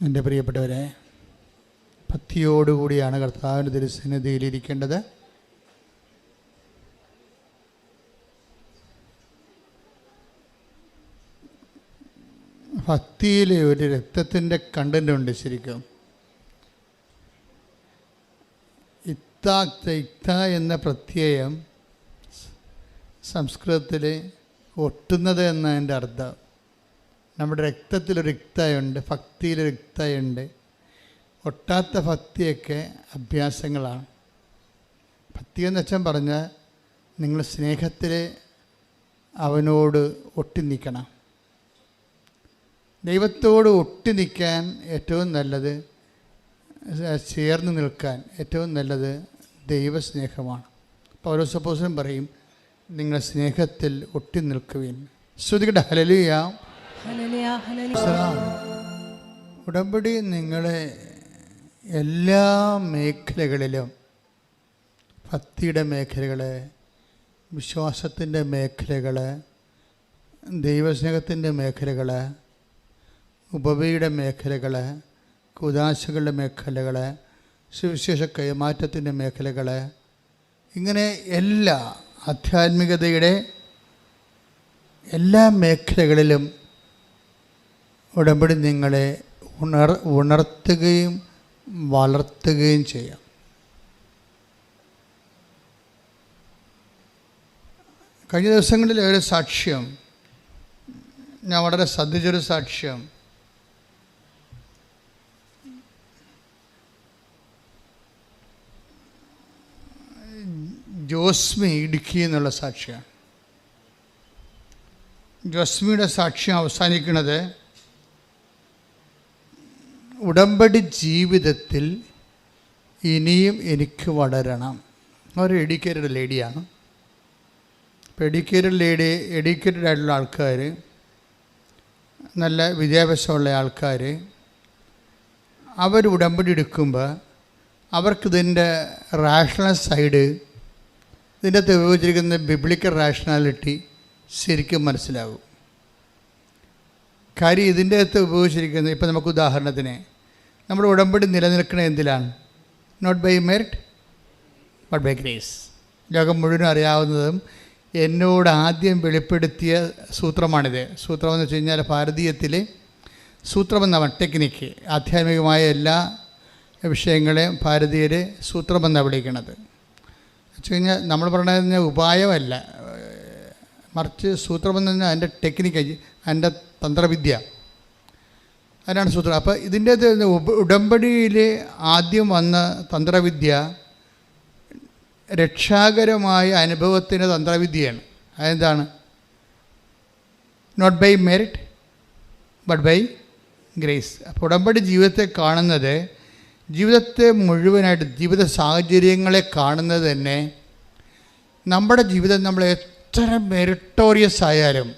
എൻ്റെ പ്രിയപ്പെട്ടവരെ, ഭക്തിയോടുകൂടിയാണ് കർത്താവിൻ്റെ തിരുസന്നിധിയിലിരിക്കേണ്ടത്. ഭക്തിയിൽ ഒരു രക്തത്തിൻ്റെ കണ്ടൻ്റ് ഉണ്ട്. ശരിക്കും ഇക്ത എന്ന പ്രത്യയം സംസ്കൃതത്തിൽ ഒട്ടുന്നത് എന്നതിൻ്റെ അർത്ഥം. നമ്മുടെ രക്തത്തിലൊരു ഇക്തയുണ്ട്, ഭക്തിയിലൊരു ഇക്തയുണ്ട്. ഒട്ടാത്ത ഭക്തിയൊക്കെ അഭ്യാസങ്ങളാണ്. ഭക്തി എന്ന് വെച്ചാൽ പറഞ്ഞാൽ നിങ്ങൾ സ്നേഹത്തിൽ അവനോട് ഒട്ടി നിൽക്കണം. ദൈവത്തോട് ഒട്ടി നിൽക്കാൻ ഏറ്റവും നല്ലത്, ചേർന്ന് നിൽക്കാൻ ഏറ്റവും നല്ലത് ദൈവസ്നേഹമാണ്. പൗലോസ് അപ്പോസ്തലൻ പറയും, നിങ്ങൾ സ്നേഹത്തിൽ ഒട്ടി നിൽക്കുവിൻ. ശ്രുതികട്ടെ ഹല്ലേലൂയ. ഉടമ്പടി നിങ്ങളെ എല്ലാ മേഖലകളിലും, ഭക്തിയുടെ മേഖലകൾ, വിശ്വാസത്തിൻ്റെ മേഖലകൾ, ദൈവസ്നേഹത്തിൻ്റെ മേഖലകൾ, ഉപവിയുടെ മേഖലകൾ, കുദാശകളുടെ മേഖലകൾ, സുവിശേഷ കൈമാറ്റത്തിൻ്റെ മേഖലകൾ, ഇങ്ങനെ എല്ലാ ആധ്യാത്മികതയുടെ എല്ലാ മേഖലകളിലും ഉടമ്പടി നിങ്ങളെ ഉണർത്തുകയും വളർത്തുകയും ചെയ്യാം. കഴിഞ്ഞ ദിവസങ്ങളിൽ ഒരു സാക്ഷ്യം ഞാൻ വളരെ ശ്രദ്ധിച്ചൊരു സാക്ഷ്യം. ജോസ്മി ഇടുക്കി എന്നുള്ള സാക്ഷ്യമാണ്. ജോസ്മിയുടെ സാക്ഷ്യം അവസാനിക്കുന്നത്, ഉടമ്പടി ജീവിതത്തിൽ ഇനിയും എനിക്ക് വളരണം. അവർ എഡ്യൂക്കേറ്റഡ് ലേഡിയാണ്. അപ്പോൾ എഡ്യൂക്കേറ്റഡ് ആയിട്ടുള്ള ആൾക്കാർ, നല്ല വിദ്യാഭ്യാസമുള്ള ആൾക്കാർ, അവർ ഉടമ്പടി എടുക്കുമ്പോൾ അവർക്കിതിൻ്റെ റാഷണൽ സൈഡ്, ഇതിൻ്റെ അകത്ത് ഉപയോഗിച്ചിരിക്കുന്ന ബിബ്ലിക്കൽ റാഷണാലിറ്റി ശരിക്കും മനസ്സിലാകും. കാര്യം ഇതിൻ്റെ അകത്ത് ഉപയോഗിച്ചിരിക്കുന്നത്, ഇപ്പോൾ നമുക്ക് ഉദാഹരണത്തിന് നമ്മുടെ ഉടമ്പടി നിലനിൽക്കുന്നത് എന്തിലാണ്? Not by merit but by grace. ലോകം മുഴുവനും അറിയാവുന്നതും എന്നോട് ആദ്യം വെളിപ്പെടുത്തിയ സൂത്രമാണിത്. സൂത്രം എന്ന് വെച്ച് കഴിഞ്ഞാൽ ഭാരതീയത്തിൽ സൂത്രമെന്നാണ് ടെക്നിക്ക്. ആധ്യാത്മികമായ എല്ലാ വിഷയങ്ങളെയും ഭാരതീയർ സൂത്രമെന്നാണ് വിളിക്കുന്നത്. വെച്ച് കഴിഞ്ഞാൽ നമ്മൾ പറയുന്നത് ഉപായമല്ല, മറിച്ച് സൂത്രമെന്ന് പറഞ്ഞാൽ അതിൻ്റെ ടെക്നിക്ക്, അതിൻ്റെ തന്ത്രവിദ്യ, അതിനാണ് സൂത്രം. അപ്പോൾ ഇതിൻ്റെ ഉടമ്പടിയിൽ ആദ്യം വന്ന തന്ത്രവിദ്യ രക്ഷാകരമായ അനുഭവത്തിൻ്റെ തന്ത്രവിദ്യയാണ്. അതെന്താണ്? Not by merit but by grace. അപ്പോൾ ഉടമ്പടി ജീവിതത്തെ കാണുന്നത്, ജീവിതത്തെ മുഴുവനായിട്ട്, ജീവിത സാഹചര്യങ്ങളെ കാണുന്നത് തന്നെ, നമ്മുടെ ജീവിതം നമ്മൾ എത്ര മെറിറ്റോറിയസ് ആയാലും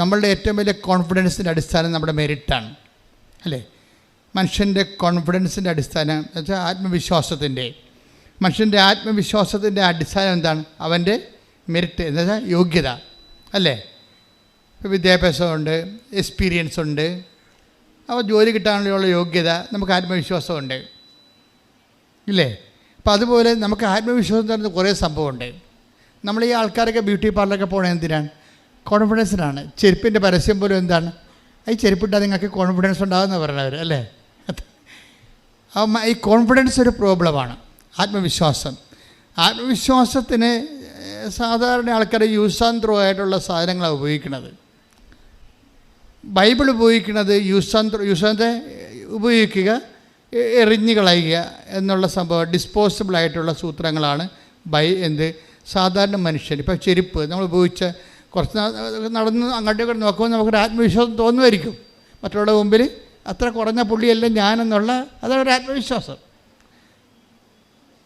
നമ്മളുടെ ഏറ്റവും വലിയ കോൺഫിഡൻസിൻ്റെ അടിസ്ഥാനം നമ്മുടെ മെറിറ്റാണ്, അല്ലേ? മനുഷ്യൻ്റെ കോൺഫിഡൻസിൻ്റെ അടിസ്ഥാനം എന്ന് വെച്ചാൽ ആത്മവിശ്വാസത്തിൻ്റെ, മനുഷ്യൻ്റെ ആത്മവിശ്വാസത്തിൻ്റെ അടിസ്ഥാനം എന്താണ്? അവൻ്റെ മെറിറ്റ് എന്ന് വെച്ചാൽ യോഗ്യത, അല്ലേ? ഇപ്പോൾ വിദ്യാഭ്യാസമുണ്ട്, എക്സ്പീരിയൻസ് ഉണ്ട്, അപ്പോൾ ജോലി കിട്ടാനുള്ള യോഗ്യത, നമുക്ക് ആത്മവിശ്വാസമുണ്ട്, ഇല്ലേ? അപ്പോൾ അതുപോലെ നമുക്ക് ആത്മവിശ്വാസം തരുന്ന കുറേ സംഭവമുണ്ട്. നമ്മൾ ഈ ആൾക്കാരൊക്കെ ബ്യൂട്ടി പാർലറൊക്കെ പോകണത് എന്തിനാണ്? കോൺഫിഡൻസിനാണ്. ചെരുപ്പിൻ്റെ പരസ്യം പോലും എന്താണ്? ഈ ചെരുപ്പിട്ടാൽ നിങ്ങൾക്ക് കോൺഫിഡൻസ് ഉണ്ടാകുമെന്ന് പറയുന്നവർ, അല്ലേ? ഈ കോൺഫിഡൻസ് ഒരു പ്രോബ്ലമാണ്. ആത്മവിശ്വാസത്തിന് സാധാരണ ആൾക്കാർ യൂസ് ആൻഡ് ത്രോ ആയിട്ടുള്ള സാധനങ്ങളാണ് ഉപയോഗിക്കുന്നത്. ബൈബിൾ ഉപയോഗിക്കുന്നത് യൂസാന്ത് ഉപയോഗിക്കുക, എറിഞ്ഞു കളയുക എന്നുള്ള സംഭവം, ഡിസ്പോസിബിളായിട്ടുള്ള സൂത്രങ്ങളാണ് സാധാരണ മനുഷ്യൻ. ഇപ്പോൾ ചെരുപ്പ് നമ്മൾ ഉപയോഗിച്ച കുറച്ച് നടന്ന് അങ്ങോട്ടേക്ക് നോക്കുമ്പോൾ നമുക്കൊരു ആത്മവിശ്വാസം തോന്നുമായിരിക്കും. മറ്റുള്ള മുമ്പിൽ അത്ര കുറഞ്ഞ പുള്ളിയല്ല ഞാനെന്നുള്ള, അതൊരു ആത്മവിശ്വാസം.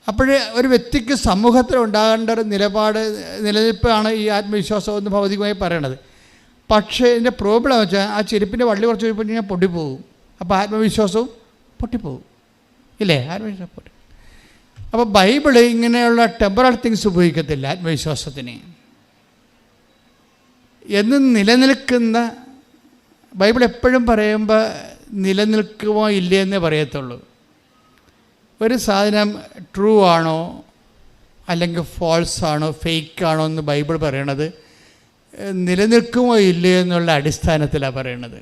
അപ്പോഴേ ഒരു വ്യക്തിക്ക് സമൂഹത്തിൽ ഉണ്ടാകേണ്ട ഒരു നിലനിൽപ്പാണ് ഈ ആത്മവിശ്വാസം എന്ന് ഭൗതികമായി പറയണത്. പക്ഷേ ഇതിൻ്റെ പ്രോബ്ലം എന്ന് വെച്ചാൽ, ആ ചെരുപ്പിൻ്റെ വള്ളി കുറച്ച് കഴിയുമ്പോൾ കഴിഞ്ഞാൽ പൊട്ടിപ്പോകും. അപ്പോൾ ആത്മവിശ്വാസവും പൊട്ടിപ്പോകും, ഇല്ലേ? ആത്മവിശ്വാസം പൊട്ടി. അപ്പോൾ ബൈബിള് ഇങ്ങനെയുള്ള ടെമ്പറൽ തിങ്സ് ഉപയോഗിക്കത്തില്ല ആത്മവിശ്വാസത്തിന്. എന്നും നിലനിൽക്കുന്ന ബൈബിൾ എപ്പോഴും പറയുമ്പോൾ നിലനിൽക്കുമോ ഇല്ലേ എന്നേ പറയത്തുള്ളൂ. ഒരു സാധനം ട്രൂ ആണോ അല്ലെങ്കിൽ ഫോൾസ് ആണോ ഫേക്ക് ആണോ എന്ന് ബൈബിൾ പറയണത് നിലനിൽക്കുമോ ഇല്ലേ എന്നുള്ള അടിസ്ഥാനത്തിലാണ് പറയണത്.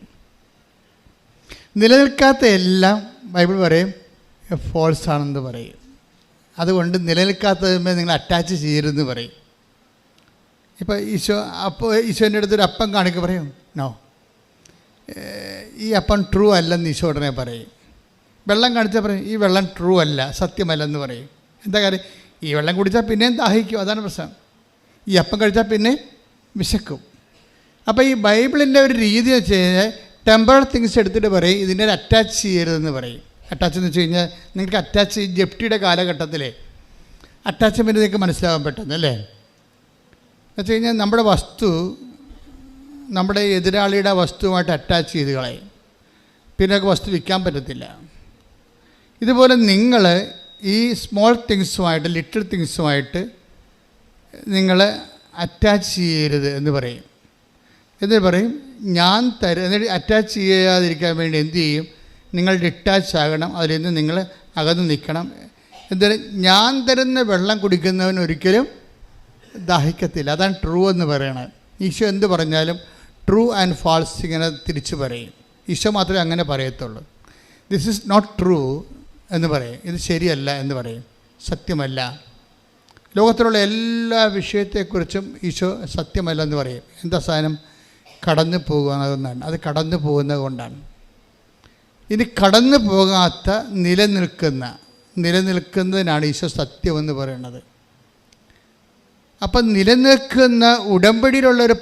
നിലനിൽക്കാത്ത എല്ലാം ബൈബിൾ പറയും ഫോൾസ് ആണെന്ന് പറയും. അതുകൊണ്ട് നിലനിൽക്കാത്തതുമേ നിങ്ങൾ അറ്റാച്ച് ചെയ്യരുതെന്ന് പറയും. ഇപ്പോൾ ഈശോൻ്റെ അടുത്തൊരു അപ്പം കാണിക്കുക പറയും, നോ, ഈ അപ്പം ട്രൂ അല്ലെന്ന് ഈശോ ഉടനെ പറയും. വെള്ളം കാണിച്ചാൽ പറയും ഈ വെള്ളം ട്രൂ അല്ല, സത്യമല്ലെന്ന് പറയും. എന്താ കാര്യം? ഈ വെള്ളം കുടിച്ചാൽ പിന്നെയും ദാഹിക്കും, അതാണ് പ്രശ്നം. ഈ അപ്പം കഴിച്ചാൽ പിന്നെ വിശക്കും. അപ്പോൾ ഈ ബൈബിളിൻ്റെ ഒരു രീതി വെച്ച് കഴിഞ്ഞാൽ ടെമ്പറൽ തിങ്സ് എടുത്തിട്ട് പറയും ഇതിനെ അറ്റാച്ച് ചെയ്യരുതെന്ന് പറയും. അറ്റാച്ച് എന്ന് വെച്ച് കഴിഞ്ഞാൽ നിങ്ങൾക്ക് അറ്റാച്ച് ജപ്തിയുടെ കാലഘട്ടത്തിലെ അറ്റാച്ച്മെൻറ്റ് നിങ്ങൾക്ക് മനസ്സിലാകാൻ പെട്ടെന്ന് അല്ലേ? എന്ന് വെച്ച് കഴിഞ്ഞാൽ നമ്മുടെ വസ്തു നമ്മുടെ എതിരാളിയുടെ വസ്തുവുമായിട്ട് അറ്റാച്ച് ചെയ്ത് കളയും, പിന്നെ വസ്തു വിൽക്കാൻ പറ്റത്തില്ല. ഇതുപോലെ നിങ്ങൾ ഈ സ്മോൾ തിങ്സുമായിട്ട് ലിറ്റിൽ തിങ്സുമായിട്ട് നിങ്ങൾ അറ്റാച്ച് ചെയ്യരുത് എന്ന് പറയും. എന്നിട്ട് പറയും ഞാൻ എന്നിട്ട് അറ്റാച്ച് ചെയ്യാതിരിക്കാൻ വേണ്ടി എന്ത് ചെയ്യും? നിങ്ങൾ ഡിറ്റാച്ച് ആകണം, അതിൽ നിന്ന് നിങ്ങൾ അകന്ന് നിൽക്കണം. എന്താണ്? ഞാൻ തരുന്ന വെള്ളം കുടിക്കുന്നവൻ ഒരിക്കലും ദാഹിക്കത്തില്ല. അതാണ് ട്രൂ എന്ന് പറയണത്. ഈശോ എന്ത് പറഞ്ഞാലും ട്രൂ ആൻഡ് ഫാൾസ് ഇങ്ങനെ തിരിച്ചു പറയും. ഈശോ മാത്രമേ അങ്ങനെ പറയത്തുള്ളൂ. ദിസ് ഈസ് നോട്ട് ട്രൂ എന്ന് പറയും, ഇത് ശരിയല്ല എന്ന് പറയും, സത്യമല്ല. ലോകത്തിലുള്ള എല്ലാ വിഷയത്തെക്കുറിച്ചും ഈശോ സത്യമല്ല എന്ന് പറയും. എന്താ സാധനം? കടന്നു പോകുന്നതെന്നാണ്. അത് കടന്നു പോകുന്നത് കൊണ്ടാണ്. ഇനി കടന്നു പോകാത്ത നിലനിൽക്കുന്നതിനാണ് ഈശോ സത്യമെന്ന് പറയുന്നത്. അപ്പം നിലനിൽക്കുന്ന ഉടമ്പടിയിലുള്ളൊരു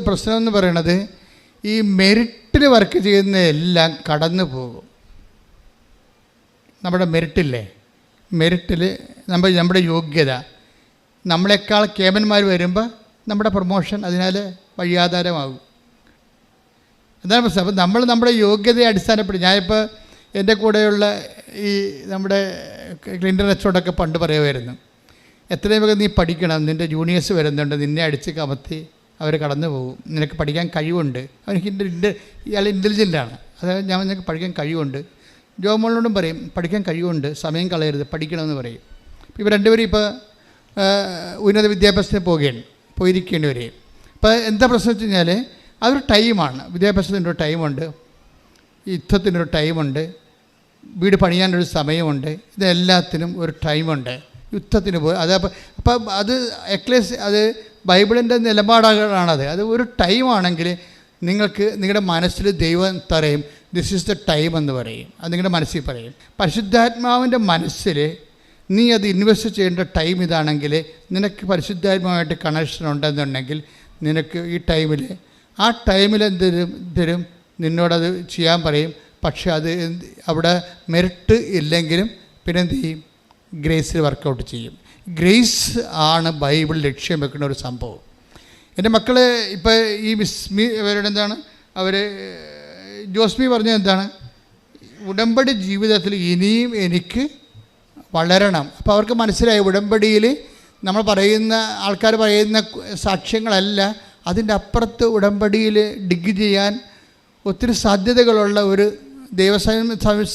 പ്രശ്നം എന്ന് പറയുന്നത് ഈ മെറിറ്റിൽ വർക്ക് ചെയ്യുന്ന എല്ലാം കടന്നു പോകും. നമ്മുടെ മെറിറ്റില്ലേ, മെറിറ്റിൽ നമ്മുടെ യോഗ്യത, നമ്മളെക്കാൾ കേമന്മാർ വരുമ്പോൾ നമ്മുടെ പ്രൊമോഷൻ അതിനാൽ വഴിയാധാരമാകും. അതാണ് പ്രശ്നം. അപ്പം നമ്മുടെ യോഗ്യതയെ അടിസ്ഥാനപ്പെടുത്തി ഞാനിപ്പോൾ എൻ്റെ കൂടെയുള്ള ഈ നമ്മുടെ ക്ലിൻ്റൺ എച്ചോടൊക്കെ പണ്ട് പറയുമായിരുന്നു, എത്രയും വേഗം നീ പഠിക്കണം, നിൻ്റെ ജൂനിയേഴ്സ് വരുന്നുണ്ട്, നിന്നെ അടിച്ച് കമത്തി അവർ കടന്നു പോകും, നിനക്ക് പഠിക്കാൻ കഴിവുണ്ട്. അവനക്ക് ഇയാൾ ഇൻ്റലിജൻ്റാണ്, അതായത് ഞാൻ നിനക്ക് പഠിക്കാൻ കഴിവുണ്ട്. ജോമോളോടും പറയും പഠിക്കാൻ കഴിവുണ്ട്, സമയം കളയരുത്, പഠിക്കണമെന്ന് പറയും. ഇവർ രണ്ടുപേരും ഇപ്പോൾ ഉന്നത വിദ്യാഭ്യാസത്തിന് പോയിരിക്കേണ്ടി വരും. ഇപ്പോൾ എന്താ പ്രശ്നം വെച്ച് കഴിഞ്ഞാൽ അതൊരു ടൈമാണ്. വിദ്യാഭ്യാസത്തിനൊരു ടൈമുണ്ട്, യുദ്ധത്തിനൊരു ടൈമുണ്ട്, വീട് പണിയാനൊരു സമയമുണ്ട്, ഇതെല്ലാത്തിനും ഒരു ടൈമുണ്ട്. യുദ്ധത്തിന് പോയി അപ്പം അത് അത് ബൈബിളിൻ്റെ നിലപാടുകളാണത്. അത് ഒരു ടൈമാണെങ്കിൽ നിങ്ങൾക്ക് നിങ്ങളുടെ മനസ്സിൽ ദൈവം പറയും ദിസ് ഈസ് ദ ടൈം എന്ന് പറയും. അത് നിങ്ങളുടെ മനസ്സിൽ പറയും. പരിശുദ്ധാത്മാവിൻ്റെ മനസ്സിൽ നീ അത് ഇൻവെസ്റ്റ് ചെയ്യേണ്ട ടൈം ഇതാണെങ്കിൽ നിനക്ക് പരിശുദ്ധാത്മാവായിട്ട് കണക്ഷൻ ഉണ്ടെന്നുണ്ടെങ്കിൽ നിനക്ക് ഈ ടൈമിൽ ആ ടൈമിൽ തരും നിന്നോടത് ചെയ്യാൻ പറയും. പക്ഷെ അത് അവിടെ മെറിറ്റ് ഇല്ലെങ്കിലും പിന്നെ എന്ത് ചെയ്യും? ഗ്രേസിൽ വർക്കൗട്ട് ചെയ്യും. ഗ്രേസ് ആണ് ബൈബിൾ ലക്ഷ്യം വെക്കുന്ന ഒരു സംഭവം. എൻ്റെ മക്കൾ ഇപ്പോൾ ഈ മിസ്മി ഇവരുടെ എന്താണ് അവർ ജോസ്മി പറഞ്ഞത് എന്താണ്? ഉടമ്പടി ജീവിതത്തിൽ ഇനിയും എനിക്ക് വളരണം. അപ്പോൾ അവർക്ക് മനസ്സിലായി ഉടമ്പടിയിൽ നമ്മൾ പറയുന്ന ആൾക്കാർ പറയുന്ന സാക്ഷ്യങ്ങളല്ല, അതിൻ്റെ അപ്പുറത്ത് ഉടമ്പടിയിൽ ഡിഗ് ചെയ്യാൻ ഒത്തിരി സാധ്യതകളുള്ള ഒരു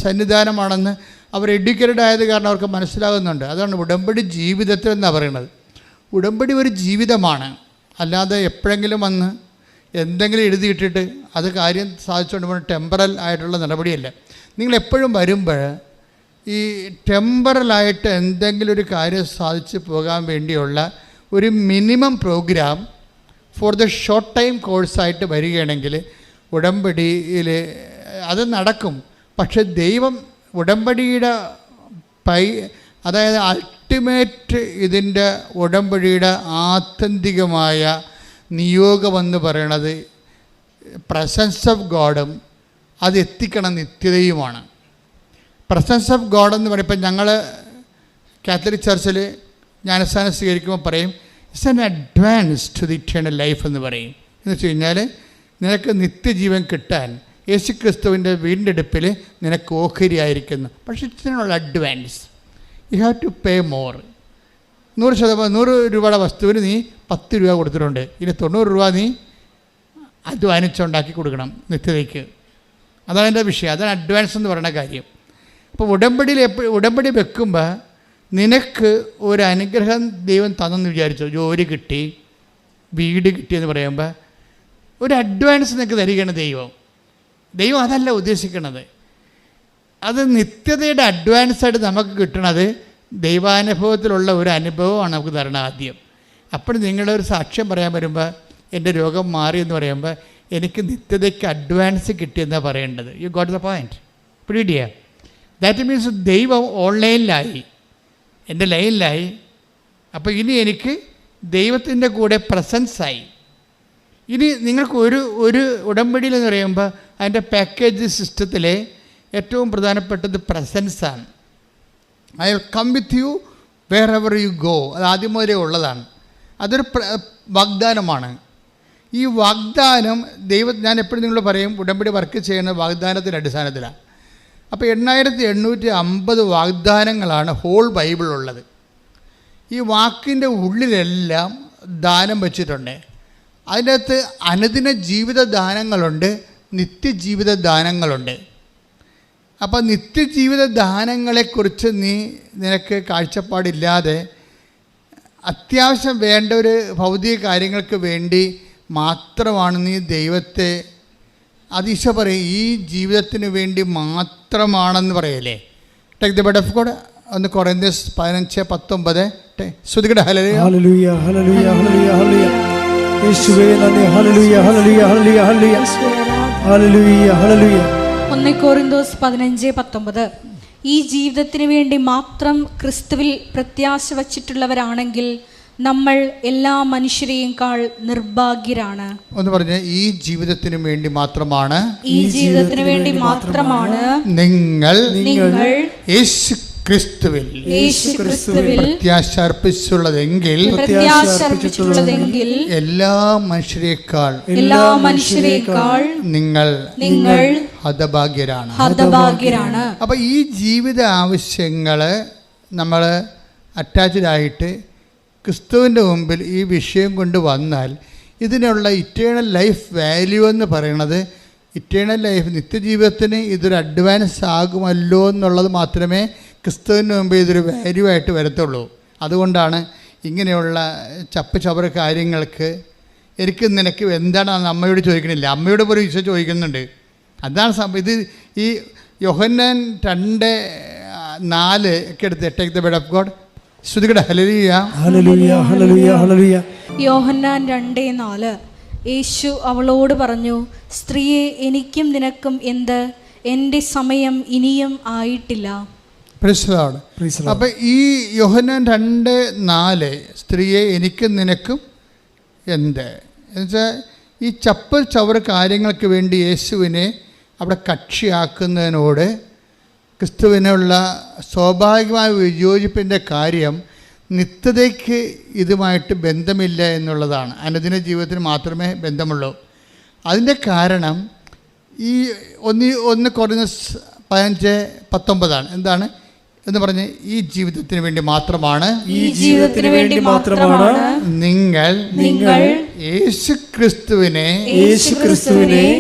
സന്നിധാനമാണെന്ന് അവർ എഡ്യൂക്കേറ്റഡ് ആയത് കാരണം അവർക്ക് മനസ്സിലാകുന്നുണ്ട്. അതാണ് ഉടമ്പടി ജീവിതത്തിൽ എന്നാണ് പറയുന്നത്. ഉടമ്പടി ഒരു ജീവിതമാണ്, അല്ലാതെ എപ്പോഴെങ്കിലും വന്ന് എന്തെങ്കിലും എഴുതിയിട്ടിട്ട് അത് കാര്യം സാധിച്ചുകൊണ്ട് പോകുന്ന ടെമ്പറൽ ആയിട്ടുള്ള നടപടിയല്ല. നിങ്ങളെപ്പോഴും വരുമ്പോൾ ഈ ടെമ്പറലായിട്ട് എന്തെങ്കിലും ഒരു കാര്യം സാധിച്ച് പോകാൻ വേണ്ടിയുള്ള ഒരു minimum program for the short time കോഴ്സായിട്ട് വരികയാണെങ്കിൽ ഉടമ്പടിയിൽ അത് നടക്കും. പക്ഷെ ദൈവം ഉടമ്പടിയുടെ അതായത് അൾട്ടിമേറ്റ് ഇതിൻ്റെ ഉടമ്പടിയുടെ ആത്യന്തികമായ നിയോഗമെന്ന് പറയണത് പ്രസൻസ് ഓഫ് ഗോഡും അത് എത്തിക്കണം നിത്യതയുമാണ്. പ്രസൻസ് ഓഫ് ഗോഡ് എന്ന് പറയുമ്പോൾ ഞങ്ങൾ കാത്തലിക് ചർച്ചിൽ ജ്ഞാനസ്ഥാനം സ്വീകരിക്കുമ്പോൾ പറയും it's an advance to the eternal life എന്ന് പറയും. എന്ന് വെച്ച് കഴിഞ്ഞാൽ നിനക്ക് നിത്യജീവൻ കിട്ടാൻ യേശുക്രിസ്തുവിൻ്റെ വീണ്ടെടുപ്പിൽ നിനക്ക് ഓഹരിയായിരിക്കുന്നു. പക്ഷേ ഇതിനുള്ള advance you have to pay more. 100 രൂപയുടെ വസ്തുവിന് നീ 10 രൂപ കൊടുത്തിട്ടുണ്ട്, ഇനി 90 രൂപ നീ അധ്വാനിച്ചുണ്ടാക്കി കൊടുക്കണം നിത്യതയ്ക്ക്. അതാണ് എൻ്റെ വിഷയം. അതാണ് അഡ്വാൻസ് എന്ന് പറയുന്ന കാര്യം. അപ്പോൾ ഉടമ്പടി വെക്കുമ്പോൾ നിനക്ക് ഒരു അനുഗ്രഹം ദൈവം തന്നെന്ന് വിചാരിച്ചോ, ജോലി കിട്ടി, വീട് കിട്ടിയെന്ന് പറയുമ്പോൾ ഒരു അഡ്വാൻസ് നിനക്ക് തരികയാണ് ദൈവം അതല്ല ഉദ്ദേശിക്കുന്നത്. അത് നിത്യതയുടെ അഡ്വാൻസായിട്ട് നമുക്ക് കിട്ടണത് ദൈവാനുഭവത്തിലുള്ള ഒരു അനുഭവമാണ് നമുക്ക് തരണം ആദ്യം. അപ്പോൾ നിങ്ങളുടെ ഒരു സാക്ഷ്യം പറയാൻ വരുമ്പോൾ എൻ്റെ രോഗം മാറി എന്ന് പറയുമ്പോൾ എനിക്ക് നിത്യതയ്ക്ക് അഡ്വാൻസ് കിട്ടിയെന്നാണ് പറയേണ്ടത്. You got the point. പിടികിട്ടിയ? ദാറ്റ് മീൻസ് ദൈവം ഓൺലൈനിലായി, എൻ്റെ ലൈനിലായി. അപ്പോൾ ഇനി എനിക്ക് ദൈവത്തിൻ്റെ കൂടെ പ്രസൻസായി. ഇനി നിങ്ങൾക്ക് ഒരു ഉടമ്പടിയിൽ എന്ന് പറയുമ്പോൾ അതിൻ്റെ പാക്കേജ് സിസ്റ്റത്തിലെ ഏറ്റവും പ്രധാനപ്പെട്ടത് പ്രസൻസാണ്. I will come with you wherever you go. അത് ആദ്യം മുതലേ ഉള്ളതാണ്. അതൊരു വാഗ്ദാനമാണ്. ഈ വാഗ്ദാനം ഞാൻ എപ്പോഴും നിങ്ങൾ പറയും, ഉടമ്പടി വർക്ക് ചെയ്യുന്ന വാഗ്ദാനത്തിൻ്റെ അടിസ്ഥാനത്തിലാണ്. അപ്പോൾ 8850 വാഗ്ദാനങ്ങളാണ് ഹോൾ ബൈബിളുള്ളത്. ഈ വാക്കിൻ്റെ ഉള്ളിലെല്ലാം ദാനം വെച്ചിട്ടുണ്ട്. അതിൻ്റെ അകത്ത് അനുദിന ജീവിത ദാനങ്ങളുണ്ട്, നിത്യജീവിത ദാനങ്ങളുണ്ട്. അപ്പോൾ നിത്യജീവിത ദാനങ്ങളെക്കുറിച്ച് നിനക്ക് കാഴ്ചപ്പാടില്ലാതെ അത്യാവശ്യം വേണ്ട ഒരു ഭൗതിക കാര്യങ്ങൾക്ക് വേണ്ടി മാത്രമാണ് നീ ദൈവത്തെ ഈശോ പറയും ഈ ജീവിതത്തിന് വേണ്ടി മാത്രമാണെന്ന് പറയല്ലേ. Take the bed of God. ഒന്ന് കൊറിന്ത്യസ് 15:19 ശ്രുതികട ഹല്ലേലൂയ ഹല്ലേലൂയ ഹല്ലേലൂയ ഹല്ലേലൂയ യേശുവേ നന്ദി ഹല്ലേലൂയ ഹല്ലേലൂയ ഹല്ലേലൂയ ഹല്ലേലൂയ ഹല്ലേലൂയ. 1 കൊരിന്തോസ് 15:19 ഈ ജീവിതത്തിന് വേണ്ടി മാത്രം ക്രിസ്തുവിൽ പ്രത്യാശ വച്ചിട്ടുള്ളവരാണെങ്കിൽ നമ്മൾ എല്ലാ മനുഷ്യരെക്കാൾ നിർഭാഗ്യരാണ്. ഒന്ന് പറഞ്ഞേ, ഈ ജീവിതത്തിന് വേണ്ടി മാത്രമാണ്, ഈ ജീവിതത്തിന് വേണ്ടി മാത്രമാണ് നിങ്ങൾ യേശു ക്രിസ്തുവിൽ പ്രത്യാശ അർപ്പിച്ചുള്ളതെങ്കിൽ എല്ലാ മനുഷ്യരെക്കാൾ നിങ്ങൾ ഹതഭാഗ്യരാണ്. അപ്പൊ ഈ ജീവിത ആവശ്യങ്ങള് നമ്മൾ അറ്റാച്ച്ഡ് ആയിട്ട് ക്രിസ്തുവിൻ്റെ മുമ്പിൽ ഈ വിഷയം കൊണ്ട് വന്നാൽ ഇതിനുള്ള ഇറ്റേണൽ ലൈഫ് വാല്യൂ എന്ന് പറയുന്നത്, ഇറ്റേണൽ ലൈഫ് നിത്യജീവിതത്തിന് ഇതൊരു അഡ്വാൻസ് ആകുമല്ലോ എന്നുള്ളത് മാത്രമേ ക്രിസ്തുവിന് മുമ്പ് ഇതൊരു വാല്യൂ ആയിട്ട് വരത്തുള്ളൂ. അതുകൊണ്ടാണ് ഇങ്ങനെയുള്ള ചപ്പുചവറ് കാര്യങ്ങൾക്ക് നിനക്ക് എന്താണ് അമ്മയോട് ചോദിക്കണില്ല, അമ്മയോട് പോലും ഈശോ ചോദിക്കുന്നുണ്ട്. അതാണ് ഇത് ഈ യോഹന്നാൻ 2:4 ഒക്കെ എടുത്ത് take the bed of God. ശ്രുതികട ഹല്ലേലൂയ ഹല്ലേലൂയ ഹല്ലേലൂയ ഹല്ലേലൂയ. യോഹന്നാൻ 2:4 യേശു അവളോട് പറഞ്ഞു, സ്ത്രീയെ എനിക്കും നിനക്കും എന്ത്, എൻ്റെ സമയം ഇനിയും ആയിട്ടില്ല. അപ്പം ഈ യോഹന്നാൻ 2:4 സ്ത്രീയെ എനിക്കും നിനക്കും എന്ത് എന്നുവെച്ചാൽ ഈ ചവറ് കാര്യങ്ങൾക്ക് വേണ്ടി യേശുവിനെ അവിടെ കക്ഷിയാക്കുന്നതിനോട് ക്രിസ്തുവിനുള്ള സ്വാഭാവികമായ വിയോജിപ്പിൻ്റെ കാര്യം നിത്യതയ്ക്ക് ഇതുമായിട്ട് ബന്ധമില്ല എന്നുള്ളതാണ്. അനുദിന ജീവിതത്തിന് മാത്രമേ ബന്ധമുള്ളൂ. അതിൻ്റെ കാരണം ഈ 1 കൊരിന്തോസ് 15:19 എന്താണ് എന്ന് പറഞ്ഞ് ഈ ജീവിതത്തിന് വേണ്ടി മാത്രമാണ്, ഈ ജീവിതത്തിന് വേണ്ടി മാത്രമാണ് നിങ്ങൾ യേശു ക്രിസ്തുവിനെ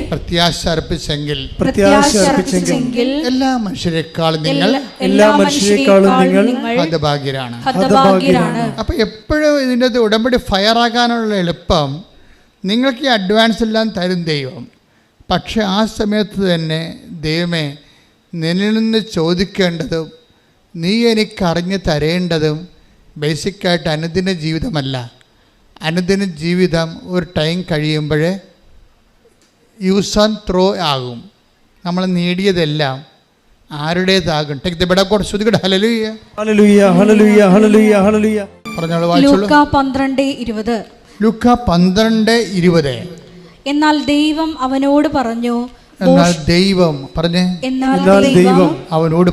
പ്രത്യാശ അർപ്പിച്ചെങ്കിൽ എല്ലാ മനുഷ്യരെക്കാളും നിങ്ങൾ ഹതഭാഗ്യരാണ്. അപ്പൊ എപ്പോഴും ഇതിൻ്റെ ഉടമ്പടി ഫയറാകാനുള്ള എളുപ്പം നിങ്ങൾക്ക് ഈ അഡ്വാൻസ് എല്ലാം തരും ദൈവം. പക്ഷെ ആ സമയത്ത് തന്നെ ദൈവമേ നിന്നിൽ നിന്ന് ചോദിക്കേണ്ടതും നീ എനിക്കറിഞ്ഞ് തരേണ്ടതും ബേസിക്കായിട്ട് അനുദിന ജീവിതമല്ല. അനുദിന ജീവിതം ഒരു ടൈം കഴിയുമ്പോൾ യൂസ് ആൻഡ് ത്രോ ആകും. നമ്മൾ നേടിയതെല്ലാം ആരുടേതാകും. Take the bed of God. ശ്രുതികട ഹല്ലേലൂയ ഹല്ലേലൂയ ഹല്ലേലൂയ ഹല്ലേലൂയ ഹല്ലേലൂയ. പറഞ്ഞോളൂ, വായിച്ചോളൂ. ലൂക്കാ 12:20. ലൂക്കാ 12:20. എന്നാൽ ദൈവം അവനോട് പറഞ്ഞു, എന്നാൽ ദൈവം അവനോട്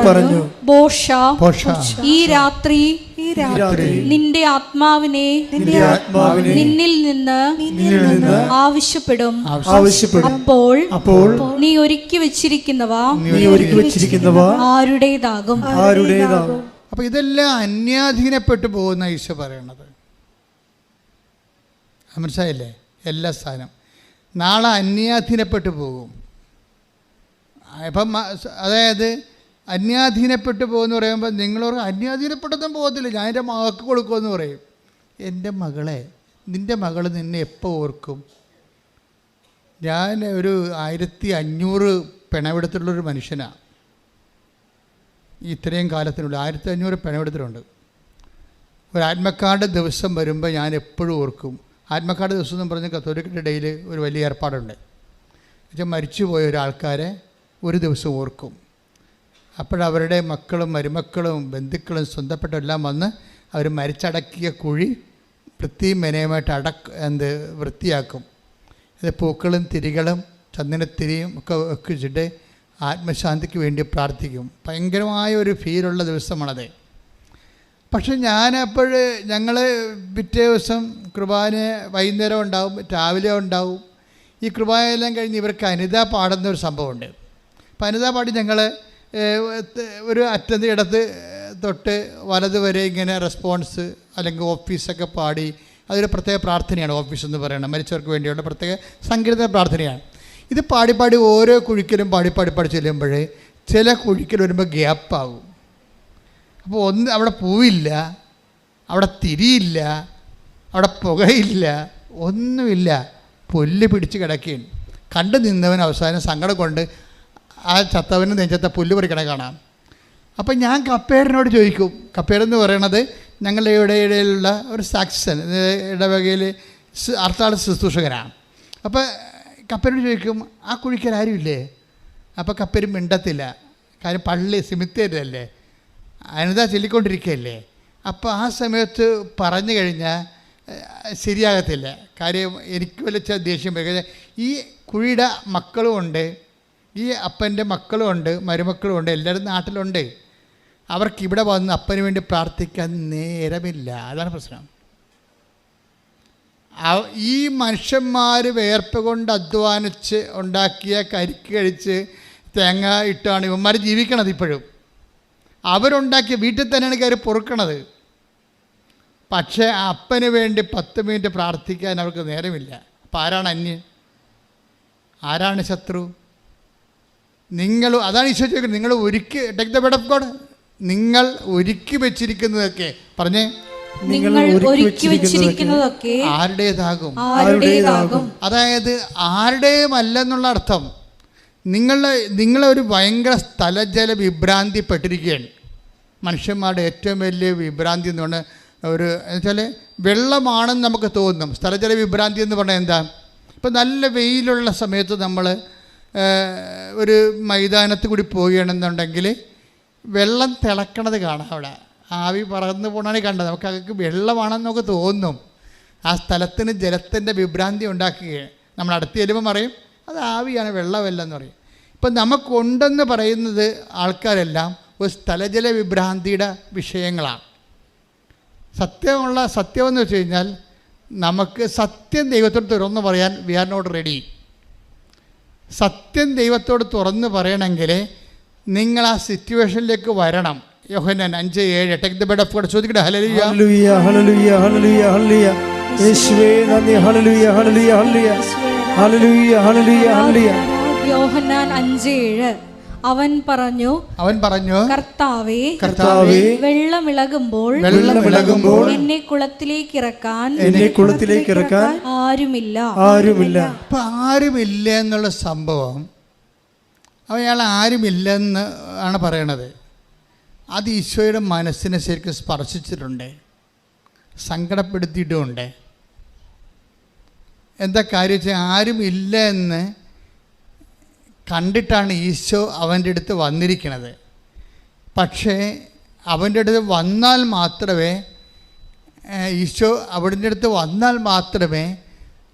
പറഞ്ഞു, ഈ രാത്രി നിന്റെ ആത്മാവിനെ നിന്നിൽ നിന്ന് ആവശ്യപ്പെടും. അപ്പോൾ നീ ഒരുക്കി വെച്ചിരിക്കുന്നവ ആരുടേതാകും. അപ്പൊ ഇതെല്ലാം അന്യാധീനപ്പെട്ടു പോകുന്ന ഈശോ പറയണത് മനസ്സിലായില്ലേ? എല്ലാ സ്ഥാനം നാളെ അന്യാധീനപ്പെട്ടു പോകും. ഇപ്പം അതായത് അന്യാധീനപ്പെട്ടു പോകുമെന്ന് പറയുമ്പോൾ നിങ്ങളോട് അന്യാധീനപ്പെട്ടൊന്നും പോകത്തില്ല, ഞാൻ എൻ്റെ മകൾക്ക് കൊടുക്കുമെന്ന് പറയും. എൻ്റെ മകളെ, നിൻ്റെ മകൾ നിന്നെ എപ്പോൾ ഓർക്കും? ഞാൻ ഒരു 1500 പിണവെടുത്തിട്ടുള്ളൊരു മനുഷ്യനാണ്. ഇത്രയും കാലത്തിനുള്ളിൽ 1500 പിണവെടുത്തിട്ടുണ്ട്. ഒരു ആത്മക്കാരുടെ ദിവസം വരുമ്പോൾ ഞാൻ എപ്പോഴും ഓർക്കും. ആത്മക്കാരുടെ ദിവസം എന്ന് പറഞ്ഞ് കത്തോലിക്കരുടെ ഇടയിൽ ഒരു വലിയ ഏർപ്പാടുണ്ട്. എന്നുവെച്ചാൽ മരിച്ചുപോയ ഒരാൾക്കാരെ ഒരു ദിവസം ഓർക്കും. അപ്പോഴവരുടെ മക്കളും മരുമക്കളും ബന്ധുക്കളും സ്വന്തപ്പെട്ടെല്ലാം വന്ന് അവർ മരിച്ചടക്കിയ കുഴി വൃത്തിയും മെനയുമായിട്ട് വൃത്തിയാക്കും. ഇത് പൂക്കളും തിരികളും ചന്ദനത്തിരിയും ഒക്കെ വെച്ചിട്ട് ആത്മശാന്തിക്ക് വേണ്ടി പ്രാർത്ഥിക്കും. ഭയങ്കരമായ ഒരു ഫീലുള്ള ദിവസമാണത്. പക്ഷെ ഞങ്ങൾ പിറ്റേ ദിവസം കുർബാന വൈകുന്നേരം ഉണ്ടാവും, രാവിലെ ഉണ്ടാവും. ഈ കുർബാനയെല്ലാം കഴിഞ്ഞ് ഇവർക്ക് അനിത പാടുന്ന ഒരു സംഭവമുണ്ട്. അപ്പം അനിത പാടി ഞങ്ങൾ ഒരു അറ്റത്ത് ഇടത്ത് തൊട്ട് വലത് വരെ ഇങ്ങനെ റെസ്പോൺസ് അല്ലെങ്കിൽ ഓഫീസൊക്കെ പാടി, അതൊരു പ്രത്യേക പ്രാർത്ഥനയാണ്. ഓഫീസ് എന്ന് പറയുന്നത് മരിച്ചവർക്ക് വേണ്ടിയുള്ള പ്രത്യേക സങ്കീർത്തന പ്രാർത്ഥനയാണ്. ഇത് പാടിപ്പാടി ഓരോ കുഴിക്കലും പാടി ചെല്ലുമ്പോഴേ ചില കുഴിക്കൽ വരുമ്പോൾ ഗ്യാപ്പാകും. അപ്പോൾ അവിടെ പൂവില്ല, അവിടെ തിരിയില്ല, അവിടെ പുകയില്ല, ഒന്നുമില്ല, പുല്ല് പിടിച്ച് കിടക്കുകയാണ്. കണ്ടു നിന്നവൻ അവസാനം സങ്കടം കൊണ്ട് ആ ചത്തവന് നെഞ്ചത്തെ പുല്ല് പറിക്കണ കാണാം. അപ്പം ഞാൻ കപ്പേരനോട് ചോദിക്കും. കപ്പേരെന്ന് പറയണത് ഞങ്ങളുടെ ഇടയിലുള്ള ഒരു സാക്സൺ ഇടവകയിൽ അർത്ഥാള ശുശ്രൂഷകനാണ്. അപ്പോൾ കപ്പേരോട് ചോദിക്കും, ആ കുഴിക്കൽ ആരുമില്ലേ? അപ്പോൾ കപ്പേര് മിണ്ടത്തില്ല. കാര്യം പള്ളി സിമിത്തേരല്ലേ, അനിത ചൊല്ലിക്കൊണ്ടിരിക്കുകയല്ലേ. അപ്പോൾ ആ സമയത്ത് പറഞ്ഞു കഴിഞ്ഞാൽ ശരിയാകത്തില്ല. കാര്യം എനിക്ക് വലിയ ദേഷ്യം വരും. ഈ കുഴിയുടെ മക്കളുമുണ്ട്, ഈ അപ്പൻ്റെ മക്കളുമുണ്ട്, മരുമക്കളുമുണ്ട്, എല്ലാവരും നാട്ടിലുണ്ട്. അവർക്കിവിടെ വന്ന് അപ്പന് വേണ്ടി പ്രാർത്ഥിക്കാൻ നേരമില്ല. അതാണ് പ്രശ്നം. ഈ മനുഷ്യന്മാർ വേർപ്പ് കൊണ്ട് അധ്വാനിച്ച് ഉണ്ടാക്കിയ കരിക്ക് കഴിച്ച് തേങ്ങ ഇട്ടാണ് ഇവന്മാർ ജീവിക്കണത്. ഇപ്പോഴും അവരുണ്ടാക്കിയ വീട്ടിൽ തന്നെയാണ് കയറി പൊറുക്കണത്. പക്ഷേ അപ്പന് വേണ്ടി 10 മിനിറ്റ് പ്രാർത്ഥിക്കാൻ അവർക്ക് നേരമില്ല. അപ്പം ആരാണ് അന്യൻ? ആരാണ് ശത്രു? അതാണ് ഈശോ ചോദിക്കുന്നത്. നിങ്ങൾ ഒരുക്കി take the bed of God, നിങ്ങൾ ഒരുക്കി വെച്ചിരിക്കുന്നതൊക്കെ പറഞ്ഞേ, നിങ്ങൾ ഒരുക്കി വെച്ചിരിക്കുന്നതൊക്കെ ആരുടേതാകും? അതായത് ആരുടേയുമല്ലെന്നുള്ള അർത്ഥം. നിങ്ങളെ ഒരു ഭയങ്കര സ്ഥലജല വിഭ്രാന്തിപ്പെട്ടിരിക്കുകയാണ്. മനുഷ്യന്മാരുടെ ഏറ്റവും വലിയ വിഭ്രാന്തി എന്ന് പറഞ്ഞാൽ എന്നുവെച്ചാൽ വെള്ളമാണെന്ന് നമുക്ക് തോന്നും. സ്ഥലജല വിഭ്രാന്തി എന്ന് പറഞ്ഞാൽ എന്താ? ഇപ്പം നല്ല വെയിലുള്ള സമയത്ത് നമ്മൾ ഒരു മൈതാനത്ത് കൂടി പോവുകയാണെന്നുണ്ടെങ്കിൽ വെള്ളം തിളക്കണത് കാണാം. അവിടെ ആവി പറന്ന് പോകണാണ് കണ്ടത്. നമുക്ക് അതൊക്കെ വെള്ളമാണെന്ന് നമുക്ക് തോന്നും. ആ സ്ഥലത്തിന് ജലത്തിൻ്റെ വിഭ്രാന്തി ഉണ്ടാക്കുകയാണ്. നമ്മൾ അടുത്ത് ചെല്ലുമ്പോൾ പറയും അത് ആവിയാണ്, വെള്ളമല്ലെന്ന് പറയും. ഇപ്പം നമുക്കുണ്ടെന്ന് പറയുന്നത് ആൾക്കാരെല്ലാം ഒരു സ്ഥലജല വിഭ്രാന്തിയുടെ വിഷയങ്ങളാണ്. സത്യമെന്ന് വെച്ച് കഴിഞ്ഞാൽ നമുക്ക് സത്യം ദൈവത്തോട് തുറന്ന് പറയാൻ വി ആർ നോട്ട് റെഡി. സത്യം ദൈവത്തോട് തുറന്ന് പറയണമെങ്കിൽ നിങ്ങൾ ആ സിറ്റുവേഷനിലേക്ക് വരണം. Yohannan 5:7 take the bed of God. ചോദിക്കട്ടെ, ഹല്ലേലൂയ ഹല്ലേലൂയ ഹല്ലേലൂയ ഹല്ലേലൂയ ഹല്ലേലൂയ യേശുവേ നന്ദി, ഹല്ലേലൂയ ഹല്ലേലൂയ ഹല്ലേലൂയ ഹല്ലേലൂയ ഹല്ലേലൂയ ഹല്ലേലൂയ. യോഹന്നാൻ 5:7 അവൻ പറഞ്ഞു കർത്താവേ, വെള്ളമിളകുമ്പോൾ എന്നെ കുളത്തിലേക്ക് ഇറക്കാൻ ആരുമില്ല. ഇപ്പം ആരുമില്ല എന്നുള്ള സംഭവം, അയാൾ ആരുമില്ലെന്ന് ആണ് പറയണത്. അത് ഈശോയുടെ മനസ്സിനെ ശരിക്കും സ്പർശിച്ചിട്ടുണ്ട്, സങ്കടപ്പെടുത്തിയിട്ടുമുണ്ട്. എന്താ കാര്യം വെച്ചാൽ ആരുമില്ല എന്ന് കണ്ടിട്ടാണ് ഈശോ അവൻ്റെ അടുത്ത് വന്നിരിക്കുന്നത്. പക്ഷേ അവൻ്റെ അടുത്ത് വന്നാൽ മാത്രമേ ഈശോ അവൻ്റെ അടുത്ത് വന്നാൽ മാത്രമേ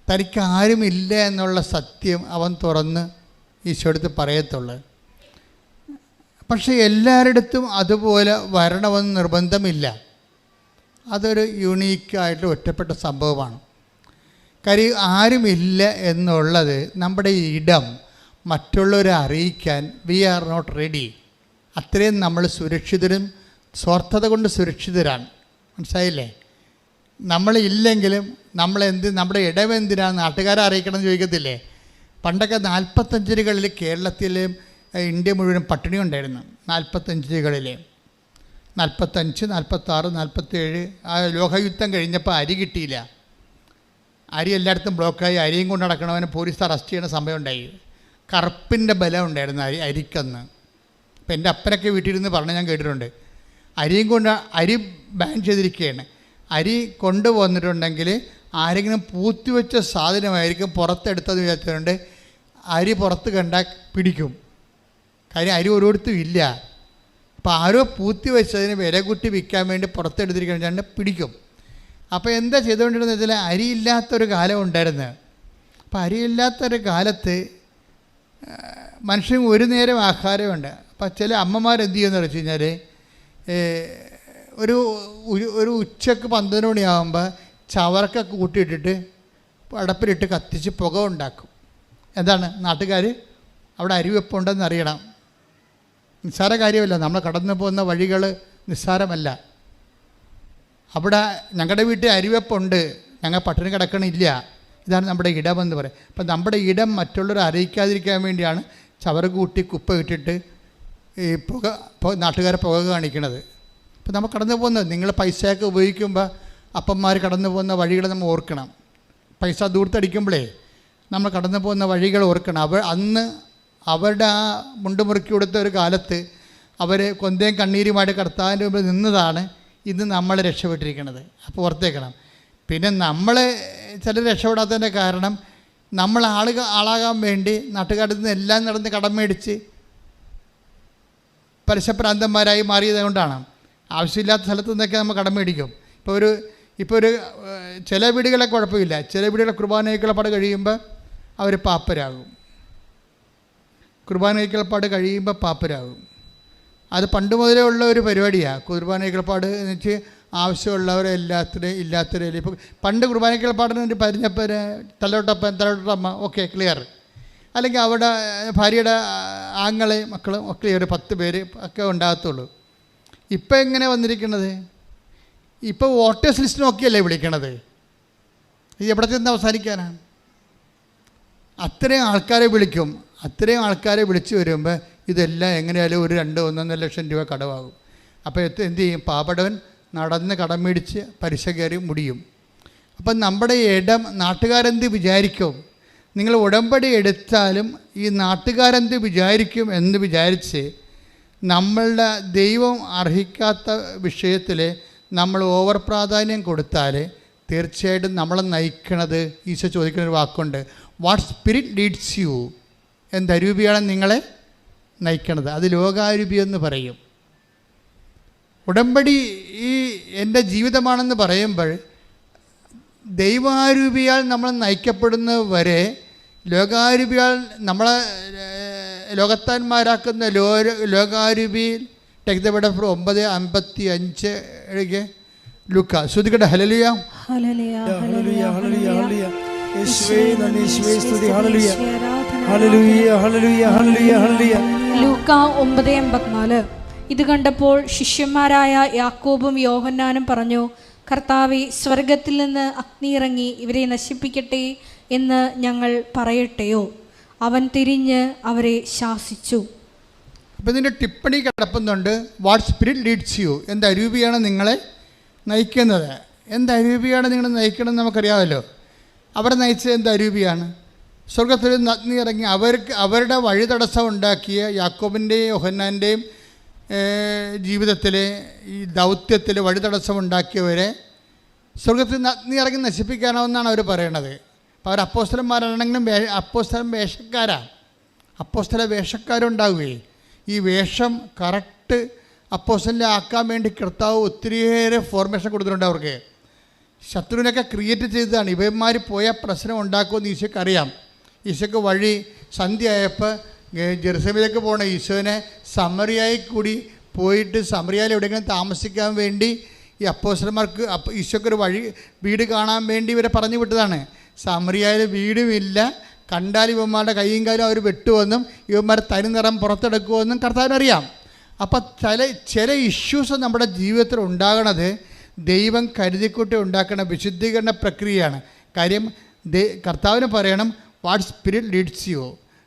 തനിക്ക് ആരുമില്ല എന്നുള്ള സത്യം അവൻ തുറന്ന് ഈശോ അടുത്ത് പറയത്തുള്ളൂ. പക്ഷേ എല്ലാവരുടെടുത്തും അതുപോലെ വരണമെന്ന് നിർബന്ധമില്ല. അതൊരു യുണീക്കായിട്ട് ഒറ്റപ്പെട്ട സംഭവമാണ്. കാര്യം ആരുമില്ല എന്നുള്ളത് നമ്മുടെ ഇടം മറ്റുള്ളവരെ അറിയിക്കാൻ വി ആർ നോട്ട് റെഡി. അത്രയും നമ്മൾ സുരക്ഷിതരും സ്വാർത്ഥത കൊണ്ട് സുരക്ഷിതരാണ്. മനസ്സിലായില്ലേ? നമ്മളില്ലെങ്കിലും നമ്മുടെ ഇടമെന്തിനാണ് നാട്ടുകാരെ അറിയിക്കണം എന്ന് ചോദിക്കത്തില്ലേ? പണ്ടൊക്കെ 45കളിൽ കേരളത്തിലും ഇന്ത്യ മുഴുവൻ പട്ടിണി ഉണ്ടായിരുന്നു 45കളിൽ. 45, 46, 47 ആ ലോകയുദ്ധം കഴിഞ്ഞപ്പോൾ അരി കിട്ടിയില്ല. അരി എല്ലായിടത്തും ബ്ലോക്കായി. അരിയും കൊണ്ട് നടക്കണവനെ പോലീസ് അറസ്റ്റ് ചെയ്യുന്ന സമയം ഉണ്ടായി. കറുപ്പിൻ്റെ ബലം ഉണ്ടായിരുന്നു അരിക്കന്ന്. ഇപ്പം എൻ്റെ അപ്പനൊക്കെ വീട്ടിലിരുന്ന് പറഞ്ഞ് ഞാൻ കേട്ടിട്ടുണ്ട്. അരിയും കൊണ്ട് അരി ബാൻ ചെയ്തിരിക്കുകയാണ്. അരി കൊണ്ടുവന്നിട്ടുണ്ടെങ്കിൽ ആരെങ്കിലും പൂത്തിവെച്ച സാധനമായിരിക്കും പുറത്തെടുത്തത് വിചാരിച്ചിട്ടുണ്ട്. അരി പുറത്ത് കണ്ടാൽ പിടിക്കും. കാര്യം അരി ഓരോരുത്തും ഇല്ല. അപ്പോൾ ആരോ പൂത്തി വെച്ചതിന് വില കൂട്ടി വിൽക്കാൻ വേണ്ടി പുറത്തെടുത്തിരിക്കുകയാണെങ്കിൽ പിടിക്കും. അപ്പോൾ എന്താ ചെയ്തുകൊണ്ടിരുന്നത് വെച്ചാൽ അരിയില്ലാത്തൊരു കാലം ഉണ്ടായിരുന്നു. അപ്പോൾ അരിയില്ലാത്തൊരു കാലത്ത് മനുഷ്യന് ഒരു നേരം ആഹാരമുണ്ട്. അപ്പോൾ ചില അമ്മമാരെന്ത് ചെയ്യുമെന്ന് വെച്ച് കഴിഞ്ഞാൽ ഒരു ഉച്ചക്ക് 12 മണിയാകുമ്പോൾ ചവറക്കൊക്കെ കൂട്ടിയിട്ടിട്ട് അടപ്പിലിട്ട് കത്തിച്ച് പുക ഉണ്ടാക്കും. എന്താണ് നാട്ടുകാർ അവിടെ അരിവെപ്പുണ്ടെന്ന് അറിയണം. നിസ്സാര കാര്യമല്ല. നമ്മൾ കടന്നു പോകുന്ന വഴികൾ നിസ്സാരമല്ല. അവിടെ ഞങ്ങളുടെ വീട്ടിൽ അരിവെപ്പുണ്ട്, ഞങ്ങൾ പട്ടിണി കിടക്കണില്ല. ഇതാണ് നമ്മുടെ ഇടമെന്ന് പറയും. അപ്പം നമ്മുടെ ഇടം മറ്റുള്ളവരെ അറിയിക്കാതിരിക്കാൻ വേണ്ടിയാണ് ചവറ് കൂട്ടി കുപ്പ ഇട്ടിട്ട് ഈ നാട്ടുകാരെ പുക കാണിക്കണത്. അപ്പോൾ നമ്മൾ കടന്നു പോകുന്നത്, നിങ്ങൾ പൈസയൊക്കെ ഉപയോഗിക്കുമ്പോൾ അപ്പന്മാർ കടന്നു പോകുന്ന വഴികൾ നമ്മൾ ഓർക്കണം. പൈസ ദൂരത്തടിക്കുമ്പോഴേ നമ്മൾ കടന്നു പോകുന്ന വഴികൾ ഓർക്കണം. അന്ന് അവരുടെ ആ മുണ്ടുമുറുക്കി കൊടുത്ത ഒരു കാലത്ത് അവർ കൊന്തയും കണ്ണീരുമായിട്ട് കർത്താവിൻ്റെ മുമ്പിൽ നിന്നതാണ് ഇന്ന് നമ്മൾ രക്ഷപ്പെട്ടിരിക്കുന്നത്. അപ്പോൾ ഓർത്തേക്കണം. പിന്നെ നമ്മൾ ചിലർ രക്ഷപ്പെടാത്തതിൻ്റെ കാരണം നമ്മൾ ആളാകാൻ വേണ്ടി നാട്ടുകാരിൽ നിന്ന് എല്ലാം നടന്ന് കടം മേടിച്ച് പരസ്യപ്രാന്തന്മാരായി മാറിയത് കൊണ്ടാണ്. ആവശ്യമില്ലാത്ത സ്ഥലത്ത് നിന്നൊക്കെ നമ്മൾ കടം മേടിക്കും. ഇപ്പോൾ ഒരു ചില വീടുകളെ കുഴപ്പമില്ല. ചില വീടുകളെ കുർബാനയ്ക്കുള്ള കഴിയുമ്പോൾ അവർ പാപ്പരാകും. കുർബാനയ്ക്കുള്ള കഴിയുമ്പോൾ പാപ്പരാകും. അത് പണ്ട് മുതലേ ഉള്ള ഒരു പരിപാടിയാണ്. കുർബാനയ്ക്കുള്ള എന്ന് വെച്ച് ആവശ്യമുള്ളവരെ ഇല്ലാത്തവരെ ഇപ്പോൾ പണ്ട് കുർബാനയ്ക്കുള്ള പരിഞ്ഞപ്പൻ തലയോട്ടമ്മ ഓക്കെ ക്ലിയർ. അല്ലെങ്കിൽ അവിടെ ഭാര്യയുടെ ആങ്ങളെ മക്കളും ഒക്കെ ഒരു 10 പേര് ഒക്കെ ഉണ്ടാകത്തുള്ളൂ. ഇപ്പം എങ്ങനെ വന്നിരിക്കുന്നത്? ഇപ്പോൾ വോട്ടേഴ്സ് ലിസ്റ്റ് നോക്കിയല്ലേ വിളിക്കണത്. ഇത് എവിടെ ചെന്ന് അവസാനിക്കാനാണ്? അത്രയും ആൾക്കാരെ വിളിക്കും. അത്രയും ആൾക്കാരെ വിളിച്ച് വരുമ്പോൾ ഇതെല്ലാം എങ്ങനെയായാലും ഒരു 2-1.5 ലക്ഷം രൂപ കടമാകും. അപ്പോൾ എന്ത് ചെയ്യും? പാവപ്പെട്ടവൻ നടന്ന് കടം മേടിച്ച് പലിശ കയറി മുടിയും. അപ്പം നമ്മുടെ ഇടം നാട്ടുകാരെന്ത് വിചാരിക്കും? നിങ്ങൾ ഉടമ്പടി എടുത്താലും ഈ നാട്ടുകാരെന്ത് വിചാരിക്കും എന്ന് വിചാരിച്ച് നമ്മളുടെ ദൈവം അർഹിക്കാത്ത വിഷയത്തിൽ നമ്മൾ ഓവർ പ്രാധാന്യം കൊടുത്താൽ തീർച്ചയായിട്ടും നമ്മളെ നയിക്കണത് ഈശോ ചോദിക്കുന്നൊരു വാക്കുണ്ട്, വാട്ട് സ്പിരിറ്റ് ലീഡ്സ് യു. എന്തരൂപിയാണ് നിങ്ങളെ നയിക്കണത്? അത് ലോകാരൂപി എന്ന് പറയും. ഉടമ്പടി ഈ എൻ്റെ ജീവിതമാണെന്ന് പറയുമ്പോൾ ദൈവാരൂപിയാൽ നമ്മൾ നയിക്കപ്പെടുന്നവരെ ലോകാരൂപിയാൽ നമ്മളെ ലോകത്താന്മാരാക്കുന്ന ലോകാരൂപിയിൽ take the word of 9:55 Luka ശ്രുതികട്ടെ. ഹല്ലേലൂയ ഹല്ലേലൂയ ഹല്ലേലൂയ ഹല്ലേലൂയ യേശുവേ നന്ദി, യേശുവേ സ്തുതി. ഹല്ലേലൂയ ഹല്ലേലൂയ ഹല്ലേലൂയ ഹല്ലേലൂയ ഹല്ലേലൂയ. ലൂക്ക 9:54. ഇത് കണ്ടപ്പോൾ ശിഷ്യന്മാരായ യാക്കോബും യോഹന്നാനും പറഞ്ഞു, കർത്താവേ, സ്വർഗത്തിൽ നിന്ന് അഗ്നി ഇറങ്ങി ഇവരെ നശിപ്പിക്കട്ടെ എന്ന് ഞങ്ങൾ പറയട്ടെയോ? അവൻ തിരിഞ്ഞ് അവരെ ശാസിച്ചു. അപ്പോൾ ഇതിൻ്റെ ടിപ്പണി കിടപ്പുന്നുണ്ട്, വാട്ട് സ്പിരിറ്റ് ലീഡ്സ് യു. എന്തരൂപിയാണ് നിങ്ങളെ നയിക്കുന്നത്? എന്തരൂപിയാണ് നിങ്ങൾ നയിക്കണമെന്ന് നമുക്കറിയാമല്ലോ. അവരെ നയിച്ചത് എന്തരൂപിയാണ്? സ്വർഗത്തിൽ നിന്ന് അഗ്നി ഇറങ്ങി അവരുടെ വഴി തടസ്സം ഉണ്ടാക്കിയ യാക്കോബിൻ്റെയും യോഹന്നാൻ്റെയും ജീവിതത്തിലെ ഈ ദൗത്യത്തിൽ വഴി തടസ്സം ഉണ്ടാക്കിയവരെ സ്വർഗത്തിൽ നിന്ന് അഗ്നി ഇറങ്ങി നശിപ്പിക്കാനാവുമെന്നാണ് അവർ പറയണത്. അപ്പോൾ അവർ അപ്പോസ്തലന്മാരാണെങ്കിലും അപ്പോസ്തല വേഷക്കാരുണ്ടാവുകയെ. ഈ വേഷം കറക്റ്റ് അപ്പോസ്തലനെ ആക്കാൻ വേണ്ടി കർത്താവ് ഒത്തിരിയേറെ ഫോർമേഷൻ കൊടുത്തിട്ടുണ്ട് അവർക്ക്. ശത്രുവിനൊക്കെ ക്രിയേറ്റ് ചെയ്തതാണ്. ഇവന്മാർ പോയാൽ പ്രശ്നം ഉണ്ടാക്കുമെന്ന് ഈശോയ്ക്ക് അറിയാം. ഈശോയ്ക്ക് വഴി സന്ധ്യയായപ്പോൾ ജെറുസലേമിലേക്ക് പോകണ ഈശോനെ സമറിയായി കൂടി പോയിട്ട് സമറിയയിൽ എവിടെയെങ്കിലും താമസിക്കാൻ വേണ്ടി ഈ അപ്പോസ്തലന്മാർക്ക് ഈശോയ്ക്കൊരു വീട് കാണാൻ വേണ്ടി ഇവരെ പറഞ്ഞു വിട്ടതാണ്. സമറിയയിൽ വീടുമില്ല, കണ്ടാൽ ഇവന്മാരുടെ കൈയും കാലും അവർ വെട്ടുമെന്നും ഇവന്മാരെ തനി നിറം പുറത്തെടുക്കുമെന്നും കർത്താവിനറിയാം. അപ്പം ചില ഇഷ്യൂസ് നമ്മുടെ ജീവിതത്തിൽ ഉണ്ടാകണത് ദൈവം കരുതിക്കൂട്ടി ഉണ്ടാക്കുന്ന വിശുദ്ധീകരണ പ്രക്രിയയാണ്. കാര്യം കർത്താവിന് പറയണം, വാട്ട് സ്പിരിറ്റ് ലീഡ്സ് യു.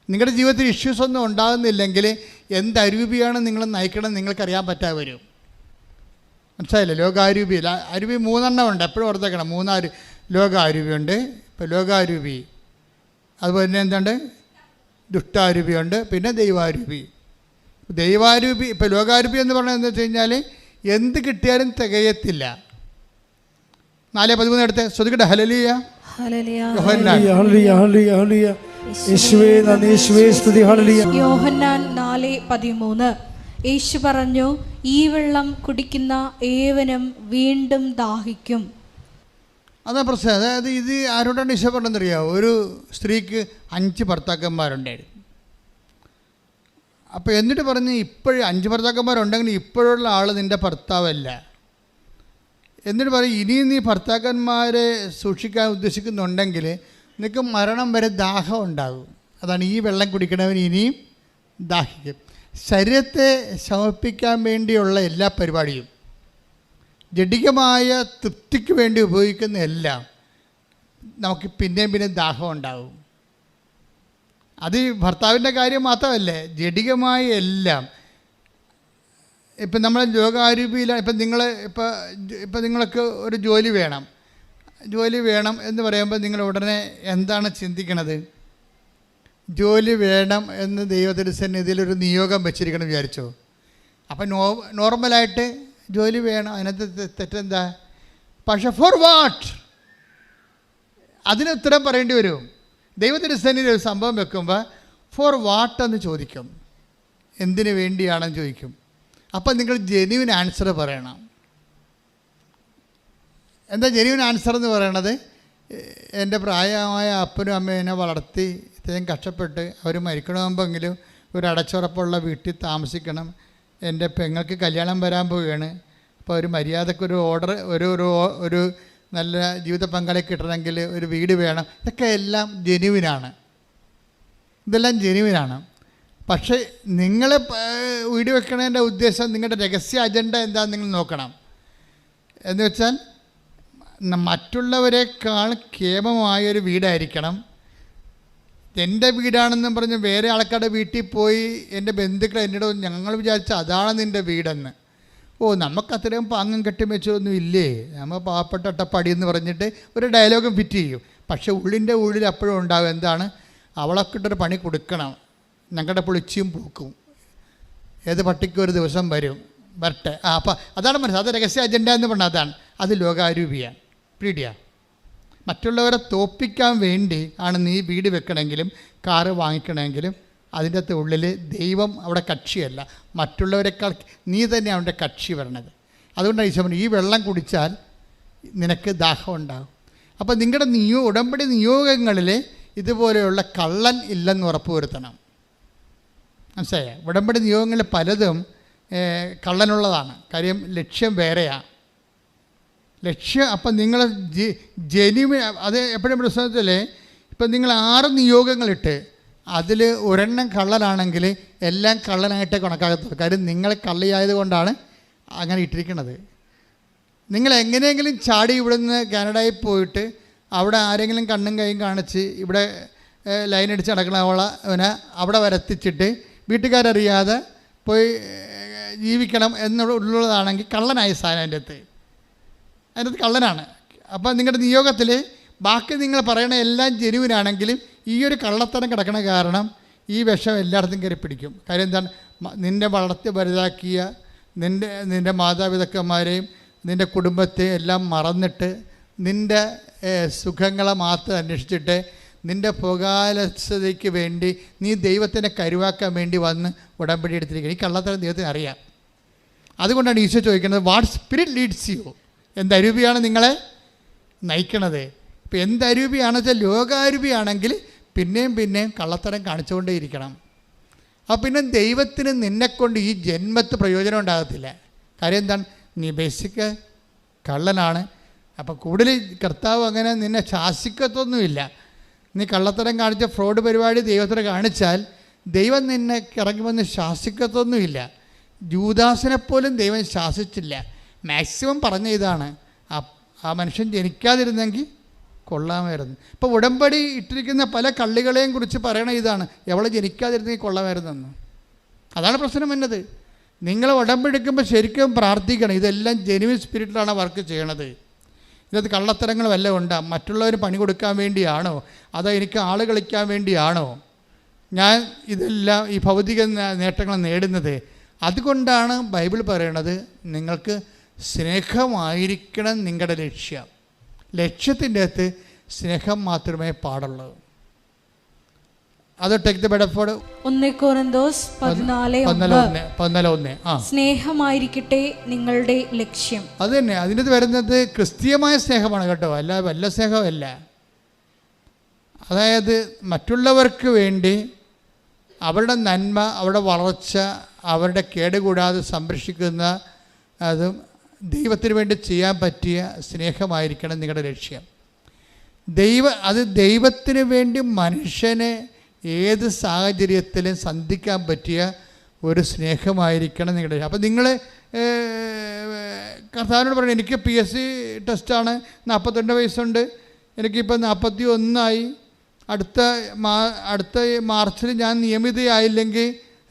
നിങ്ങളുടെ ജീവിതത്തിൽ ഇഷ്യൂസ് ഒന്നും ഉണ്ടാകുന്നില്ലെങ്കിൽ എന്ത് അരൂപിയാണ് നിങ്ങൾ നയിക്കണം നിങ്ങൾക്കറിയാൻ പറ്റാതെ വരും. മനസ്സിലായില്ലേ? ലോകാരൂപി അരൂപി 3 ഉണ്ട്, എപ്പോഴും ഓർത്തേക്കണം. 3 ലോകാരൂപിയുണ്ട്. ഇപ്പോൾ ലോകാരൂപി, അതുപോലെ തന്നെ എന്തുണ്ട്, ദുഷ്ടാരൂപിയുണ്ട്, പിന്നെ ദൈവാരൂപി. ദൈവാരൂപി ഇപ്പോൾ ലോകാരൂപി എന്ന് പറഞ്ഞാൽ എന്താ വെച്ച് കഴിഞ്ഞാൽ എന്ത് കിട്ടിയാലും തികയത്തില്ല. 4:13 എടുത്ത് ശ്രദ്ധിക്കട്ടെ. ഹല്ലേലൂയ, യോഹന്നാൻ 4:13. യേശു പറഞ്ഞു, ഈ വെള്ളം കുടിക്കുന്ന ഏവനും വീണ്ടും ദാഹിക്കും. അതാ പ്രശ്നം. അതായത് ഇത് ആരോടാണ് ഇഷ്ടപ്പെട്ടെന്നറിയാമോ? ഒരു സ്ത്രീക്ക് 5 ഭർത്താക്കന്മാരുണ്ടായിരുന്നു. അപ്പോൾ എന്നിട്ട് പറഞ്ഞ് ഇപ്പോഴും 5 ഭർത്താക്കന്മാരുണ്ടെങ്കിൽ ഇപ്പോഴുള്ള ആൾ നിൻ്റെ ഭർത്താവല്ല. എന്നിട്ട് പറയും ഇനിയും നീ ഭർത്താക്കന്മാരെ സൂക്ഷിക്കാൻ ഉദ്ദേശിക്കുന്നുണ്ടെങ്കിൽ നിനക്ക് മരണം വരെ ദാഹം ഉണ്ടാകും. അതാണ് ഈ വെള്ളം കുടിക്കണവൻ ഇനിയും ദാഹിക്കും. ശരീരത്തെ ശമിപ്പിക്കാൻ വേണ്ടിയുള്ള എല്ലാ പരിപാടിയും, ജഡികമായ തൃപ്തിക്ക് വേണ്ടി ഉപയോഗിക്കുന്ന എല്ലാം നമുക്ക് പിന്നെയും പിന്നെ ദാഹം ഉണ്ടാകും. അത് ഭർത്താവിൻ്റെ കാര്യം മാത്രമല്ലേ, ജഡികമായ എല്ലാം. ഇപ്പം നമ്മൾ ലോകാരൂപിയിലാണ്. ഇപ്പം നിങ്ങൾക്ക് ഒരു ജോലി വേണം എന്ന് പറയുമ്പോൾ നിങ്ങൾ ഉടനെ എന്താണ് ചിന്തിക്കണത്? ജോലി വേണം എന്ന് ദൈവത്തിൻ്റെ സന്നിധിയിലൊരു നിയോഗം വെച്ചിരിക്കണം വിചാരിച്ചോ. അപ്പം നോർമലായിട്ട് ജോലി വേണം, അതിനകത്ത് തെറ്റെന്താ? പക്ഷെ ഫോർ വാട്ട്? അതിന് ഉത്തരം പറയേണ്ടി വരും. ദൈവത്തിൻ്റെ സന്നിധിയിൽ ഒരു സംഭവം വെക്കുമ്പോൾ ഫോർ വാട്ട് എന്ന് ചോദിക്കും, എന്തിനു വേണ്ടിയാണെന്ന് ചോദിക്കും. അപ്പം നിങ്ങൾ ജെന്യുവിൻ ആൻസർ പറയണം. എന്താ ജെന്യുവിൻ ആൻസർ എന്ന് പറയണത്? എൻ്റെ പ്രായമായ അപ്പനും അമ്മയും എന്നെ വളർത്തി ഇത്രയും കഷ്ടപ്പെട്ട് അവർ മരിക്കണമെങ്കിലും ഒരു അടച്ചുറപ്പുള്ള വീട്ടിൽ താമസിക്കണം. എൻ്റെ പെങ്ങൾക്ക് കല്യാണം വരാൻ പോവുകയാണ്. അപ്പോൾ ഒരു മര്യാദക്കൊരു ഓർഡർ, ഒരു നല്ല ജീവിത പങ്കാളി കിട്ടണമെങ്കിൽ ഒരു വീട് വേണം. ഇതൊക്കെ എല്ലാം ജെന്യുവിനാണ്. പക്ഷേ നിങ്ങൾ വീട് വെക്കണതിൻ്റെ ഉദ്ദേശം, നിങ്ങളുടെ രഹസ്യ അജണ്ട എന്താണെന്ന് നിങ്ങൾ നോക്കണം. എന്ന് വെച്ചാൽ മറ്റുള്ളവരെക്കാൾ കേമമായൊരു വീടായിരിക്കണം. എൻ്റെ വീടാണെന്നും പറഞ്ഞ് വേറെ ആൾക്കാരുടെ വീട്ടിൽ പോയി എൻ്റെ ബന്ധുക്കൾ എന്നോട് ഞങ്ങൾ വിചാരിച്ച അതാണ് നിൻ്റെ വീടെന്ന്. നമുക്ക് അത്രയും പാങ്ങും കെട്ടും വെച്ചൊന്നും ഇല്ലേ, നമ്മൾ പാവപ്പെട്ട അട്ടപ്പാടി എന്ന് പറഞ്ഞിട്ട് ഒരു ഡയലോഗും ഫിറ്റ് ചെയ്യും. പക്ഷേ ഉള്ളിൽ അപ്പോഴും ഉണ്ടാകും എന്താണ്, അവളൊക്കിട്ടൊരു പണി കൊടുക്കണം, ഞങ്ങളുടെ പൊളിച്ചിയും പൂക്കും, ഏത് പട്ടിക്കും ഒരു ദിവസം വരട്ടെ. അപ്പം അതാണ് മനസ്സിലായത്. അത് രഹസ്യ അജണ്ട എന്ന് പറഞ്ഞാൽ അതാണ്. അത് ലോകാരൂപിയാണ്, പീഡിയാണ്. മറ്റുള്ളവരെ തോൽപ്പിക്കാൻ വേണ്ടി ആണ് നീ വീട് വെക്കണമെങ്കിലും കാറ് വാങ്ങിക്കണമെങ്കിലും അതിൻ്റെ അകത്ത് ഉള്ളിൽ ദൈവം അവിടെ കക്ഷിയല്ല, മറ്റുള്ളവരെക്കാൾ നീ തന്നെ അവൻ്റെ കക്ഷി വരണത്. അതുകൊണ്ടാണ് ഈശോ പറഞ്ഞു ഈ വെള്ളം കുടിച്ചാൽ നിനക്ക് ദാഹം ഉണ്ടാകും. അപ്പോൾ നിങ്ങളുടെ ഉടമ്പടി നിയോഗങ്ങളിൽ ഇതുപോലെയുള്ള കള്ളൻ ഇല്ലെന്ന് ഉറപ്പ് വരുത്തണം. മനസ്സിലായ? ഉടമ്പടി നിയോഗങ്ങളിൽ പലതും കള്ളനുള്ളതാണ്. കാര്യം ലക്ഷ്യം വേറെയാണ്. അപ്പം നിങ്ങൾ ജെന്യുവിൻ, അത് എപ്പോഴും പ്രശ്നത്തില്ലേ, ഇപ്പം നിങ്ങൾ 6 നിയോഗങ്ങളിട്ട് അതിൽ ഒരെണ്ണം കള്ളനാണെങ്കിൽ എല്ലാം കള്ളനായിട്ടേ കണക്കാകത്തുള്ളൂ. കാര്യം നിങ്ങൾ കള്ളിയായത് കൊണ്ടാണ് അങ്ങനെ ഇട്ടിരിക്കുന്നത്. നിങ്ങൾ എങ്ങനെയെങ്കിലും ചാടി ഇവിടുന്ന് കാനഡയിൽ പോയിട്ട് അവിടെ ആരെങ്കിലും കണ്ണും കൈയും കാണിച്ച് ഇവിടെ ലൈനടിച്ച് നടക്കണവനെ അവിടെ വരെത്തിച്ചിട്ട് വീട്ടുകാരറിയാതെ പോയി ജീവിക്കണം എന്നുള്ളതാണെങ്കിൽ കള്ളനായി സാധനം അതിൻ്റെ അകത്ത് കള്ളനാണ്. അപ്പോൾ നിങ്ങളുടെ നിയോഗത്തിൽ ബാക്കി നിങ്ങൾ പറയണ എല്ലാം ജെന്യുവിനാണെങ്കിലും ഈ ഒരു കള്ളത്തരം കിടക്കണ കാരണം ഈ വിഷം എല്ലായിടത്തും കയറി പിടിക്കും. കാര്യം എന്താണ്, നിന്നെ വളർത്തി വലുതാക്കിയ നിൻ്റെ മാതാപിതാക്കന്മാരെയും നിൻ്റെ കുടുംബത്തെ എല്ലാം മറന്നിട്ട് നിൻ്റെ സുഖങ്ങളെ മാത്രം അന്വേഷിച്ചിട്ട് നിൻ്റെ പൊകാലസ്ഥതയ്ക്ക് വേണ്ടി നീ ദൈവത്തിനെ കരുവാക്കാൻ വേണ്ടി വന്ന് ഉടമ്പടി എടുത്തിരിക്കുന്നത്. ഈ കള്ളത്തരം ദൈവത്തിന് അറിയാം. അതുകൊണ്ടാണ് ഈശോ ചോദിക്കുന്നത് വാട്ട് സ്പിരിറ്റ് ലീഡ്സ് യു? എന്തരൂപിയാണ് നിങ്ങളെ നയിക്കണത്? ഇപ്പോൾ എന്തരൂപിയാണെന്ന് വെച്ചാൽ ലോകാരൂപിയാണെങ്കിൽ പിന്നെയും കള്ളത്തരം കാണിച്ചുകൊണ്ടേയിരിക്കണം. അപ്പോൾ പിന്നെ ദൈവത്തിന് നിന്നെക്കൊണ്ട് ഈ ജന്മത്ത് പ്രയോജനം ഉണ്ടാകത്തില്ല. കാര്യം എന്താണ്, നീ ബേസിക് കള്ളനാണ്. അപ്പോൾ കൂടുതൽ കർത്താവ് അങ്ങനെ നിന്നെ ശാസിക്കത്തൊന്നുമില്ല. നീ കള്ളത്തരം കാണിച്ച ഫ്രോഡ് പരിപാടി ദൈവത്തിന് കാണിച്ചാൽ ദൈവം നിന്നെ ഇറങ്ങി വന്ന് ശാസിക്കത്തൊന്നുമില്ല. ജൂദാസിനെപ്പോലും ദൈവം ശാസിച്ചില്ല. മാക്സിമം പറഞ്ഞ ഇതാണ്, ആ മനുഷ്യൻ ജനിക്കാതിരുന്നെങ്കിൽ കൊള്ളാമായിരുന്നു. ഇപ്പോൾ ഉടമ്പടി ഇട്ടിരിക്കുന്ന പല കള്ളികളെയും കുറിച്ച് പറയണ ഇതാണ്, എവളെ ജനിക്കാതിരുന്നെങ്കിൽ കൊള്ളാമായിരുന്നെന്ന്. അതാണ് പ്രശ്നം വന്നത്. നിങ്ങൾ ഉടമ്പടി എടുക്കുമ്പോൾ ശരിക്കും പ്രാർത്ഥിക്കണം, ഇതെല്ലാം ജെനുവിൻ സ്പിരിറ്റിലാണ് വർക്ക് ചെയ്യണത്. ഇതിനകത്ത് കള്ളത്തരങ്ങൾ വല്ലതും ഉണ്ടാ, മറ്റുള്ളവർ പണി കൊടുക്കാൻ വേണ്ടിയാണോ, അതോ എനിക്ക് ആൾ കളിക്കാൻ വേണ്ടിയാണോ ഞാൻ ഇതെല്ലാം ഈ ഭൗതിക നേട്ടങ്ങൾ നേടുന്നത്? അതുകൊണ്ടാണ് ബൈബിൾ പറയണത് നിങ്ങൾക്ക് സ്നേഹമായിരിക്കണം നിങ്ങളുടെ ലക്ഷ്യം. ലക്ഷ്യത്തിൻ്റെ അകത്ത് സ്നേഹം മാത്രമേ പാടുള്ളൂ. അത് ടേക്ക് ദ ബെഡഫോർഡ് 1 കൊരിന്തോസ് 14:1. സ്നേഹമായിരിക്കട്ടെ നിങ്ങളുടെ ലക്ഷ്യം. അത് തന്നെ അതിനകത്ത് വരുന്നത് ക്രിസ്തീയമായ സ്നേഹമാണ് കേട്ടോ, അല്ല വല്ല സ്നേഹമല്ല. അതായത് മറ്റുള്ളവർക്ക് വേണ്ടി അവരുടെ നന്മ, അവരുടെ വളർച്ച, അവരുടെ കേടുകൂടാതെ സംരക്ഷിക്കുന്ന അതും ദൈവത്തിന് വേണ്ടി ചെയ്യാൻ പറ്റിയ സ്നേഹമായിരിക്കണം നിങ്ങളുടെ ലക്ഷ്യം. ദൈവത്തിന് വേണ്ടി മനുഷ്യനെ ഏത് സാഹചര്യത്തിലും സന്ധിക്കാൻ പറ്റിയ ഒരു സ്നേഹമായിരിക്കണം നിങ്ങളുടെ. അപ്പം നിങ്ങൾ കർത്താവിനോട് പറയണം, എനിക്ക് PSC ടെസ്റ്റാണ്, 42 വയസ്സുണ്ട്, എനിക്കിപ്പോൾ 41 അടുത്ത മാർച്ചിൽ ഞാൻ നിയമിതയായില്ലെങ്കിൽ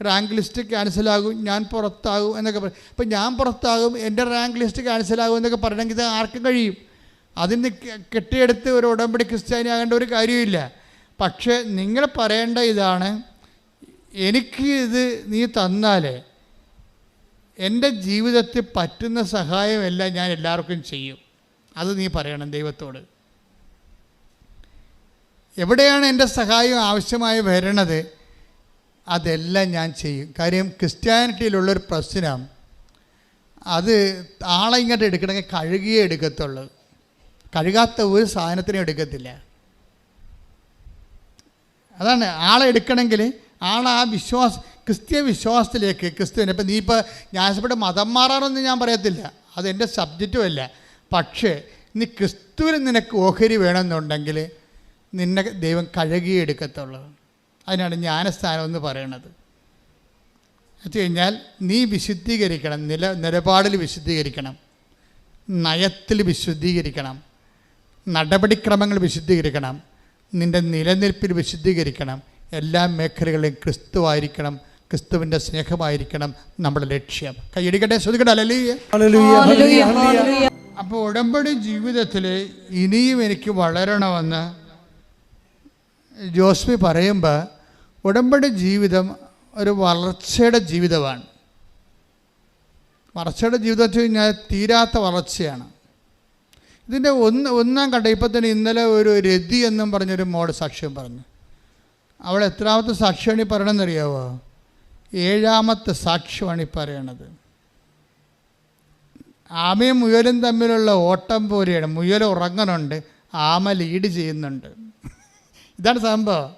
റാങ്ക് ലിസ്റ്റ് ക്യാൻസലാകും, ഞാൻ പുറത്താകും എന്നൊക്കെ പറയും. ഇപ്പം ഞാൻ പുറത്താകും, എൻ്റെ റാങ്ക് ലിസ്റ്റ് ക്യാൻസലാകും എന്നൊക്കെ പറയണമെങ്കിൽ ഇത് ആർക്കും കഴിയും. അതിന് കെട്ടിയെടുത്ത് ഒരു ഉടമ്പടി ക്രിസ്ത്യാനി ആകേണ്ട ഒരു കാര്യമില്ല. പക്ഷേ നിങ്ങൾ പറയേണ്ട ഇതാണ്, എനിക്ക് ഇത് നീ തന്നാൽ എൻ്റെ ജീവിതത്തിൽ പറ്റുന്ന സഹായമെല്ലാം ഞാൻ എല്ലാവർക്കും ചെയ്യും. അത് നീ പറയണം ദൈവത്തോട്. എവിടെയാണ് എൻ്റെ സഹായം ആവശ്യമായി വരണത് അതെല്ലാം ഞാൻ ചെയ്യും. കാര്യം ക്രിസ്ത്യാനിറ്റിയിലുള്ളൊരു പ്രശ്നം, അത് ആളെ ഇങ്ങോട്ട് എടുക്കണമെങ്കിൽ കഴുകിയേ എടുക്കത്തുള്ളൂ, കഴുകാത്ത ഒരു സാധനത്തിനും എടുക്കത്തില്ല. അതാണ് ആളെ എടുക്കണമെങ്കിൽ ആളെ ആ ക്രിസ്ത്യ വിശ്വാസത്തിലേക്ക് ക്രിസ്തുവിനെ. ഇപ്പം നീ ഇപ്പോൾ ന്യായസഭയുടെ മതം മാറാറൊന്നും ഞാൻ പറയത്തില്ല, അതെൻ്റെ സബ്ജക്റ്റുമല്ല. പക്ഷേ നീ ക്രിസ്തുവിന് നിനക്ക് ഓഹരി വേണമെന്നുണ്ടെങ്കിൽ നിന്നെ ദൈവം കഴുകിയെടുക്കത്തുള്ളൂ. അതിനാണ് ജ്ഞാനസ്ഥാനം എന്ന് പറയണത്. വെച്ച് കഴിഞ്ഞാൽ നീ വിശുദ്ധീകരിക്കണം, നിലപാടിൽ വിശുദ്ധീകരിക്കണം, നയത്തിൽ വിശുദ്ധീകരിക്കണം, നടപടിക്രമങ്ങൾ വിശുദ്ധീകരിക്കണം, നിൻ്റെ നിലനിൽപ്പിൽ വിശുദ്ധീകരിക്കണം. എല്ലാ മേഖലകളിലും ക്രിസ്തുവായിരിക്കണം, ക്രിസ്തുവിൻ്റെ സ്നേഹമായിരിക്കണം നമ്മുടെ ലക്ഷ്യം. കൈയടിക്കട്ടെ, ശ്രദ്ധിക്കട്ടെ. അപ്പോൾ ഉടമ്പടി ജീവിതത്തിൽ ഇനിയും എനിക്ക് വളരണമെന്ന് ജോസ്മി പറയുമ്പോൾ, ഉടമ്പടി ജീവിതം ഒരു വളർച്ചയുടെ ജീവിതമാണ്. വളർച്ചയുടെ ജീവിതം വെച്ച് കഴിഞ്ഞാൽ തീരാത്ത വളർച്ചയാണ്. ഇതിൻ്റെ ഒന്നാം ഘട്ടം ഇപ്പം തന്നെ ഇന്നലെ ഒരു രതി എന്നും പറഞ്ഞൊരു മോഡ് സാക്ഷ്യം പറഞ്ഞു. അവൾ എത്രാമത്തെ സാക്ഷ്യമാണ് ഈ പറയണമെന്നറിയാവോ? 7ാമത്തെ സാക്ഷ്യമാണ് ഈ പറയണത്. ആമയും മുയലും തമ്മിലുള്ള ഓട്ടം പോലെയാണ്. മുയൽ ഉറങ്ങുന്നുണ്ട്, ആമ ലീഡ് ചെയ്യുന്നുണ്ട്. ഇതാണ് സംഭവം.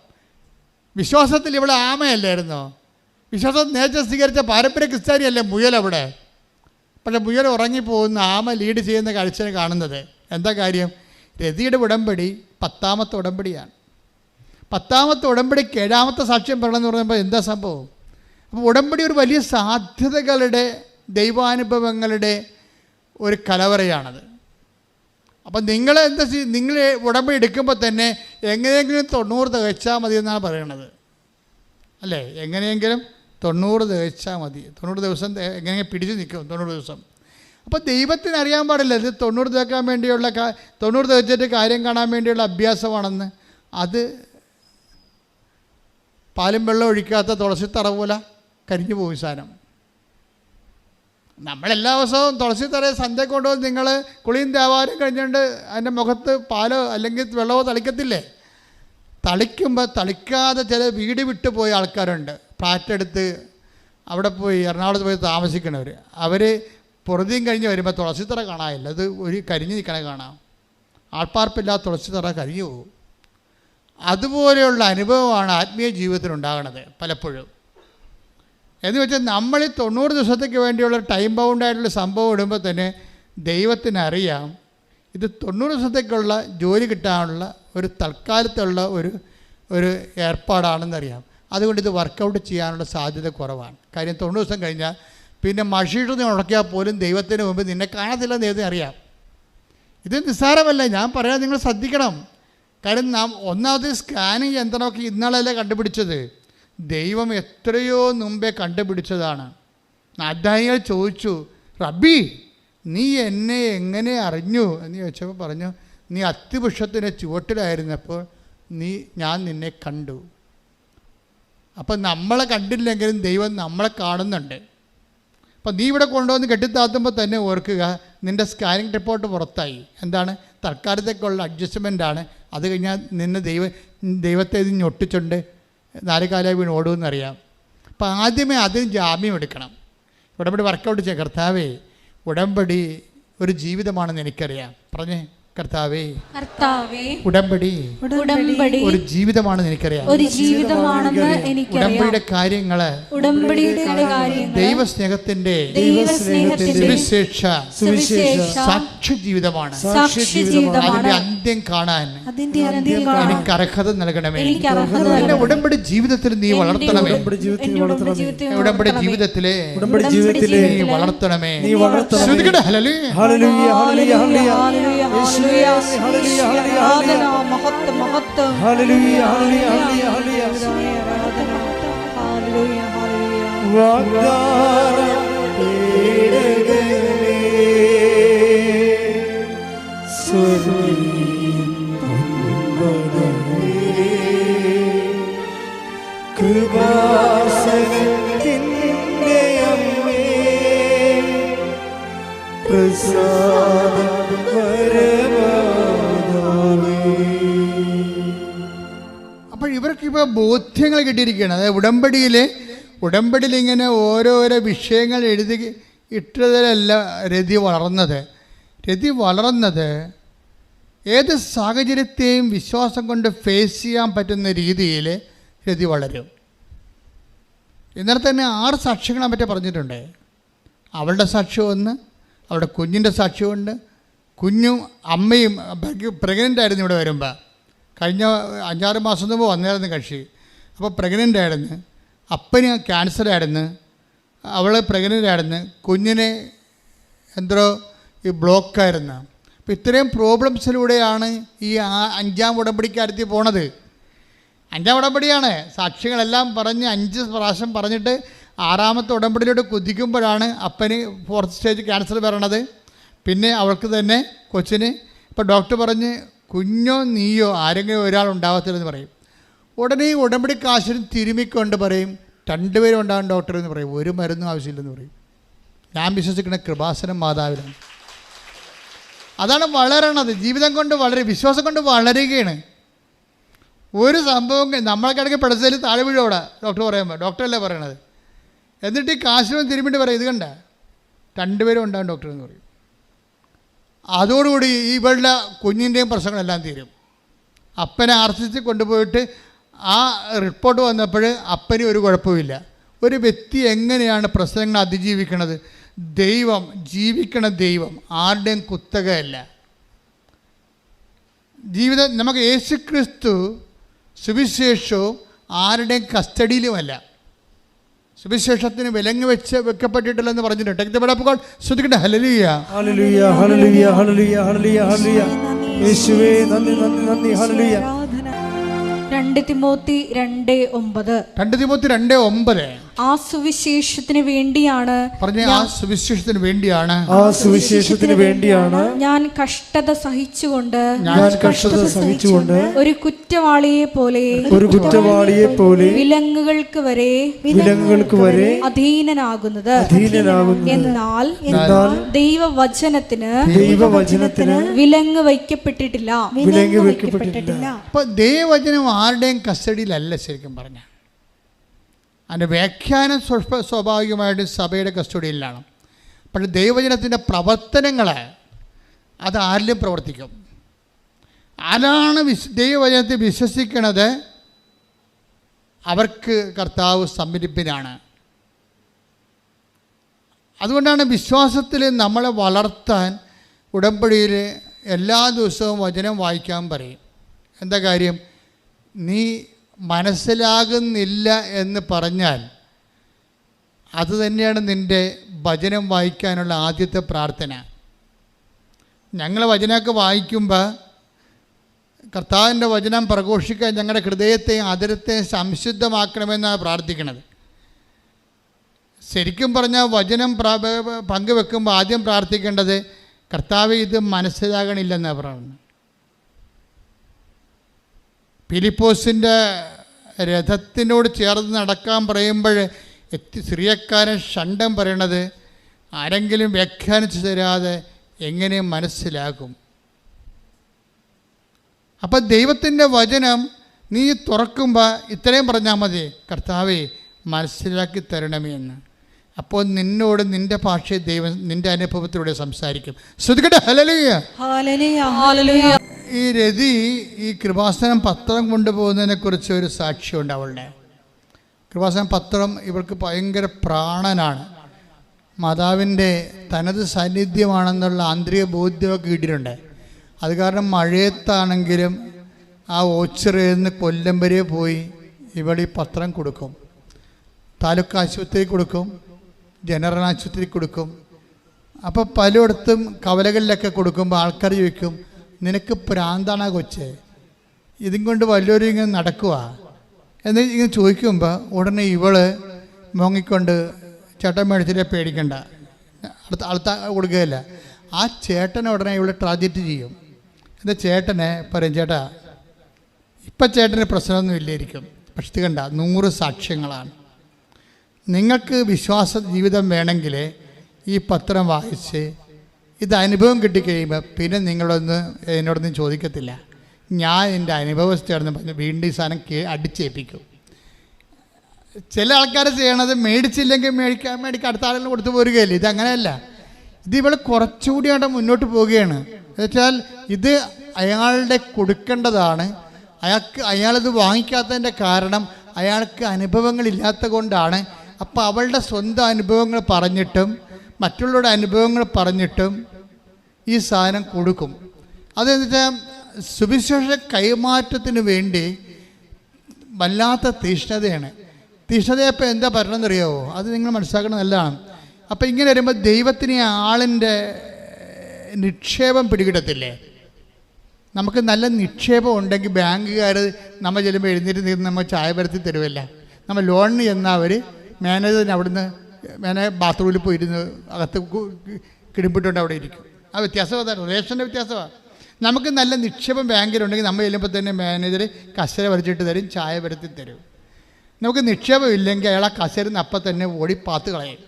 വിശ്വാസത്തിൽ ഇവിടെ ആമയല്ലായിരുന്നോ? വിശ്വാസം നേരത്തെ സ്വീകരിച്ച പാരമ്പര്യ ക്രിസ്ത്യാനിയല്ലേ മുയൽ അവിടെ. പക്ഷേ മുയൽ ഉറങ്ങിപ്പോകുന്ന ആമ ലീഡ് ചെയ്യുന്ന കാഴ്ചയാണ് കാണുന്നത്. എന്താ കാര്യം? രതിയുടെ ഉടമ്പടി 10ാമത്തെ ഉടമ്പടിയാണ്. 10ാമത്തെ ഉടമ്പടിക്ക് 7ാമത്തെ സാക്ഷ്യം പറയണമെന്ന് പറയുമ്പോൾ എന്താ സംഭവം? അപ്പോൾ ഉടമ്പടി ഒരു വലിയ സാധ്യതകളുടെ, ദൈവാനുഭവങ്ങളുടെ ഒരു കലവറയാണത്. അപ്പം നിങ്ങൾ ഉടമ്പടി എടുക്കുമ്പോൾ തന്നെ എങ്ങനെയെങ്കിലും 90 തികച്ചാൽ മതി എന്നാണ് പറയണത്, അല്ലേ? എങ്ങനെയെങ്കിലും 90 തികച്ചാൽ മതി. 90 ദിവസം എങ്ങനെയെങ്കിലും പിടിച്ച് നിൽക്കും 90 ദിവസം. അപ്പോൾ ദൈവത്തിന് അറിയാൻ പാടില്ല ഇത് 90 തികക്കാൻ വേണ്ടിയുള്ള 90 തികച്ചിട്ട് കാര്യം കാണാൻ വേണ്ടിയുള്ള അഭ്യാസമാണെന്ന്. അത് പാലും വെള്ളം ഒഴിക്കാത്ത തുളസിത്തറ പോലെ കരിഞ്ഞു പോയി സാധനം. നമ്മളെല്ലാ ദിവസവും തുളസിത്തറയെ സന്ധ്യ കൊണ്ടുവന്ന് നിങ്ങൾ കുളിയും ദേവാലയം കഴിഞ്ഞുകൊണ്ട് അതിൻ്റെ മുഖത്ത് പാലോ അല്ലെങ്കിൽ വെള്ളമോ തളിക്കത്തില്ലേ? തളിക്കുമ്പോൾ തളിക്കാതെ ചില വീട് വിട്ടു പോയ ആൾക്കാരുണ്ട്. ഫ്ലാറ്റെടുത്ത് അവിടെ പോയി എറണാകുളത്ത് പോയി താമസിക്കണവർ. അവർ പൊറുതിയും കഴിഞ്ഞ് വരുമ്പോൾ തുളസിത്തറ കാണാനില്ല, അത് ഒരു കരിഞ്ഞ് നിൽക്കണേ കാണാം. ആൾപ്പാർപ്പില്ലാത്ത തുളസിത്തറ കരിഞ്ഞു പോകും. അതുപോലെയുള്ള അനുഭവമാണ് ആത്മീയ ജീവിതത്തിലുണ്ടാകണത് പലപ്പോഴും. എന്ന് വെച്ചാൽ നമ്മൾ 90 ദിവസത്തേക്ക് വേണ്ടിയുള്ള ടൈം ബൗണ്ടായിട്ടുള്ള സംഭവം ഇടുമ്പോൾ തന്നെ ദൈവത്തിനറിയാം ഇത് 90 ദിവസത്തേക്കുള്ള ജോലി കിട്ടാനുള്ള ഒരു തൽക്കാലത്തുള്ള ഒരു ഏർപ്പാടാണെന്നറിയാം. അതുകൊണ്ട് ഇത് വർക്കൗട്ട് ചെയ്യാനുള്ള സാധ്യത കുറവാണ്. കാര്യം 90 ദിവസം കഴിഞ്ഞാൽ പിന്നെ മഷീട്ട് ഉടക്കിയാൽ പോലും ദൈവത്തിന് മുമ്പ് നിന്നെ കാണത്തില്ലെന്ന് ദൈവത്തിന് അറിയാം. ഇത് നിസ്സാരമല്ല, ഞാൻ പറയാൻ നിങ്ങൾ ശ്രദ്ധിക്കണം. കാര്യം ഒന്നാമത് സ്കാനിങ് യന്ത്രമൊക്കെ ഇന്നാളല്ലേ കണ്ടുപിടിച്ചത്. ദൈവം എത്രയോ മുമ്പേ കണ്ടുപിടിച്ചതാണ്. അദ്ധായികൾ ചോദിച്ചു, റബ്ബി നീ എന്നെ എങ്ങനെ അറിഞ്ഞു എന്ന് ചോദിച്ചപ്പോൾ പറഞ്ഞു, നീ അത്തിവൃക്ഷത്തിൻ്റെ ചുവട്ടിലായിരുന്നപ്പോൾ ഞാൻ നിന്നെ കണ്ടു. അപ്പം നമ്മളെ കണ്ടില്ലെങ്കിലും ദൈവം നമ്മളെ കാണുന്നുണ്ട്. അപ്പം നീ ഇവിടെ കൊണ്ടുവന്ന് കെട്ടിത്താത്തുമ്പോൾ തന്നെ ഓർക്കുക, നിൻ്റെ സ്കാനിങ് റിപ്പോർട്ട് പുറത്തായി. എന്താണ്? തൽക്കാലത്തേക്കുള്ള അഡ്ജസ്റ്റ്മെൻറ്റാണ്. അത് കഴിഞ്ഞാൽ നിന്നെ ദൈവത്തെ ഇത് ഞൊട്ടിച്ചുണ്ട് 4 കാലമായി വീണ് ഓടുമെന്നറിയാം. അപ്പം ആദ്യമേ അതിന് ജാമ്യം എടുക്കണം. ഉടമ്പടി വർക്കൗട്ട് ചെയ്യാം. കർത്താവേ, ഉടമ്പടി ഒരു ജീവിതമാണെന്ന് എനിക്കറിയാം. പറഞ്ഞേ, കർത്താവേ ഉടമ്പടി ഒരു ജീവിതമാണെന്ന് എനിക്കറിയാം. ഉടമ്പടിയുടെ കാര്യങ്ങള് ദൈവസ്നേഹത്തിന്റെ സുവിശേഷ സാക്ഷി ജീവിതമാണ്. അതിന്റെ അന്ത്യം കാണാൻ എനിക്ക് അർഹത നൽകണമേ. എന്റെ ഉടമ്പടി ജീവിതത്തിൽ നീ വളർത്തണമേ. ഉടമ്പടി ജീവിതത്തിലെ നീ വളർത്തണമേ. കൃപാസനത്തിൻ്റെ അമ്മേ അപ്പോൾ ഇവർക്കിപ്പോൾ ബോധ്യങ്ങൾ കിട്ടിയിരിക്കുകയാണ്. അതായത് ഉടമ്പടിയിൽ ഇങ്ങനെ ഓരോരോ വിഷയങ്ങൾ എഴുതി ഇട്ടതിലല്ല രതി വളർന്നത് ഏത് സാഹചര്യത്തെയും വിശ്വാസം കൊണ്ട് ഫേസ് ചെയ്യാൻ പറ്റുന്ന രീതിയിൽ രതി വളരും. ഇന്നലെ തന്നെ 6 സാക്ഷ്യങ്ങളെ പറ്റി പറഞ്ഞിട്ടുണ്ട്. അവളുടെ സാക്ഷ്യമൊന്ന്, അവളുടെ കുഞ്ഞിൻ്റെ സാക്ഷ്യമുണ്ട്. കുഞ്ഞും അമ്മയും പ്രഗ്നൻ്റ് ആയിരുന്നു. ഇവിടെ വരുമ്പോൾ കഴിഞ്ഞ 5-6 മാസം മുമ്പ് വന്നായിരുന്നു കക്ഷി. അപ്പോൾ പ്രഗ്നൻ്റ് ആയിരുന്നു. അപ്പന് ക്യാൻസറായിരുന്നു, അവൾ പ്രഗ്നൻ്റ് ആയിരുന്നു, കുഞ്ഞിന് എന്തോ ഈ ബ്ലോക്കായിരുന്നു. അപ്പോൾ ഇത്രയും പ്രോബ്ലംസിലൂടെയാണ് ഈ 5-ാം ഉടമ്പടിക്കാരത്തി പോണത്. 5-ാം ഉടമ്പടിയാണ്. സാക്ഷികളെല്ലാം പറഞ്ഞ് 5 പ്രാവശ്യം പറഞ്ഞിട്ട് 6-ാമത്തെ ഉടമ്പടിയിലൂടെ കുതിക്കുമ്പോഴാണ് അപ്പന് 4th സ്റ്റേജ് ക്യാൻസർ വരണത്. പിന്നെ അവൾക്ക് തന്നെ കൊച്ചിന് ഇപ്പോൾ ഡോക്ടർ പറഞ്ഞ് കുഞ്ഞോ നീയോ ആരെങ്കിലും ഒരാൾ ഉണ്ടാകത്തില്ലെന്ന് പറയും. ഉടനെ ഈ ഉടമ്പടി കാശിന് തിരുമിക്കൊണ്ട് പറയും 2 പേരും ഉണ്ടാകും ഡോക്ടർ എന്ന് പറയും. ഒരു മരുന്നും ആവശ്യമില്ലെന്ന് പറയും. ഞാൻ വിശ്വസിക്കുന്ന കൃപാസനം മാതാവിലാണ്. അതാണ് വളരണത്. ജീവിതം കൊണ്ട് വിശ്വാസം കൊണ്ട് വളരുകയാണ്. ഒരു സംഭവം നമ്മളൊക്കെ പെടസയിൽ താഴെ വീഴോടെ ഡോക്ടർ പറയുമ്പോൾ, ഡോക്ടറല്ലേ പറയണത്. എന്നിട്ട് ഈ കാശിനും തിരുമ്പിട്ട് പറയും, ഇത് കണ്ട 2 പേരും ഉണ്ടാകും ഡോക്ടർ എന്ന് പറയും. അതോടുകൂടി ഇവളുടെ കുഞ്ഞിൻ്റെയും പ്രശ്നങ്ങളെല്ലാം തീരും. അപ്പനെ ആർസിച്ച് കൊണ്ടുപോയിട്ട് ആ റിപ്പോർട്ട് വന്നപ്പോൾ അപ്പന് ഒരു കുഴപ്പമില്ല. ഒരു വ്യക്തി എങ്ങനെയാണ് പ്രശ്നങ്ങൾ അതിജീവിക്കണത്? ജീവിക്കണ ദൈവം ആരുടെയും കുത്തകയല്ല. ജീവിതം നമുക്ക് യേശുക്രിസ്തു സുവിശേഷവും ആരുടെയും കസ്റ്റഡിയിലുമല്ല. സുവിശേഷത്തിന് വിലങ്ങ് വെക്കപ്പെട്ടിട്ടില്ലെന്ന് പറഞ്ഞിട്ടുണ്ട്. ശ്രദ്ധിക്കട്ടെ. ഹല്ലേലൂയ, ഹല്ലേലൂയ, ഹല്ലേലൂയ, ഹല്ലേലൂയ, ഹല്ലേലൂയ, ഹല്ലേലൂയ. യേശുവേ നന്ദി, നന്ദി, നന്ദി. ഹല്ലേലൂയ. 2 തിമോത്തി 2:9 ആ സുവിശേഷത്തിന് വേണ്ടിയാണ് ഞാൻ കഷ്ടത സഹിച്ചുകൊണ്ട് ഒരു കുറ്റവാളിയെ പോലെ വിലങ്ങുകൾക്ക് വരെ അധീനനാകുന്നത്. എന്നാൽ ദൈവവചനത്തിന് വിലങ്ങ് വയ്ക്കപ്പെട്ടിട്ടില്ല. അപ്പോൾ ദൈവവചനം ആരുടെയും കസ്റ്റഡിയിലല്ല. ശരിക്കും പറഞ്ഞാൽ അതിൻ്റെ വ്യാഖ്യാനം സ്വാഭാവികമായിട്ട് സഭയുടെ കസ്റ്റഡിയിലാണ്. പക്ഷേ ദൈവവചനത്തിൻ്റെ പ്രവർത്തനങ്ങൾ അത് ആരിലും പ്രവർത്തിക്കും. ആരാണ് ദൈവവചനത്തെ വിശ്വസിക്കുന്നത് അവർക്ക് കർത്താവ് സംരംഭിപ്പിനാണ്. അതുകൊണ്ടാണ് വിശ്വാസത്തിൽ നമ്മളെ വളർത്താൻ ഉടമ്പടിയിൽ എല്ലാ ദിവസവും വചനം വായിക്കാൻ പറയും. എന്താ കാര്യം? നീ മനസ്സിലാകുന്നില്ല എന്ന് പറഞ്ഞാൽ അത് തന്നെയാണ് നിൻ്റെ വചനം വായിക്കാനുള്ള ആദ്യത്തെ പ്രാർത്ഥന. ഞങ്ങൾ വചനമൊക്കെ വായിക്കുമ്പോൾ കർത്താവിൻ്റെ വചനം പ്രഘോഷിക്കാൻ ഞങ്ങളുടെ ഹൃദയത്തെയും ആദരത്തെയും സംശുദ്ധമാക്കണമെന്നാണ് പ്രാർത്ഥിക്കുന്നത്. ശരിക്കും പറഞ്ഞാൽ വചനം പങ്കുവെക്കുമ്പോൾ ആദ്യം പ്രാർത്ഥിക്കേണ്ടത് കർത്താവ് ഇത് മനസ്സിലാകണില്ലെന്നാണ് പറയുന്നത്. ഫിലിപ്പോസിൻ്റെ രഥത്തിനോട് ചേർന്ന് നടക്കാൻ പറയുമ്പോൾ സിറിയക്കാരൻ ഷണ്ടം പറയണത് ആരെങ്കിലും വ്യാഖ്യാനിച്ചു തരാതെ എങ്ങനെ മനസ്സിലാകും? അപ്പം ദൈവത്തിൻ്റെ വചനം നീ തുറക്കുമ്പോൾ ഇത്രയും പറഞ്ഞാൽ മതി, കർത്താവേ മനസ്സിലാക്കി തരണമേ എന്ന്. അപ്പോൾ നിന്നോട് നിൻ്റെ ഭാഷയെ ദൈവം നിൻ്റെ അനുഭവത്തിലൂടെ സംസാരിക്കും. ശ്രദ്ധിക്കട്ടെ. ഹല്ലേലൂയ, ഹല്ലേലൂയ, ഹല്ലേലൂയ. ഈ രതി ഈ കൃപാസനം പത്രം കൊണ്ടുപോകുന്നതിനെക്കുറിച്ച് ഒരു സാക്ഷ്യമുണ്ട് അവളുടെ. കൃപാസനം പത്രം ഇവർക്ക് ഭയങ്കര പ്രാണനാണ്. മാതാവിൻ്റെ തനത് സാന്നിധ്യമാണെന്നുള്ള ആന്തരിക ബോധ്യമൊക്കെ കിട്ടിയിട്ടുണ്ട്. അത് കാരണം മഴയത്താണെങ്കിലും ആ ഓച്ചിറയിൽ നിന്ന് കൊല്ലം വരെ പോയി ഇവിടെ ഈ പത്രം കൊടുക്കും. താലൂക്ക് ആശുപത്രി കൊടുക്കും, ജനറൽ ആശുപത്രി കൊടുക്കും. അപ്പോൾ പലയിടത്തും കവലകളിലൊക്കെ കൊടുക്കുമ്പോൾ ആൾക്കാർ ചോദിക്കും, നിനക്ക് പ്രാന്താണാ കൊച്ചേ, ഇതും കൊണ്ട് വല്ലവരും ഇങ്ങനെ നടക്കുക എന്ന് ഇങ്ങനെ ചോദിക്കുമ്പോൾ ഉടനെ ഇവള് മോങ്ങിക്കൊണ്ട് ചേട്ടൻ മേടിച്ചിട്ട് പേടിക്കണ്ട, അടുത്ത കൊടുക്കുകയില്ല. ആ ചേട്ടനെ ഉടനെ ഇവിടെ ട്രാജഡി ചെയ്യും. എന്താ ചേട്ടനെ പറയും, ചേട്ടാ ഇപ്പം ചേട്ടന് പ്രശ്നമൊന്നും ഇല്ലായിരിക്കും, പക്ഷെ ഇത് കണ്ട 100 സാക്ഷ്യങ്ങളാണ്. നിങ്ങൾക്ക് വിശ്വാസ ജീവിതം വേണമെങ്കിൽ ഈ പത്രം വായിച്ച് ഇത് അനുഭവം കിട്ടിക്കഴിയുമ്പോൾ പിന്നെ എന്നോടൊന്നും ചോദിക്കത്തില്ല. ഞാൻ എൻ്റെ അനുഭവസ്ഥയാണെന്ന് പറഞ്ഞ് വീണ്ടും ഈ സാധനം അടിച്ചേൽപ്പിക്കും. ചില ആൾക്കാർ ചെയ്യണത് മേടിച്ചില്ലെങ്കിൽ മേടിക്കാൻ അടുത്ത ആളുകൾ കൊടുത്തു പോരുകയല്ലേ. ഇതങ്ങനെയല്ല. ഇത് ഇവൾ കുറച്ചുകൂടി അവിടെ മുന്നോട്ട് പോവുകയാണ്. എന്നുവെച്ചാൽ ഇത് അയാളുടെ കൊടുക്കേണ്ടതാണ്. അയാളിത് വാങ്ങിക്കാത്തതിൻ്റെ കാരണം അയാൾക്ക് അനുഭവങ്ങളില്ലാത്ത കൊണ്ടാണ്. അപ്പോൾ അവളുടെ സ്വന്തം അനുഭവങ്ങൾ പറഞ്ഞിട്ടും മറ്റുള്ളവരുടെ അനുഭവങ്ങൾ പറഞ്ഞിട്ടും ഈ സാധനം കൊടുക്കും. അതെന്ന് വെച്ചാൽ സുവിശേഷ കൈമാറ്റത്തിന് വേണ്ടി വല്ലാത്ത തീഷ്ണതയാണ്. തീഷ്ണതയപ്പോൾ എന്താ പറയണമെന്നറിയാവോ? അത് നിങ്ങൾ മനസ്സിലാക്കണം നല്ലതാണ്. അപ്പോൾ ഇങ്ങനെ വരുമ്പോൾ ദൈവത്തിന് ആളിൻ്റെ നിക്ഷേപം പിടികിടത്തില്ലേ? നമുക്ക് നല്ല നിക്ഷേപം ഉണ്ടെങ്കിൽ ബാങ്കുകാർ നമ്മൾ ചെല്ലുമ്പോൾ എഴുന്നേറ്റ് നിന്ന് നമ്മൾ ചായ പരത്തി തരുമല്ല. നമ്മൾ ലോണിന് ചെന്നാൽ അവർ മാനേജറിന് അവിടുന്ന് ബാത്റൂമിൽ പോയിരുന്ന് അകത്ത് കിടിപ്പിട്ടുകൊണ്ട് അവിടെ ഇരിക്കും. ആ വ്യത്യാസം അതാണ്, റേഷൻ്റെ വ്യത്യാസമാണ്. നമുക്ക് നല്ല നിക്ഷേപം ബാങ്കിലുണ്ടെങ്കിൽ നമ്മൾ ചെല്ലുമ്പോൾ തന്നെ മാനേജർ കസേര വരച്ചിട്ട് തരും, ചായ പരത്തി തരും. നമുക്ക് നിക്ഷേപം ഇല്ലെങ്കിൽ അയാൾ ആ കസേരയിൽ നിന്ന് അപ്പം തന്നെ ഓടി പാത്ത് കളയും.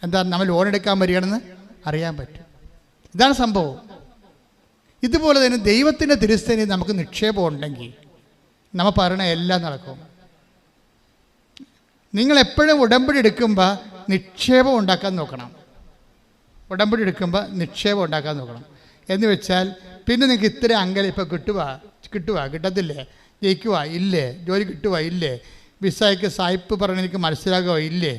എന്താ, നമ്മൾ ലോൺ എടുക്കാൻ വരികയാണെന്ന് അറിയാൻ പറ്റും. ഇതാണ് സംഭവം. ഇതുപോലെ തന്നെ ദൈവത്തിൻ്റെ തിരുസ്ഥേനയിൽ നമുക്ക് നിക്ഷേപം ഉണ്ടെങ്കിൽ നമ്മൾ പറയണ എല്ലാം നടക്കും. നിങ്ങളെപ്പോഴും ഉടമ്പടി എടുക്കുമ്പോൾ നിക്ഷേപം ഉണ്ടാക്കാൻ നോക്കണം. ഉടമ്പടി എടുക്കുമ്പോൾ നിക്ഷേപം ഉണ്ടാക്കാൻ നോക്കണം. എന്ന് വെച്ചാൽ പിന്നെ നിങ്ങൾക്ക് ഇത്ര അങ്കല ഇപ്പോൾ കിട്ടത്തില്ലേ? ജയിക്കുക ഇല്ലേ? ജോലി കിട്ടുക ഇല്ലേ? വിസയ്ക്ക് സായിപ്പ് പറഞ്ഞ എനിക്ക് മനസ്സിലാകുക ഇല്ലേ?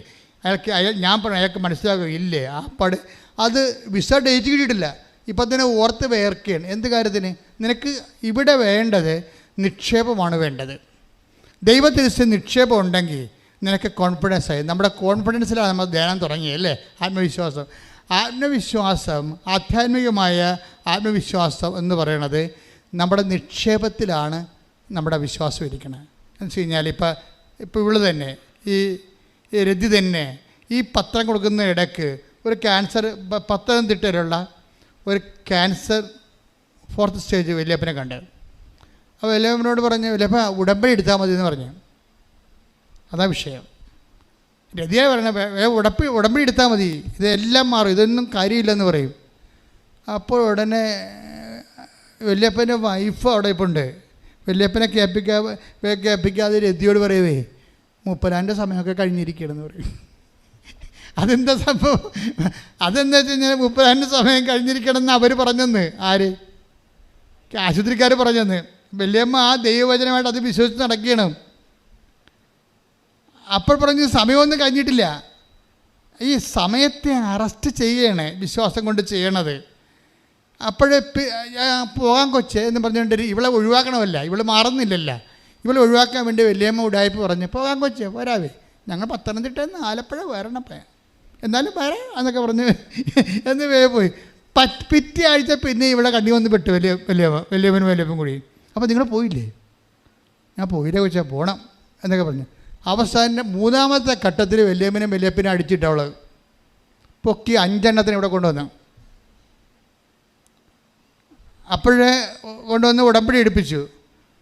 ഞാൻ പറഞ്ഞ അയാൾക്ക് മനസ്സിലാകുക ഇല്ലേ? അത് വിസ ഡേറ്റ് കിട്ടിയിട്ടില്ല, ഇപ്പം തന്നെ ഓർത്ത് വേർക്കുകയാണ്. എന്ത് കാര്യത്തിന്? നിനക്ക് ഇവിടെ വേണ്ടത് നിക്ഷേപമാണ് വേണ്ടത്. ദൈവത്തിരിച്ച് നിക്ഷേപം ഉണ്ടെങ്കിൽ നിനക്ക് കോൺഫിഡൻസ് ആയി. നമ്മുടെ കോൺഫിഡൻസിലാണ് നമ്മൾ ധ്യാനം തുടങ്ങിയല്ലേ? ആത്മവിശ്വാസം, ആധ്യാത്മികമായ ആത്മവിശ്വാസം എന്ന് പറയുന്നത് നമ്മുടെ നിക്ഷേപത്തിലാണ് നമ്മുടെ വിശ്വാസം ഇരിക്കുന്നത്. എന്ന് വെച്ച് കഴിഞ്ഞാൽ ഇപ്പോൾ ഇവള് തന്നെ ഈ രതി തന്നെ ഈ പത്രം കൊടുക്കുന്ന ഇടയ്ക്ക് ഒരു ക്യാൻസർ, പത്തനംതിട്ടയിലുള്ള ഒരു ക്യാൻസർ 4th സ്റ്റേജ് വല്യപ്പനെ കണ്ട്. അപ്പോൾ വല്യപ്പനോട് പറഞ്ഞു, വല്യപ്പ ഉടമ്പടി എടുത്താൽ മതി എന്ന് പറഞ്ഞു. അതാ വിഷയം. രതിയായി പറഞ്ഞ ഉടമ്പടി എടുത്താൽ മതി, ഇതെല്ലാം മാറും, ഇതൊന്നും കാര്യമില്ലെന്ന് പറയും. അപ്പോൾ ഉടനെ വല്യപ്പൻ്റെ വൈഫ് അവിടെ ഇപ്പോൾ ഉണ്ട്. വല്യപ്പനെ കേൾപ്പിക്കാതെ രതിയോട് പറയുവേ, 30 സമയമൊക്കെ കഴിഞ്ഞിരിക്കണമെന്ന് പറയും. അതെന്താ സംഭവം? അതെന്താ വെച്ച് കഴിഞ്ഞാൽ 30 സമയം കഴിഞ്ഞിരിക്കണമെന്ന് അവർ പറഞ്ഞെന്ന്. ആര്? ആശുപത്രിക്കാർ പറഞ്ഞെന്ന്. വല്യമ്മ ആ ദൈവവചനമായിട്ട് അത് വിശ്വസിച്ച് നടക്കണം. അപ്പോൾ പറഞ്ഞ് സമയമൊന്നും കഴിഞ്ഞിട്ടില്ല. ഈ സമയത്തെ അറസ്റ്റ് ചെയ്യണേ വിശ്വാസം കൊണ്ട് ചെയ്യണത്. അപ്പോഴേ പോകാൻ കൊച്ചേ എന്ന് പറഞ്ഞുകൊണ്ട് ഇവളെ ഒഴിവാക്കണമല്ല, ഇവള് മാറുന്നില്ലല്ല. ഇവളെ ഒഴിവാക്കാൻ വേണ്ടി വല്യമ്മ ഉടായ്പ പറഞ്ഞ്, പോകാൻ കൊച്ചേ വരാവേ, ഞങ്ങൾ പത്തനംതിട്ടയിൽ ആലപ്പുഴ വരണപ്പേ, എന്നാലും വരാം എന്നൊക്കെ പറഞ്ഞ് എന്ന് പോയി. പിറ്റേ ആഴ്ച പിന്നെ ഇവിടെ കണ്ണി വന്ന് പെട്ടു വല്യമ്മനും വല്യപ്പനും കൂടി. അപ്പോൾ നിങ്ങൾ പോയില്ലേ? ഞാൻ പോയില്ല വെച്ചാൽ പോകണം എന്നൊക്കെ പറഞ്ഞു. അവസാനം 3-ാമത്തെ ഘട്ടത്തിൽ വല്യമ്മനെ വല്യപ്പനെ അടിച്ചിട്ട് അവൾ പൊക്കി 5 എണ്ണത്തിന് ഇവിടെ കൊണ്ടുവന്നു. അപ്പോഴേ കൊണ്ടുവന്ന് ഉടമ്പടി എടുപ്പിച്ചു.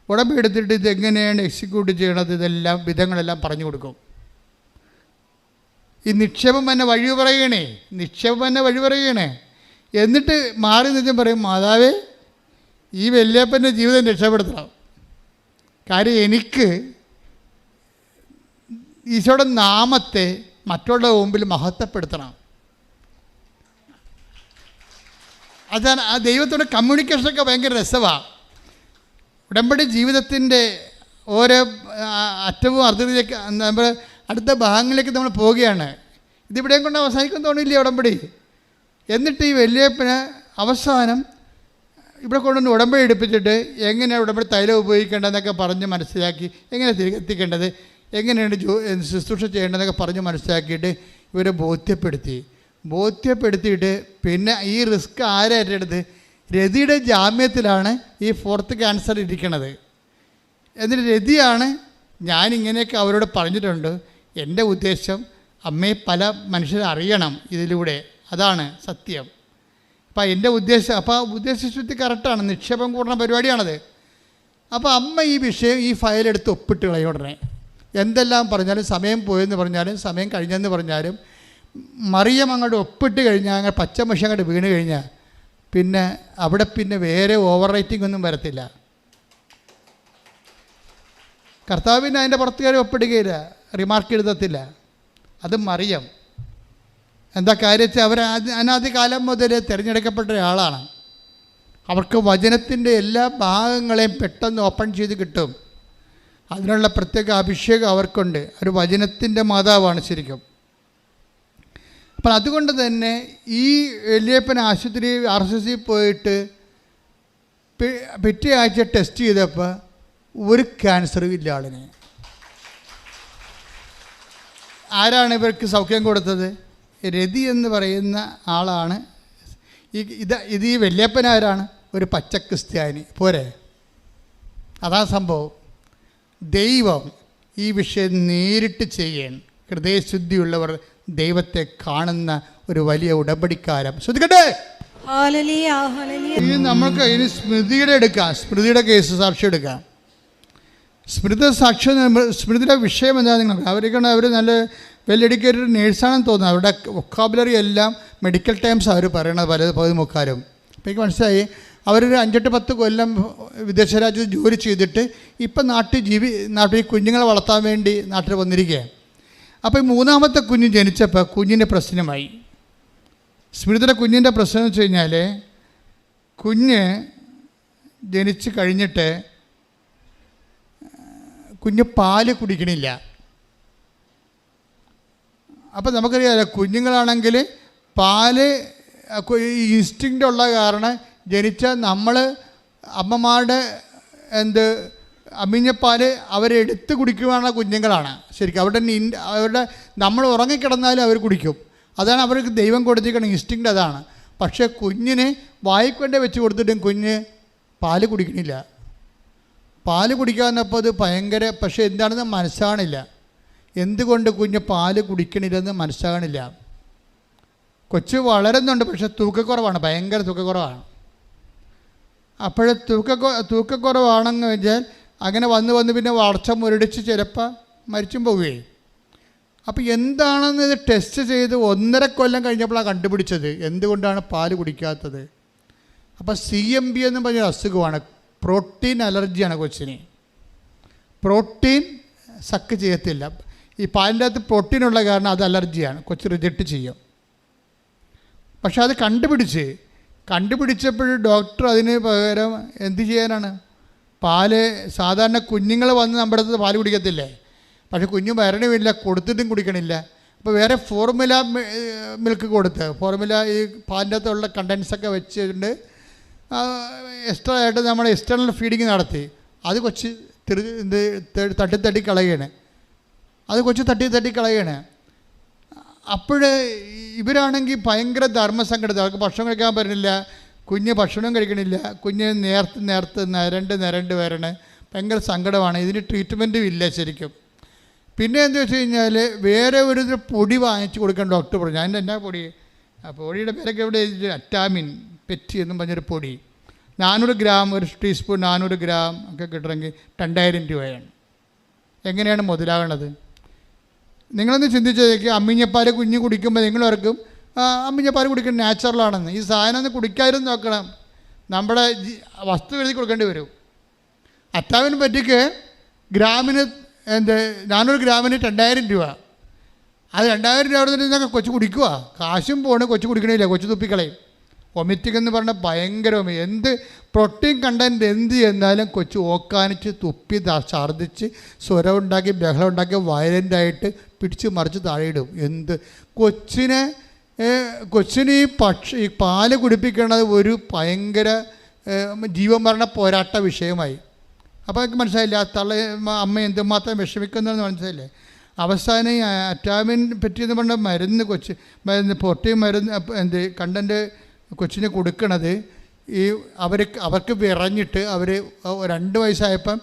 ഉടമ്പടി എടുത്തിട്ട് ഇതെങ്ങനെയാണ് എക്സിക്യൂട്ട് ചെയ്യണത്, ഇതെല്ലാം വിധങ്ങളെല്ലാം പറഞ്ഞു കൊടുക്കും. ഈ നിക്ഷേപം തന്നെ വഴി പറയണേ. എന്നിട്ട് മാറി നിന്നും പറയും, മാതാവേ ഈ വല്യപ്പൻ്റെ ജീവിതം രക്ഷപ്പെടുത്തണം. കാര്യം എനിക്ക് ഈശോയുടെ നാമത്തെ മറ്റുള്ള മുമ്പിൽ മഹത്വപ്പെടുത്തണം. അതാണ് ആ ദൈവത്തോടെ കമ്മ്യൂണിക്കേഷനൊക്കെ ഭയങ്കര രസമാണ്. ഉടമ്പടി ജീവിതത്തിൻ്റെ ഓരോ അറ്റവും അർദ്ധത്തിലേക്ക് നമ്മൾ അടുത്ത ഭാഗങ്ങളിലേക്ക് നമ്മൾ പോവുകയാണ്. ഇതിവിടെയും കൊണ്ട് അവസാനിക്കാൻ തോന്നില്ലേ ഉടമ്പടി? എന്നിട്ട് ഈ വല്യപ്പന് അവസാനം ഇവിടെ കൊണ്ടുവന്ന് ഉടമ്പടി എടുപ്പിച്ചിട്ട് എങ്ങനെയാണ് ഉടമ്പടി തൈലം ഉപയോഗിക്കേണ്ടതെന്നൊക്കെ പറഞ്ഞ് മനസ്സിലാക്കി, എങ്ങനെ തിരികെത്തിക്കേണ്ടത്, എങ്ങനെയാണ് ശുശ്രൂഷ ചെയ്യേണ്ടതെന്നൊക്കെ പറഞ്ഞ് മനസ്സിലാക്കിയിട്ട് ഇവരെ ബോധ്യപ്പെടുത്തിയിട്ട് പിന്നെ ഈ റിസ്ക് ആരെ ഏറ്റെടുത്ത്? രതിയുടെ ജാമ്യത്തിലാണ് ഈ 4th ക്യാൻസർ ഇരിക്കണത്. എന്നിട്ട് രതിയാണ് ഞാനിങ്ങനെയൊക്കെ അവരോട് പറഞ്ഞിട്ടുണ്ട്, എൻ്റെ ഉദ്ദേശം അമ്മയെ പല മനുഷ്യരെ അറിയണം ഇതിലൂടെ, അതാണ് സത്യം. അപ്പോൾ എൻ്റെ ഉദ്ദേശം, അപ്പോൾ ഉദ്ദേശശുദ്ധി കറക്റ്റാണ്, നിക്ഷേപം കൂടുന്ന പരിപാടിയാണത്. അപ്പോൾ അമ്മ ഈ വിഷയം ഈ ഫയലെടുത്ത് ഒപ്പിട്ട് കളയും ഉടനെ. എന്തെല്ലാം പറഞ്ഞാലും, സമയം പോയെന്ന് പറഞ്ഞാലും സമയം കഴിഞ്ഞെന്ന് പറഞ്ഞാലും മറിയം അങ്ങോട്ട് ഒപ്പിട്ട് കഴിഞ്ഞാൽ, അങ്ങനെ പച്ചമഷി അങ്ങോട്ട് വീണ് കഴിഞ്ഞാൽ പിന്നെ അവിടെ പിന്നെ വേറെ ഓവർ റൈറ്റിംഗ് ഒന്നും വരത്തില്ല. കർത്താവിന് അതിൻ്റെ പുറത്ത് കയറി ഒപ്പിടുകയില്ല, റിമാർക്ക് എഴുതത്തില്ല. അത് മറിയം. എന്താ കാര്യം വെച്ചാൽ അവർ അനാദികാലം മുതൽ തിരഞ്ഞെടുക്കപ്പെട്ട ഒരാളാണ്. അവർക്ക് വചനത്തിൻ്റെ എല്ലാ ഭാഗങ്ങളെയും പെട്ടെന്ന് ഓപ്പൺ ചെയ്ത് കിട്ടും. അതിനുള്ള പ്രത്യേക അഭിഷേകം അവർക്കുണ്ട്. ഒരു വചനത്തിൻ്റെ മാതാവാണ് ശരിക്കും. അപ്പം അതുകൊണ്ട് തന്നെ ഈ വല്യപ്പൻ ആശുപത്രി RCC പോയിട്ട് പിറ്റേ ആഴ്ച ടെസ്റ്റ് ചെയ്തപ്പോൾ ഒരു ക്യാൻസറും ഇല്ല ആളിന്. ആരാണ് ഇവർക്ക് സൗഖ്യം കൊടുത്തത്? രതി എന്ന് പറയുന്ന ആളാണ്. ഇത് ഈ വല്യപ്പനാരാണ്? ഒരു പച്ച ക്രിസ്ത്യാനി പോരെ? അതാ സംഭവം. ദൈവം ഈ വിഷയം നേരിട്ട് ചെയ്യാൻ ഹൃദയശുദ്ധിയുള്ളവർ ദൈവത്തെ കാണുന്ന ഒരു വലിയ ഉടമ്പടിക്കാരം. ശ്രദ്ധിക്കട്ടെ. ഇനി നമുക്ക് ഇനി സ്മൃതിയുടെ കേസ് സാക്ഷ്യം എടുക്കാം. സ്മൃതിയുടെ വിഷയം എന്താണെന്ന് നിങ്ങൾക്ക് അവർ നല്ല വെൽ എഡ്യൂക്കേറ്റഡ് നേഴ്സാണെന്ന് തോന്നുന്നു. അവരുടെ വൊക്കാബുലറി എല്ലാം മെഡിക്കൽ ടേംസ് അവർ പറയണത് പല മുക്കാരും. അപ്പോൾ എനിക്ക് മനസ്സിലായി അവരൊരു 5-10 കൊല്ലം വിദേശ രാജ്യത്ത് ജോലി ചെയ്തിട്ട് ഇപ്പം നാട്ടിൽ കുഞ്ഞുങ്ങളെ വളർത്താൻ വേണ്ടി നാട്ടിൽ വന്നിരിക്കുകയാണ്. അപ്പോൾ ഈ 3-ാമത്തെ കുഞ്ഞ് ജനിച്ചപ്പോൾ കുഞ്ഞിൻ്റെ പ്രശ്നമായി. സ്മൃതിയുടെ കുഞ്ഞിൻ്റെ പ്രശ്നം എന്ന് വെച്ച് കഴിഞ്ഞാൽ കുഞ്ഞ് ജനിച്ച് കഴിഞ്ഞിട്ട് കുഞ്ഞ് പാല് കുടിക്കണില്ല. അപ്പോൾ നമുക്കറിയാമല്ലോ, കുഞ്ഞുങ്ങളാണെങ്കിൽ പാല് ഇൻസ്റ്റിങ്ക്റ്റ് ഉള്ള കാരണം ജനിച്ച നമ്മൾ അമ്മമാരുടെ അമ്മിഞ്ഞപ്പാൽ അവരെടുത്ത് കുടിക്കുവാനുള്ള കുഞ്ഞുങ്ങളാണ് ശരിക്കും. അവരുടെ നമ്മൾ ഉറങ്ങിക്കിടന്നാലും അവർ കുടിക്കും. അതാണ് അവർക്ക് ദൈവം കൊടുത്തിരിക്കുന്ന ഇൻസ്റ്റിങ്ക്റ്റ്, അതാണ്. പക്ഷേ കുഞ്ഞിന് വായിക്കൊണ്ട് വെച്ച് കൊടുത്തിട്ടും കുഞ്ഞ് പാല് കുടിക്കണില്ല. പാല് കുടിക്കാമെന്നപ്പോൾ അത് ഭയങ്കര, പക്ഷേ എന്താണെന്ന് മനസ്സാകണില്ല. എന്തുകൊണ്ട് കുഞ്ഞ് പാല് കുടിക്കണില്ലെന്ന് മനസ്സാകണില്ല. കൊച്ച് വളരുന്നുണ്ട്, പക്ഷേ തൂക്കക്കുറവാണ്, ഭയങ്കര തൂക്കക്കുറവാണ്. അപ്പോഴേ തൂക്കക്കുറവാണെന്ന് വെച്ചാൽ അങ്ങനെ വന്ന് പിന്നെ വളർച്ച മുരടിച്ച് ചിലപ്പോൾ മരിച്ചും പോവുകയും. അപ്പോൾ എന്താണെന്ന് ഇത് ടെസ്റ്റ് ചെയ്ത് 1.5 കൊല്ലം കഴിഞ്ഞപ്പോഴാണ് കണ്ടുപിടിച്ചത് എന്തുകൊണ്ടാണ് പാല് കുടിക്കാത്തത്. അപ്പോൾ CMB എന്ന് പറഞ്ഞൊരു അസുഖമാണ്, പ്രോട്ടീൻ അലർജിയാണ് കൊച്ചിന്. പ്രോട്ടീൻ സക്ക് ചെയ്യത്തില്ല. ഈ പാലിൻ്റെ അകത്ത് പ്രോട്ടീനുള്ള കാരണം അത് അലർജിയാണ്, കൊച്ച് റിജക്റ്റ് ചെയ്യും. പക്ഷെ അത് കണ്ടുപിടിച്ചപ്പോൾ ഡോക്ടർ അതിന് പകരം എന്ത് ചെയ്യാനാണ്? പാല് സാധാരണ കുഞ്ഞുങ്ങൾ വന്ന് നമ്മുടെ അടുത്ത് പാല് കുടിക്കത്തില്ലേ, പക്ഷെ കുഞ്ഞു വരണമില്ല, കൊടുത്തിട്ടും കുടിക്കണില്ല. അപ്പോൾ വേറെ ഫോർമുല മിൽക്ക് കൊടുത്ത്, ഫോർമുല ഈ പാലിൻ്റെ അകത്തുള്ള കണ്ടൻസൊക്കെ വെച്ചിട്ടുണ്ട്, എക്സ്ട്രാ ആയിട്ട് നമ്മൾ എക്സ്റ്റേണൽ ഫീഡിങ് നടത്തി. അത് കൊച്ച് തട്ടി കളയാണ്. അപ്പോൾ ഇവരാണെങ്കിൽ ഭയങ്കര ധർമ്മസങ്കടത്തിൽ, അവർക്ക് ഭക്ഷണം കഴിക്കാൻ പറ്റുന്നില്ല, കുഞ്ഞ് ഭക്ഷണം കഴിക്കണില്ല, കുഞ്ഞ് നേർത്ത് നിരണ്ട് വരണേ, ഭയങ്കര സങ്കടമാണ്. ഇതിന് ട്രീറ്റ്മെൻറ്റും ഇല്ല ശരിക്കും. പിന്നെ എന്താ വെച്ച് കഴിഞ്ഞാൽ വേറെ ഒരു പൊടി വാങ്ങിച്ച് കൊടുക്കാൻ ഡോക്ടർ പറഞ്ഞു. അതിൻ്റെ എന്നാ പൊടി? ആ പൊടിയുടെ പേരൊക്കെ ഇവിടെ അറ്റാമിൻ പെറ്റി എന്നും പറഞ്ഞൊരു പൊടി, 400 ഗ്രാം, ഒരു ടീസ്പൂൺ 400 ഗ്രാം ഒക്കെ കിട്ടണമെങ്കിൽ 2000 രൂപയാണ്. എങ്ങനെയാണ് മുതലാകണത്? നിങ്ങളൊന്ന് ചിന്തിച്ചേക്ക്. അമ്മിഞ്ഞപ്പാൽ കുഞ്ഞ് കുടിക്കുമ്പോൾ നിങ്ങളവർക്കും അമ്മിഞ്ഞപ്പാൽ കുടിക്കുന്നത് നാച്ചുറലാണെന്ന്. ഈ സാധനം ഒന്ന് കുടിക്കാതിരുന്ന് നോക്കണം, നമ്മുടെ വസ്തു എഴുതി കൊടുക്കേണ്ടി വരും. അറ്റാമിൻ പറ്റിക്ക് ഗ്രാമിന് 400 ഗ്രാമിന് 2000 രൂപ. അത് 2000 രൂപ അവിടെ നിന്നൊക്കെ കൊച്ചു കുടിക്കുക, കാശും പോണ്, കൊച്ചു കുടിക്കണില്ല, കൊച്ചു തുപ്പിക്കളയും. വൊമിറ്റിംഗ് എന്ന് പറഞ്ഞാൽ ഭയങ്കര എന്ത് പ്രോട്ടീൻ കണ്ടൻറ്റ് എന്ത് ചെന്നാലും കൊച്ചു ഓക്കാനിച്ച് തുപ്പി ഛർദ്ദിച്ച് സ്വരം ഉണ്ടാക്കി ബഹളം ഉണ്ടാക്കി വയലൻ്റായിട്ട് പിടിച്ച് മറിച്ച് താഴെയിടും. എന്ത് കൊച്ചിന് ഈ പാല് കുടിപ്പിക്കുന്നത് ഒരു ഭയങ്കര ജീവൻ മരണ പോരാട്ട വിഷയമായി. അപ്പോൾ എനിക്ക് മനസ്സിലായില്ല അമ്മ എന്തുമാത്രം വിഷമിക്കുന്നതെന്ന് മനസ്സിലായില്ലേ. അവസാനം ഈ അറ്റാമിൻ പറ്റിയെന്ന് പറഞ്ഞ മരുന്ന് പ്രോട്ടീൻ മരുന്ന് കണ്ടൻറ്റ് കൊച്ചിന് കൊടുക്കണത് ഈ അവർക്ക് വിറഞ്ഞിട്ട് അവർ 2 വയസ്സായപ്പം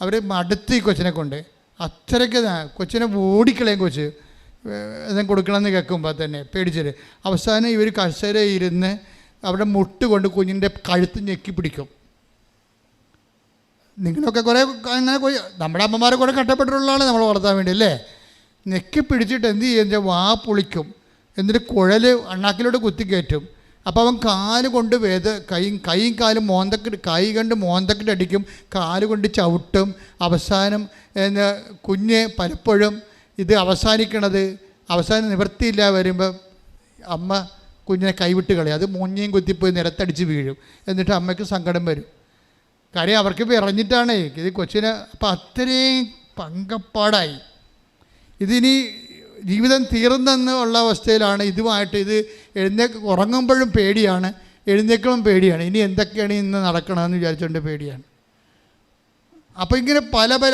അവർ മടുത്ത് ഈ കൊച്ചിനെ കൊണ്ട് അത്രയ്ക്ക് കൊച്ചിനെ ഓടിക്കളയും. കൊച്ച് എന്തെങ്കിലും കൊടുക്കണമെന്ന് കേൾക്കുമ്പോൾ തന്നെ പേടിച്ചിട്ട് അവസാനം ഇവർ കസേര ഇരുന്ന് അവിടെ മുട്ട് കൊണ്ട് കുഞ്ഞിൻ്റെ കഴുത്ത് ഞെക്കി പിടിക്കും. നിങ്ങളൊക്കെ കുറേ അങ്ങനെ നമ്മുടെ അമ്മമാർ കുറേ കഷ്ടപ്പെട്ടിട്ടുള്ളതാണ് നമ്മൾ വളർത്താൻ വേണ്ടി അല്ലേ. ഞെക്കി പിടിച്ചിട്ട് എന്ത് ചെയ്യുക, വാ പൊളിക്കും, എന്നിട്ട് കുഴൽ അണ്ണാക്കിലോട്ട് കുത്തിക്കയറ്റും. അപ്പോൾ അവൻ കാല് കൊണ്ട് കൈയും കാലും കൈ കണ്ട് മോന്തക്കിട്ട് അടിക്കും, കാല് കൊണ്ട് ചവിട്ടും. അവസാനം കുഞ്ഞ് പലപ്പോഴും ഇത് അവസാനം നിവൃത്തിയില്ല വരുമ്പോൾ അമ്മ കുഞ്ഞിനെ കൈവിട്ട് കളയും. അത് മൂഞ്ഞയും കുത്തിപ്പോയി നിലത്തടിച്ച് വീഴും. എന്നിട്ട് അമ്മയ്ക്ക് സങ്കടം വരും. കാര്യം അവർക്ക് വിറഞ്ഞിട്ടാണ് ഇത് കൊച്ചിനെ. അപ്പം അത്രയും പങ്കപ്പാടായി. ഇതിനി ജീവിതം തീർന്നെന്നുള്ള അവസ്ഥയിലാണ്. ഇതുമായിട്ട് ഇത് ഉറങ്ങുമ്പോഴും പേടിയാണ്, എഴുന്നേൽക്കുമ്പോഴും പേടിയാണ്. ഇനി എന്തൊക്കെയാണ് ഇന്ന് നടക്കണമെന്ന് വിചാരിച്ചുകൊണ്ട് പേടിയാണ്. അപ്പോൾ ഇങ്ങനെ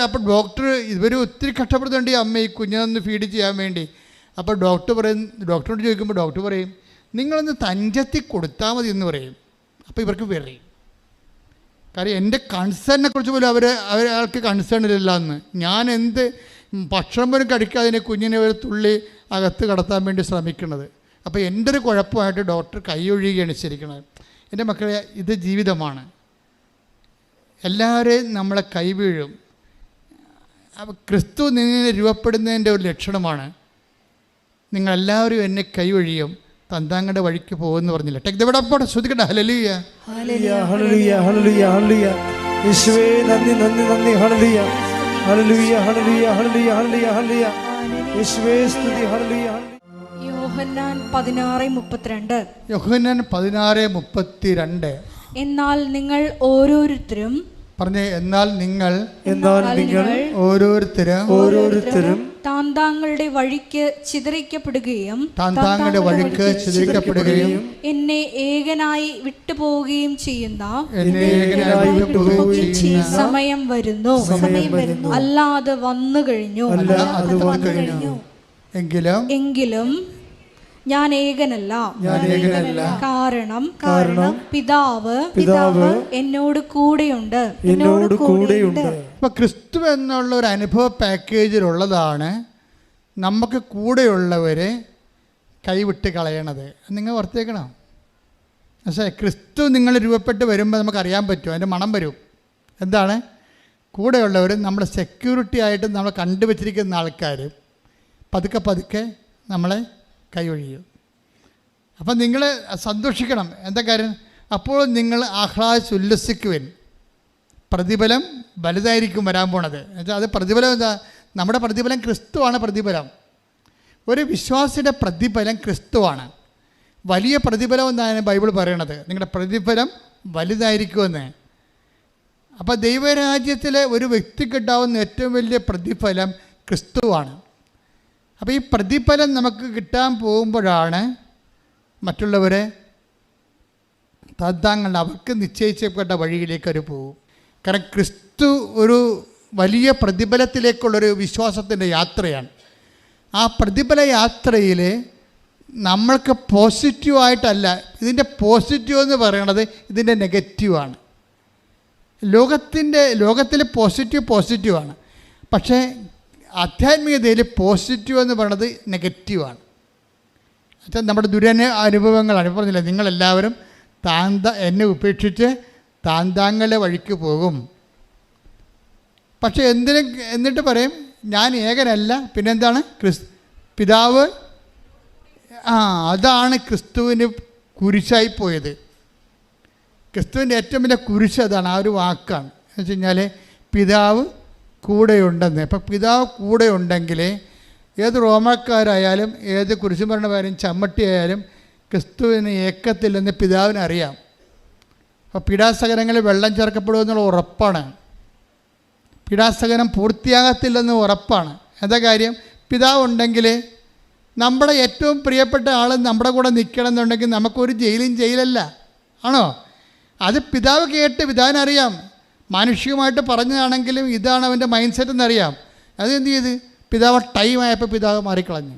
അപ്പോൾ ഇവർ ഒത്തിരി കഷ്ടപ്പെടുന്നുണ്ട് ഈ അമ്മ ഈ കുഞ്ഞിനൊന്ന് ഫീഡ് ചെയ്യാൻ വേണ്ടി. അപ്പോൾ ഡോക്ടറോട് ചോദിക്കുമ്പോൾ ഡോക്ടർ പറയും നിങ്ങളൊന്ന് തഞ്ചത്തി കൊടുത്താൽ മതി എന്ന് പറയും. അപ്പോൾ ഇവർക്ക് വിറയും. കാര്യം എൻ്റെ കൺസേണിനെ കുറിച്ച് പോലും അയാൾക്ക് കൺസേൺ ഇല്ല എന്ന്. ഞാൻ എന്ത് ഭക്ഷണം പോലും കഴിക്കാതെ കുഞ്ഞിനെ ഒരു തുള്ളി അകത്ത് കടത്താൻ വേണ്ടി ശ്രമിക്കുന്നത്. അപ്പോൾ എൻ്റെ ഒരു കുഴപ്പമായിട്ട് ഡോക്ടർ കൈയൊഴിയുകയാണ് ശരിക്കുന്നത്. എൻ്റെ മക്കളെ, ഇത് ജീവിതമാണ്. എല്ലാവരെയും നമ്മളെ കൈവീഴും. അപ്പോൾ ക്രിസ്തു നിന്നെ രൂപപ്പെടുന്നതിൻ്റെ ഒരു ലക്ഷണമാണ് നിങ്ങളെല്ലാവരും എന്നെ കൈവഴിയും തന്താങ്ങളുടെ വഴിക്ക് പോകുമെന്ന് പറഞ്ഞില്ല. ടെക്തവിടെ ശ്രദ്ധിക്കട്ടെ. ഹല്ലേലൂയ ഹല്ലേലൂയ ഹല്ലേലൂയ ഹല്ലേലൂയ ഹല്ലേലൂയ. യേശുവേ നന്ദി നന്ദി നന്ദി. ഹല്ലേലൂയ ഹല്ലേലൂയ ഹല്ലേലൂയ ഹല്ലേലൂയ ഹല്ലേലൂയ ഹല്ലേലൂയ. യേശുവേ സ്തുതി. ഹല്ലേലൂയ. യോഹന്നാൻ 16:32. യോഹന്നാൻ 16:32. എന്നാൽ നിങ്ങൾ ഓരോരുത്തരും പറഞ്ഞേ, എന്നാൽ നിങ്ങൾ ഓരോരുത്തരും താന്താങ്ങളുടെ വഴിക്ക് ചിതറിക്കപ്പെടുകയും എന്നെ ഏകനായി വിട്ടുപോവുകയും ചെയ്യുന്ന സമയം വരുന്നു, അല്ലാതെ വന്നു കഴിഞ്ഞു. എങ്കിലും ഞാൻ ഏകനല്ല. കാരണം പിതാവ് എന്നോട് കൂടെയുണ്ട്. ഇപ്പൊ ക്രിസ്തു എന്നുള്ള ഒരു അനുഭവ പാക്കേജിലുള്ളതാണ് നമുക്ക് കൂടെയുള്ളവരെ കൈവിട്ട് കളയണത്. നിങ്ങൾ ഓർത്തേക്കണം. പക്ഷേ ക്രിസ്തു നിങ്ങൾ രൂപപ്പെട്ട് വരുമ്പോൾ നമുക്കറിയാൻ പറ്റും, അതിൻ്റെ മണം വരും. എന്താണ്? കൂടെയുള്ളവർ നമ്മുടെ സെക്യൂരിറ്റി ആയിട്ട് നമ്മൾ കണ്ടുവച്ചിരിക്കുന്ന ആൾക്കാർ പതുക്കെ നമ്മളെ കൈയൊഴിയും. അപ്പം നിങ്ങൾ സന്തോഷിക്കണം. എന്താ കാര്യം? അപ്പോൾ നിങ്ങൾ ഉല്ലസിക്കുവിൻ. പ്രതിഫലം വലുതായിരിക്കും വരാൻ പോണത്. എന്നുവെച്ചാൽ അത് പ്രതിഫലം എന്താ? നമ്മുടെ പ്രതിഫലം ക്രിസ്തുവാണ്. പ്രതിഫലം ഒരു വിശ്വാസിയുടെ പ്രതിഫലം ക്രിസ്തുവാണ്. വലിയ പ്രതിഫലം എന്നാണ് ബൈബിൾ പറയണത്. നിങ്ങളുടെ പ്രതിഫലം വലുതായിരിക്കുമെന്ന്. അപ്പോൾ ദൈവരാജ്യത്തിലെ ഒരു വ്യക്തിക്കുണ്ടാവുന്ന ഏറ്റവും വലിയ പ്രതിഫലം ക്രിസ്തുവാണ്. അപ്പോൾ ഈ പ്രതിഫലം നമുക്ക് കിട്ടാൻ പോകുമ്പോഴാണ് മറ്റുള്ളവരെ തദ്ദാങ്ങൾ അവർക്ക് നിശ്ചയിച്ചപ്പെട്ട വഴിയിലേക്ക് അവർ പോകും. കാരണം ക്രിസ്തു ഒരു വലിയ പ്രതിഫലത്തിലേക്കുള്ളൊരു വിശ്വാസത്തിൻ്റെ യാത്രയാണ്. ആ പ്രതിഫല യാത്രയിൽ നമ്മൾക്ക് പോസിറ്റീവായിട്ടല്ല. ഇതിൻ്റെ പോസിറ്റീവ് എന്ന് പറയണത് ഇതിൻ്റെ നെഗറ്റീവാണ്. ലോകത്തിൽ പോസിറ്റീവാണ്, പക്ഷേ ആധ്യാത്മികതയിൽ പോസിറ്റീവ് എന്ന് പറയുന്നത് നെഗറ്റീവാണ്. എന്നുവെച്ചാൽ നമ്മുടെ അനുഭവങ്ങളാണ്. പറഞ്ഞില്ല, നിങ്ങളെല്ലാവരും എന്നെ ഉപേക്ഷിച്ച് താന്താങ്ങളുടെ വഴിക്ക് പോകും. പക്ഷേ എന്നിട്ട് പറയും ഞാൻ ഏകനല്ല, പിന്നെന്താണ് പിതാവ്. അതാണ് ക്രിസ്തുവിന് കുരിശായിപ്പോയത്. ക്രിസ്തുവിൻ്റെ ഏറ്റവും വലിയ കുരിശ് അതാണ്, ആ ഒരു വാക്കാണ്. എന്ന് വെച്ച് കഴിഞ്ഞാൽ പിതാവ് കൂടെയുണ്ടെന്ന്. അപ്പം പിതാവ് കൂടെ ഉണ്ടെങ്കിൽ ഏത് റോമാക്കാരായാലും ഏത് കുരിശുമരണമായാലും ചമ്മട്ടിയായാലും ക്രിസ്തുവിന് ഏക്കത്തില്ലെന്ന് പിതാവിനറിയാം. അപ്പോൾ പീഡാസഹനങ്ങളിൽ വെള്ളം ചേർക്കപ്പെടുമെന്നുള്ള ഉറപ്പാണ്. പീഡാസഹനം പൂർത്തിയാകത്തില്ലെന്ന് ഉറപ്പാണ്. എന്താ കാര്യം? പിതാവ് ഉണ്ടെങ്കിൽ നമ്മുടെ ഏറ്റവും പ്രിയപ്പെട്ട ആൾ നമ്മുടെ കൂടെ നിൽക്കണം എന്നുണ്ടെങ്കിൽ നമുക്കൊരു ജയിലല്ല, ആണോ? അത് പിതാവ് കേട്ട്, പിതാവിനറിയാം. മാനുഷികമായിട്ട് പറഞ്ഞതാണെങ്കിലും ഇതാണ് അവൻ്റെ മൈൻഡ് സെറ്റ് എന്നറിയാം. അതെന്ത് ചെയ്ത് പിതാവ് ടൈമായപ്പോൾ പിതാവ് മാറിക്കളഞ്ഞു.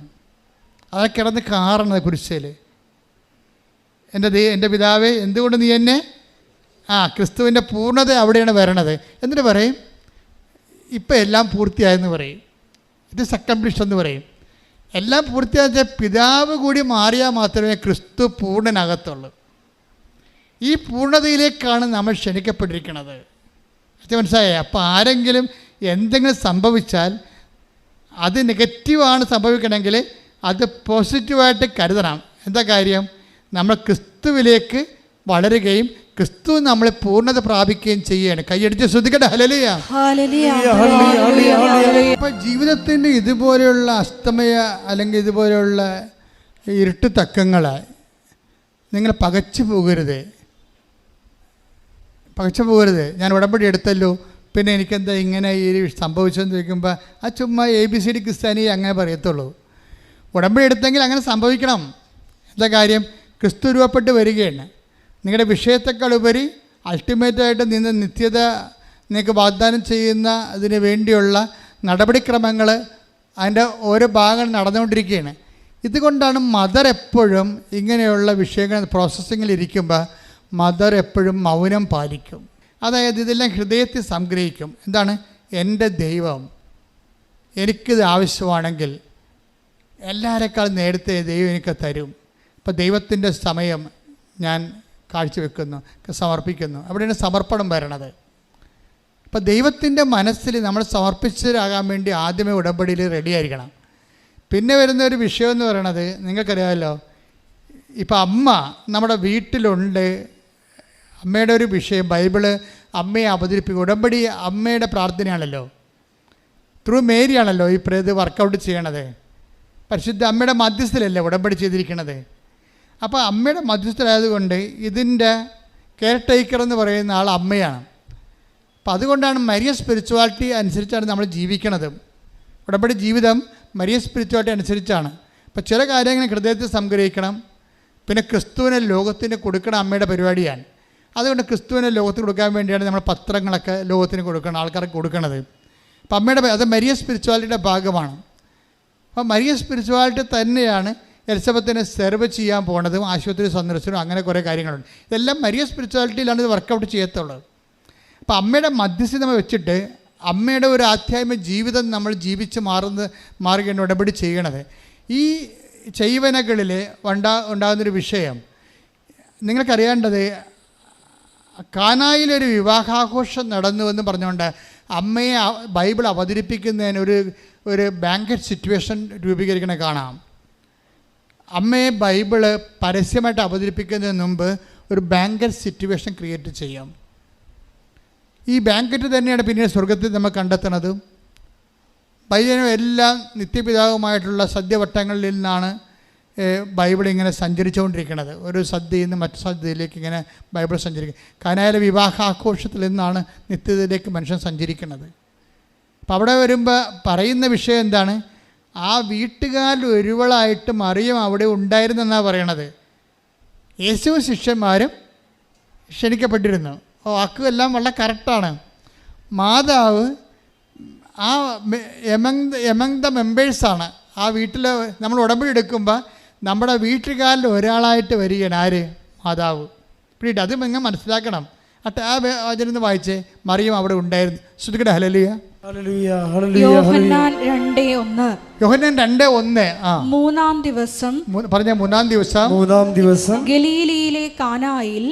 അതൊക്കെ കിടന്ന് കാറണത് കുരിശിൽ. എൻ്റെ പിതാവേ എന്തുകൊണ്ട് നീ എന്നെ ക്രിസ്തുവിൻ്റെ പൂർണ്ണത അവിടെയാണ് വരണത്. എന്നിട്ട് പറയും ഇപ്പം എല്ലാം പൂർത്തിയായെന്ന് പറയും. ഇത് അക്കംപ്ലിഷ്ഡ് എന്ന് പറയും. എല്ലാം പൂർത്തിയായ പിതാവ് കൂടി മാറിയാൽ മാത്രമേ ക്രിസ്തു പൂർണ്ണനകത്തുള്ളൂ. ഈ പൂർണ്ണതയിലേക്കാണ് നമ്മൾ ക്ഷണിക്കപ്പെട്ടിരിക്കുന്നത്. അത് മനസ്സിലായേ? അപ്പോൾ ആരെങ്കിലും എന്തെങ്കിലും സംഭവിച്ചാൽ അത് നെഗറ്റീവാണ് സംഭവിക്കണമെങ്കിൽ അത് പോസിറ്റീവായിട്ട് കരുതണം. എന്താ കാര്യം? നമ്മൾ ക്രിസ്തുവിലേക്ക് വളരുകയും ക്രിസ്തു നമ്മളെ പൂർണ്ണത പ്രാപിക്കുകയും ചെയ്യാണ്. കൈയടിച്ച് ശ്രദ്ധിക്കട്ടെ. ഹല്ലേലൂയ. അപ്പം ജീവിതത്തിൻ്റെ ഇതുപോലെയുള്ള അസ്തമയ അല്ലെങ്കിൽ ഇതുപോലെയുള്ള ഇരുട്ട് തക്കങ്ങൾ നിങ്ങൾ പകച്ചു പോകരുത്. ഞാൻ ഉടമ്പടി എടുത്തല്ലോ, പിന്നെ എനിക്കെന്താ ഇങ്ങനെ ഈ സംഭവിച്ചതെന്ന് ചോദിക്കുമ്പോൾ ആ ചുമ്മാ ABCD ക്രിസ്ത്യാനി അങ്ങനെ പറയത്തുള്ളൂ. ഉടമ്പടി എടുത്തെങ്കിൽ അങ്ങനെ സംഭവിക്കണം. എന്താ കാര്യം? ക്രിസ്തു രൂപപ്പെട്ട് വരികയാണ്. നിങ്ങളുടെ വിഷയത്തെക്കാൾ ഉപരി അൾട്ടിമേറ്റായിട്ട് നിന്ന് നിത്യത നിങ്ങൾക്ക് വാഗ്ദാനം ചെയ്യുന്ന അതിന് വേണ്ടിയുള്ള നടപടിക്രമങ്ങൾ അതിൻ്റെ ഓരോ ഭാഗങ്ങൾ നടന്നുകൊണ്ടിരിക്കുകയാണ്. ഇതുകൊണ്ടാണ് മദർ എപ്പോഴും ഇങ്ങനെയുള്ള വിഷയങ്ങൾ പ്രോസസ്സിങ്ങിലിരിക്കുമ്പോൾ മദർ എപ്പോഴും മൗനം പാലിക്കും. അതായത് ഇതെല്ലാം ഹൃദയത്തിൽ സംഗ്രഹിക്കും. എന്താണ്? എൻ്റെ ദൈവം എനിക്കിത് ആവശ്യമാണെങ്കിൽ എല്ലാവരെക്കാളും നേരത്തെ ദൈവം എനിക്ക് തരും. അപ്പോൾ ദൈവത്തിൻ്റെ സമയം ഞാൻ കാഴ്ചവെക്കുന്നു, സമർപ്പിക്കുന്നു. അവിടെയാണ് സമർപ്പണം വരണത്. അപ്പോൾ ദൈവത്തിൻ്റെ മനസ്സിൽ നമ്മൾ സമർപ്പിച്ചതാകാൻ വേണ്ടി ആദ്യമേ ഉടമ്പടിയിൽ റെഡിയായിരിക്കണം. പിന്നെ വരുന്ന ഒരു വിഷയം എന്ന് പറയണത് നിങ്ങൾക്കറിയാമല്ലോ, ഇപ്പോൾ അമ്മ നമ്മുടെ വീട്ടിലുണ്ട്. അമ്മയുടെ ഒരു വിഷയം ബൈബിള് അമ്മയെ അവതരിപ്പിക്കും. ഉടമ്പടി അമ്മയുടെ പ്രാർത്ഥനയാണല്ലോ, ത്രൂ മേരിയാണല്ലോ ഈ ഇത് വർക്കൗട്ട് ചെയ്യണത്. പരിശുദ്ധ അമ്മയുടെ മധ്യസ്ഥലല്ലേ ഉടമ്പടി ചെയ്തിരിക്കണത്. അപ്പോൾ അമ്മയുടെ മധ്യസ്ഥലായതുകൊണ്ട് ഇതിൻ്റെ കെയർ ടേക്കർ എന്ന് പറയുന്ന ആൾ അമ്മയാണ്. അപ്പം അതുകൊണ്ടാണ് മരിയ സ്പിരിച്വാലിറ്റി അനുസരിച്ചാണ് നമ്മൾ ജീവിക്കണത്. ഉടമ്പടി ജീവിതം മരിയ സ്പിരിച്വാലിറ്റി അനുസരിച്ചാണ്. അപ്പോൾ ചില കാര്യങ്ങൾ ഹൃദയത്തിൽ സംഗ്രഹിക്കണം. പിന്നെ ക്രിസ്തുവിനെ ലോകത്തിന് കൊടുക്കണം അമ്മയുടെ പരിപാടിയാണ്. അതുകൊണ്ട് ക്രിസ്തുവിനെ ലോകത്തിന് കൊടുക്കാൻ വേണ്ടിയാണ് നമ്മൾ പത്രങ്ങളൊക്കെ ലോകത്തിന് കൊടുക്കണം, ആൾക്കാർക്ക് കൊടുക്കണത്. അപ്പം അമ്മയുടെ അത് മരിയ സ്പിരിച്വാലിറ്റിയുടെ ഭാഗമാണ്. അപ്പോൾ മരിയ സ്പിരിച്വാലിറ്റി തന്നെയാണ് എലിസബത്തിനെ സെർവ് ചെയ്യാൻ പോണതും ആശുപത്രി സന്ദർശനവും അങ്ങനെ കുറേ കാര്യങ്ങളുണ്ട്. ഇതെല്ലാം മരിയ സ്പിരിച്വാലിറ്റിയിലാണ് ഇത് വർക്കൗട്ട് ചെയ്യത്തുള്ളത്. അപ്പോൾ അമ്മയുടെ മധ്യസ്ഥത വെച്ചിട്ട് അമ്മയുടെ ഒരു ആധ്യാത്മിക ജീവിതം നമ്മൾ ജീവിച്ച് മാറുകയാണ് ഉടമ്പടി ചെയ്യണത്. ഈ ചെയ്വനകളിൽ ഉണ്ടാകുന്നൊരു വിഷയം നിങ്ങൾക്കറിയേണ്ടത്, കാനായിലൊരു വിവാഹാഘോഷം നടന്നുവെന്ന് പറഞ്ഞുകൊണ്ട് അമ്മയെ ബൈബിൾ അവതരിപ്പിക്കുന്നതിന് ഒരു ബാങ്കറ്റ് സിറ്റുവേഷൻ രൂപീകരിക്കണ കാണാം. അമ്മയെ ബൈബിള് പരസ്യമായിട്ട് അവതരിപ്പിക്കുന്നതിന് മുമ്പ് ഒരു ബാങ്കറ്റ് സിറ്റുവേഷൻ ക്രിയേറ്റ് ചെയ്യാം. ഈ ബാങ്കറ്റ് തന്നെയാണ് പിന്നീട് സ്വർഗത്തിൽ നമ്മൾ കണ്ടെത്തുന്നത്. ബൈബിളും എല്ലാം നിത്യപിതാവുമായിട്ടുള്ള സദ്യവട്ടങ്ങളിൽ നിന്നാണ് ബൈബിൾ ഇങ്ങനെ സഞ്ചരിച്ചുകൊണ്ടിരിക്കുന്നത്. ഒരു സദ്യയിൽ നിന്ന് മറ്റു സദ്യയിലേക്ക് ഇങ്ങനെ ബൈബിൾ സഞ്ചരിക്കും. കാനായിലെ വിവാഹാഘോഷത്തിൽ നിന്നാണ് നിത്യതയിലേക്ക് മനുഷ്യൻ സഞ്ചരിക്കുന്നത്. അപ്പം അവിടെ വരുമ്പോൾ പറയുന്ന വിഷയം എന്താണ്? ആ വീട്ടുകാരിൽ ഒരുവളായിട്ട് മറിയം അവിടെ ഉണ്ടായിരുന്നെന്നാണ് പറയണത്. യേശുവും ശിഷ്യന്മാരും ക്ഷണിക്കപ്പെട്ടിരുന്നു. വാക്കുമെല്ലാം വളരെ കറക്റ്റാണ്. മാതാവ് എമംഗ് ദ മെമ്പേഴ്സാണ്. ആ വീട്ടിൽ നമ്മൾ ഉടമ്പടി എടുക്കുമ്പോൾ നമ്മുടെ വീട്ടുകാരിൽ ഒരാളായിട്ട് വരികയാണ് ആര്? മാതാവ്. പിന്നീട് അത് നിങ്ങൾ മനസ്സിലാക്കണം. ആ വചനം വായിച്ചേ. മറിയം അവിടെ ഉണ്ടായിരുന്നു. ശ്രുതികട ഹല്ലേലൂയ. യോഹന്നാൻ 2:1. യോഹന്നാൻ 2:1. മൂന്നാം ദിവസം ഗലീലയിലെ കാനായിൽ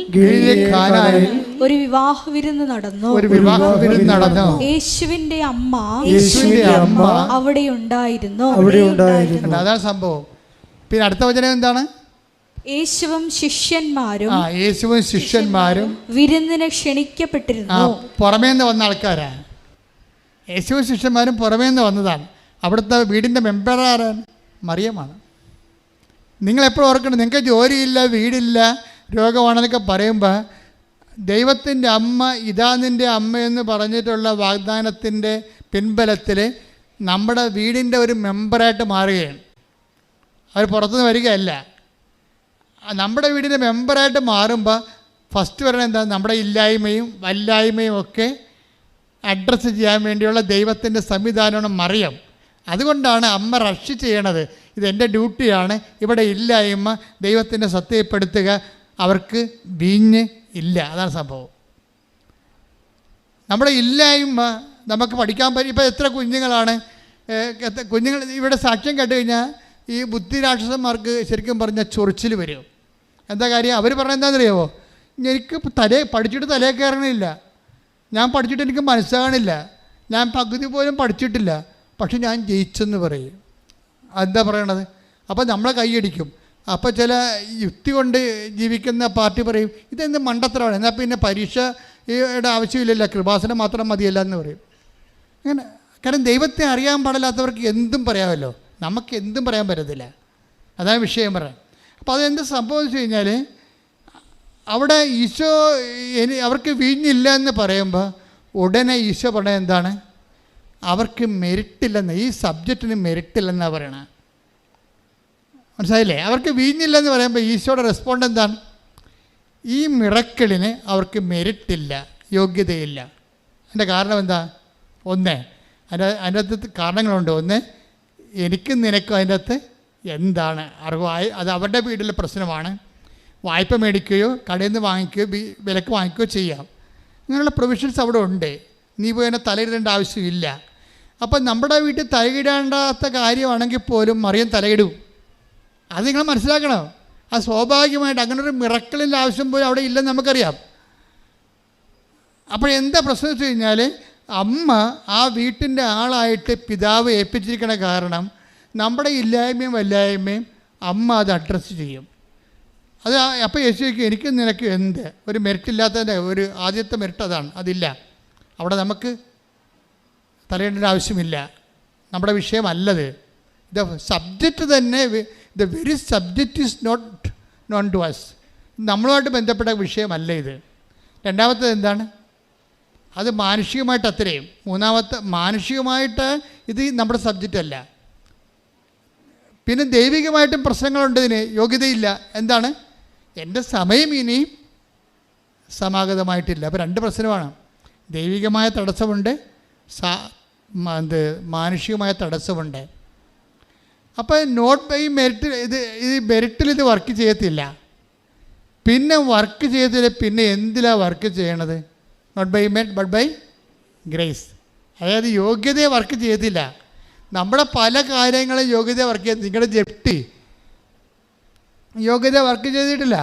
ഒരു വിവാഹ വിരുന്ന് നടന്നു. യേശുവിന്റെ അമ്മ അവിടെ ഉണ്ടായിരുന്നു. അതാണ് സംഭവം. പിന്നെ അടുത്ത വചനം എന്താണ്? യേശുവും ശിഷ്യന്മാരും വിരുന്നിന് ക്ഷണിക്കപ്പെട്ടിരുന്നു. പുറമേന്ന് വന്ന ആൾക്കാരാ. യേശുവും ശിഷ്യന്മാരും പുറമേന്ന് വന്നതാണ്. അവിടുത്തെ വീടിൻ്റെ മെമ്പർ ആരാണ്? മറിയമാണ്. നിങ്ങളെപ്പോഴും ഓർക്കണം, നിങ്ങൾക്ക് ജോലിയില്ല, വീടില്ല, രോഗമാണെന്നൊക്കെ പറയുമ്പോൾ ദൈവത്തിൻ്റെ അമ്മ ഇതാ നിൻ്റെ അമ്മയെന്ന് പറഞ്ഞിട്ടുള്ള വാഗ്ദാനത്തിൻ്റെ പിൻബലത്തിൽ നമ്മുടെ വീടിൻ്റെ ഒരു മെമ്പറായിട്ട് മാറുകയാണ്. അവർ പുറത്തുനിന്ന് വരികയല്ല. നമ്മുടെ വീടിൻ്റെ മെമ്പറായിട്ട് മാറുമ്പോൾ ഫസ്റ്റ് പറയുന്നത് എന്താ? നമ്മുടെ ഇല്ലായ്മയും വല്ലായ്മയും ഒക്കെ അഡ്രസ്സ് ചെയ്യാൻ വേണ്ടിയുള്ള ദൈവത്തിൻ്റെ സംവിധാനമാണ് മറിയം. അതുകൊണ്ടാണ് അമ്മ റഷ് ചെയ്യണത്. ഇതെൻ്റെ ഡ്യൂട്ടിയാണ്. ഇവിടെ ഇല്ലായ്മ ദൈവത്തിൻ്റെ സത്യപ്പെടുത്തുക. അവർക്ക് വീഞ്ഞ് ഇല്ല. അതാണ് സംഭവം. നമ്മുടെ ഇല്ലായ്മ നമുക്ക് പഠിക്കാൻ പറ്റും. ഇപ്പോൾ എത്ര കുഞ്ഞുങ്ങൾ ഇവിടെ സാക്ഷ്യം കേട്ട് കഴിഞ്ഞാൽ ഈ ബുദ്ധിരാക്ഷസന്മാർക്ക് ശരിക്കും പറഞ്ഞാൽ ചൊറിച്ചിൽ വരും. എന്താ കാര്യം? അവർ പറഞ്ഞാൽ എന്താണെന്നറിയാമോ? എനിക്ക് പഠിച്ചിട്ട് തലേ കയറണില്ല, ഞാൻ പഠിച്ചിട്ട് എനിക്ക് മനസ്സിലാകണില്ല, ഞാൻ പകുതി പോലും പഠിച്ചിട്ടില്ല, പക്ഷെ ഞാൻ ജയിച്ചെന്ന് പറയും. എന്താ പറയണത്? അപ്പോൾ നമ്മളെ കൈയടിക്കും. അപ്പോൾ ചില യുക്തി കൊണ്ട് ജീവിക്കുന്ന പാർട്ടി പറയും ഇതെന്ത് മണ്ടത്തരമാണ്, എന്നാൽ പിന്നെ പരീക്ഷയുടെ ആവശ്യമില്ലല്ലോ, കൃപാസനം മാത്രം മതിയല്ല എന്ന് പറയും. അങ്ങനെ കാരണം ദൈവത്തെ അറിയാൻ പാടില്ലാത്തവർക്ക് എന്തും പറയാമല്ലോ, നമുക്ക് എന്തും പറയാൻ പറ്റത്തില്ല. അതാണ് വിഷയം പറയാം. അപ്പോൾ അതെന്ത് സംഭവം വെച്ച് കഴിഞ്ഞാൽ അവിടെ ഈശോ അവർക്ക് വീഞ്ഞില്ല എന്ന് പറയുമ്പോൾ ഉടനെ ഈശോ പറയുന്നത് എന്താണ്? അവർക്ക് മെരിട്ടില്ലെന്ന്, ഈ സബ്ജക്റ്റിന് മെരിട്ടില്ലെന്നാണ് പറയണത്. മനസ്സിലായില്ലേ? അവർക്ക് വീഞ്ഞില്ലെന്ന് പറയുമ്പോൾ ഈശോയുടെ റെസ്പോണ്ട് എന്താണ്? ഈ മിറക്കിളിന് അവർക്ക് മെരിട്ടില്ല, യോഗ്യതയില്ല. അതിൻ്റെ കാരണം എന്താ? അതിൻ്റെ അകത്ത് കാരണങ്ങളുണ്ട്. ഒന്ന്, എനിക്കും നിനക്കും അതിൻ്റെ അകത്ത് എന്താണ് അറിവായി, അത് അവരുടെ വീട്ടിലെ പ്രശ്നമാണ്. വായ്പ മേടിക്കുകയോ കടയിൽ നിന്ന് വാങ്ങിക്കുകയോ വിലക്ക് വാങ്ങിക്കുകയോ ചെയ്യാം. അങ്ങനെയുള്ള പ്രൊവിഷൻസ് അവിടെ ഉണ്ട്. നീ പോയി അതിനെ തലയിടേണ്ട ആവശ്യമില്ല. അപ്പം നമ്മുടെ വീട്ടിൽ തലയിടേണ്ടാത്ത കാര്യമാണെങ്കിൽ പോലും മറിയം തലയിടും. അത് നിങ്ങൾ മനസ്സിലാക്കണം. അത് സ്വാഭാവികമായിട്ട് അങ്ങനെ ഒരു മിറക്കിളിൻ്റെ ആവശ്യം പോലും അവിടെ ഇല്ലെന്ന് നമുക്കറിയാം. അപ്പോൾ എന്താ പ്രശ്നം വെച്ച് കഴിഞ്ഞാൽ അമ്മ ആ വീട്ടിൻ്റെ ആളായിട്ട് പിതാവ് ഏൽപ്പിച്ചിരിക്കണ കാരണം നമ്മുടെ ഇല്ലായ്മയും വല്ലായ്മയും അമ്മ അത് അഡ്രസ്സ് ചെയ്യും. അത് അപ്പോൾ യേശുക്ക് എനിക്കും നിനക്കും എന്ത് ഒരു മെറിറ്റില്ലാത്തതിൻ്റെ ഒരു ആദ്യത്തെ മെറിറ്റ് അതാണ്. അതില്ല. അവിടെ നമുക്ക് തലയിടേണ്ട ആവശ്യമില്ല. നമ്മുടെ വിഷയമല്ലത്. ദ സബ്ജക്റ്റ് തന്നെ, the very subject is not known to us. നമ്മളുമായിട്ട് ബന്ധപ്പെട്ട വിഷയമല്ല ഇത്. രണ്ടാമത്തേത് എന്താണ്? അത് മാനുഷികമായിട്ട് അത്രയും. മൂന്നാമത്തെ മാനുഷികമായിട്ട് ഇത് നമ്മുടെ സബ്ജക്റ്റ് അല്ല. പിന്നെ ദൈവികമായിട്ടും പ്രശ്നങ്ങളുണ്ട്. ഇതിന് യോഗ്യതയില്ല. എന്താണ്? എൻ്റെ സമയം ഇനിയും സമാഗതമായിട്ടില്ല. അപ്പോൾ രണ്ട് പ്രശ്നമാണ്. ദൈവികമായ തടസ്സമുണ്ട്, മാനുഷികമായ തടസ്സമുണ്ട്. അപ്പോൾ നോട്ട് ബൈ മെറിറ്റ്, ഇത് മെറിറ്റിൽ ഇത് വർക്ക് ചെയ്യത്തില്ല. പിന്നെ വർക്ക് ചെയ്യത്തില്ല. പിന്നെ എന്തിലാണ് വർക്ക് ചെയ്യണത്? Not by merit but by grace. അതായത് യോഗ്യതയെ വർക്ക് ചെയ്യത്തില്ല. നമ്മുടെ പല കാര്യങ്ങളും യോഗ്യത വർക്ക് ചെയ്ത്, നിങ്ങളുടെ ജപ്തി യോഗ്യത വർക്ക് ചെയ്തിട്ടില്ല.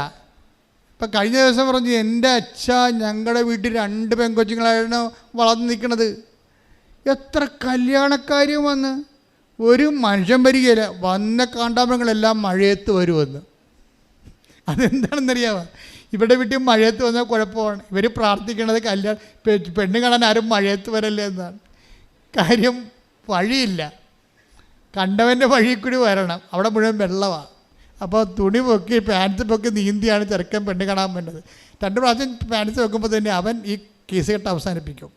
ഇപ്പം കഴിഞ്ഞ ദിവസം പറഞ്ഞു, എൻ്റെ അച്ഛ ഞങ്ങളുടെ വീട്ടിൽ 2 പെൺകൊച്ചുങ്ങളായിരുന്നു വളർന്നു നിൽക്കുന്നത്. എത്ര കല്യാണക്കാരും വന്ന് ഒരു മനുഷ്യൻ വരികയില്ല. വന്ന കാണ്ടാമൃഗങ്ങളെല്ലാം മഴയത്ത് വരുമെന്ന്. അതെന്താണെന്നറിയാമോ? ഇവിടെ വീട്ടിൽ മഴയത്ത് വന്നാൽ കുഴപ്പമാണ്. ഇവർ പ്രാർത്ഥിക്കണത് പെണ്ണ് കാണാൻ ആരും മഴയത്ത് വരല്ലേ എന്നാണ്. കാര്യം വഴിയില്ല. കണ്ടവൻ്റെ വഴിയിൽ കൂടി വരണം. അവിടെ മുഴുവൻ വെള്ളമാണ്. അപ്പോൾ തുണി പൊക്കി പാൻസ് പൊക്കി നീന്തിയാണ് ചെറുക്കൻ പെണ്ണ് കാണാൻ വേണ്ടത്. 2 പ്രാവശ്യം പാൻസ് വെക്കുമ്പോൾ തന്നെ അവൻ ഈ കേസ് കെട്ട് അവസാനിപ്പിക്കും.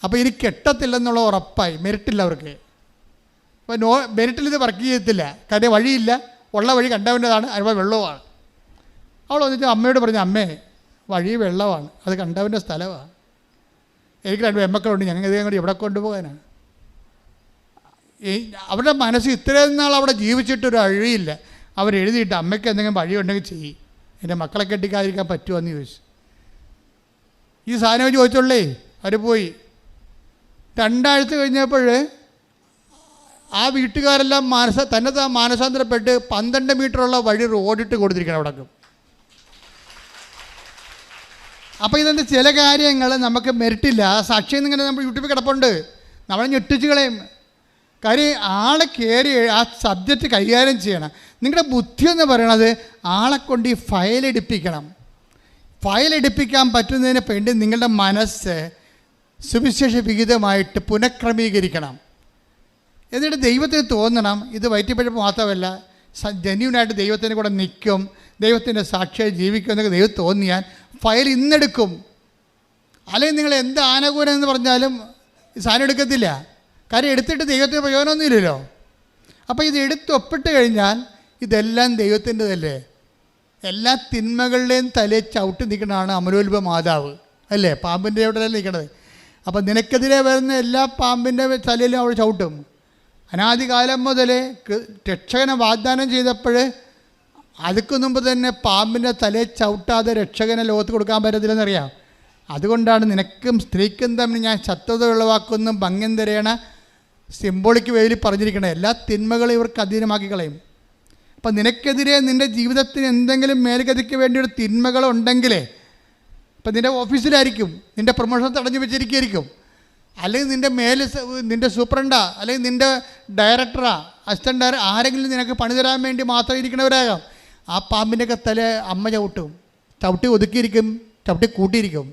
അപ്പോൾ ഇനി കെട്ടത്തില്ലെന്നുള്ള ഉറപ്പായി. മെറിറ്റില്ല അവർക്ക്. അപ്പോൾ മെറിറ്റിൽ ഇത് വർക്ക് ചെയ്യത്തില്ല. കാര്യം വഴിയില്ല. ഉള്ള വഴി കണ്ടവൻ്റെതാണ്, അതുപോലെ വെള്ളവുമാണ്. അവൾ വന്നിട്ട് അമ്മയോട് പറഞ്ഞു, അമ്മേ വഴി വെള്ളമാണ്, അത് കണ്ടവൻ്റെ സ്ഥലമാണ്. എനിക്ക് 2 പെൺമക്കളുണ്ട്, ഞങ്ങൾ ഇതേ കൂടി എവിടെ കൊണ്ടുപോകാനാണ്? അവരുടെ മനസ്സ് ഇത്രയും നാൾ അവിടെ ജീവിച്ചിട്ടൊരു അഴിയില്ല. അവരെഴുതിയിട്ട് അമ്മയ്ക്ക് എന്തെങ്കിലും വഴിയുണ്ടെങ്കിൽ ചെയ്യും, എൻ്റെ മക്കളെ കെട്ടിക്കാതിരിക്കാൻ പറ്റുമോ എന്ന് ചോദിച്ചു. ഈ സാധനം ചോദിച്ചോളേ അവർ പോയി. 2 ആഴ്ച കഴിഞ്ഞപ്പോൾ ആ വീട്ടുകാരെല്ലാം തന്നെ മാനസാന്തരപ്പെട്ട് 12 മീറ്ററുള്ള വഴി റോഡിട്ട് കൊടുത്തിരിക്കണം അവിടേക്കും. അപ്പോൾ ഇതെന്ത് ചില കാര്യങ്ങൾ നമുക്ക് മെറിറ്റില്ല. ആ സാക്ഷ്യം ഇങ്ങനെ നമ്മൾ യൂട്യൂബിൽ കിടപ്പുണ്ട്, നമ്മളെ ഞെട്ടിച്ച് കളയും. കാര്യം ആളെ കയറി ആ സബ്ജക്റ്റ് കൈകാര്യം ചെയ്യണം. നിങ്ങളുടെ ബുദ്ധി എന്ന് പറയണത് ആളെ കൊണ്ട് ഈ ഫയലെടുപ്പിക്കണം. ഫയലെടുപ്പിക്കാൻ പറ്റുന്നതിന് വേണ്ടി നിങ്ങളുടെ മനസ്സ് സുവിശേഷ വിഹിതമായിട്ട് പുനഃക്രമീകരിക്കണം. എന്നിട്ട് ദൈവത്തിന് തോന്നണം ഇത് വയറ്റിപ്പഴപ്പ് മാത്രമല്ല, ജെന്യൂനായിട്ട് ദൈവത്തിൻ്റെ കൂടെ നിൽക്കും, ദൈവത്തിൻ്റെ സാക്ഷിയായി ജീവിക്കും എന്നൊക്കെ ദൈവം തോന്നിയാൽ ഫയൽ ഇന്നെടുക്കും. അല്ലെങ്കിൽ നിങ്ങൾ എന്ത് ആനുകൂല്യം എന്ന് പറഞ്ഞാലും സാധനം എടുക്കത്തില്ല. കാര്യം എടുത്തിട്ട് ദൈവത്തിന് പ്രയോജനമൊന്നുമില്ലല്ലോ. അപ്പോൾ ഇത് ഒപ്പിട്ട് കഴിഞ്ഞാൽ ഇതെല്ലാം ദൈവത്തിൻ്റെതല്ലേ. എല്ലാ തിന്മകളുടെയും തലയിൽ ചവിട്ടി നിൽക്കണതാണ് അമലോത്ഭവ മാതാവ് അല്ലേ, പാമ്പിൻ്റെ അവിടെ നിൽക്കണത്. അപ്പോൾ നിനക്കെതിരെ വരുന്ന എല്ലാ പാമ്പിൻ്റെ തലയിലും അവൾ ചവിട്ടും. അനാദികാലം മുതൽ രക്ഷകനെ വാഗ്ദാനം ചെയ്തപ്പോൾ അതിക്ക് മുമ്പ് തന്നെ പാമ്പിൻ്റെ തലയിൽ ചവിട്ടാതെ രക്ഷകനെ ലോകത്ത് കൊടുക്കാൻ പറ്റത്തില്ലെന്നറിയാം. അതുകൊണ്ടാണ് നിനക്കും സ്ത്രീക്കും തമ്മിൽ ഞാൻ ശത്രുത ഉളവാക്കുന്ന ഭംഗ്യം തരേണ സിംബോളിക്ക് വേലി പറഞ്ഞിരിക്കണം. എല്ലാ തിന്മകളും ഇവർക്ക് അധീനമാക്കി കളയും. അപ്പം നിനക്കെതിരെ നിൻ്റെ ജീവിതത്തിന് എന്തെങ്കിലും മേൽഗതിക്ക് വേണ്ടിയൊരു തിന്മകളുണ്ടെങ്കിൽ, ഇപ്പം നിൻ്റെ ഓഫീസിലായിരിക്കും, നിൻ്റെ പ്രൊമോഷൻ തടഞ്ഞു വെച്ചിരിക്കുകയായിരിക്കും, അല്ലെങ്കിൽ നിൻ്റെ സൂപ്രണ്ടാ, അല്ലെങ്കിൽ നിൻ്റെ ഡയറക്ടറാ, അസിസ്റ്റൻ്റ് ഡയറക്ടർ, ആരെങ്കിലും നിനക്ക് പണി തരാൻ വേണ്ടി മാത്രം ഇരിക്കണവരാകാം. ആ പാമ്പിൻ്റെയൊക്കെ തല അമ്മ ചവിട്ടി ഒതുക്കിയിരിക്കും, ചവിട്ടി കൂട്ടിയിരിക്കും.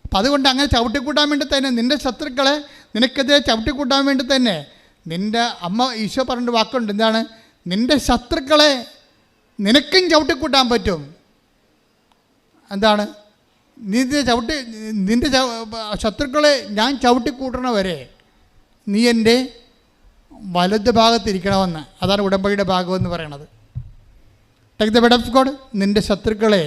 അപ്പം അതുകൊണ്ട് അങ്ങനെ ചവിട്ടിക്കൂട്ടാൻ വേണ്ടി തന്നെ നിൻ്റെ ശത്രുക്കളെ നിനക്കെതിരെ ചവിട്ടിക്കൂട്ടാൻ വേണ്ടി തന്നെ നിൻ്റെ അമ്മ ഈശോ പറഞ്ഞ വാക്കുണ്ട്, എന്താണ്? നിൻ്റെ ശത്രുക്കളെ നിനക്കും ചവിട്ടിക്കൂട്ടാൻ പറ്റും. എന്താണ്? നിൻ്റെ ശത്രുക്കളെ ഞാൻ ചവിട്ടിക്കൂട്ടണ വരെ നീ എൻ്റെ വലത് ഭാഗത്തിരിക്കണമെന്ന്. അതാണ് ഉടമ്പടിയുടെ ഭാഗമെന്ന് പറയണത്. Take the bed of God. നിൻ്റെ ശത്രുക്കളെ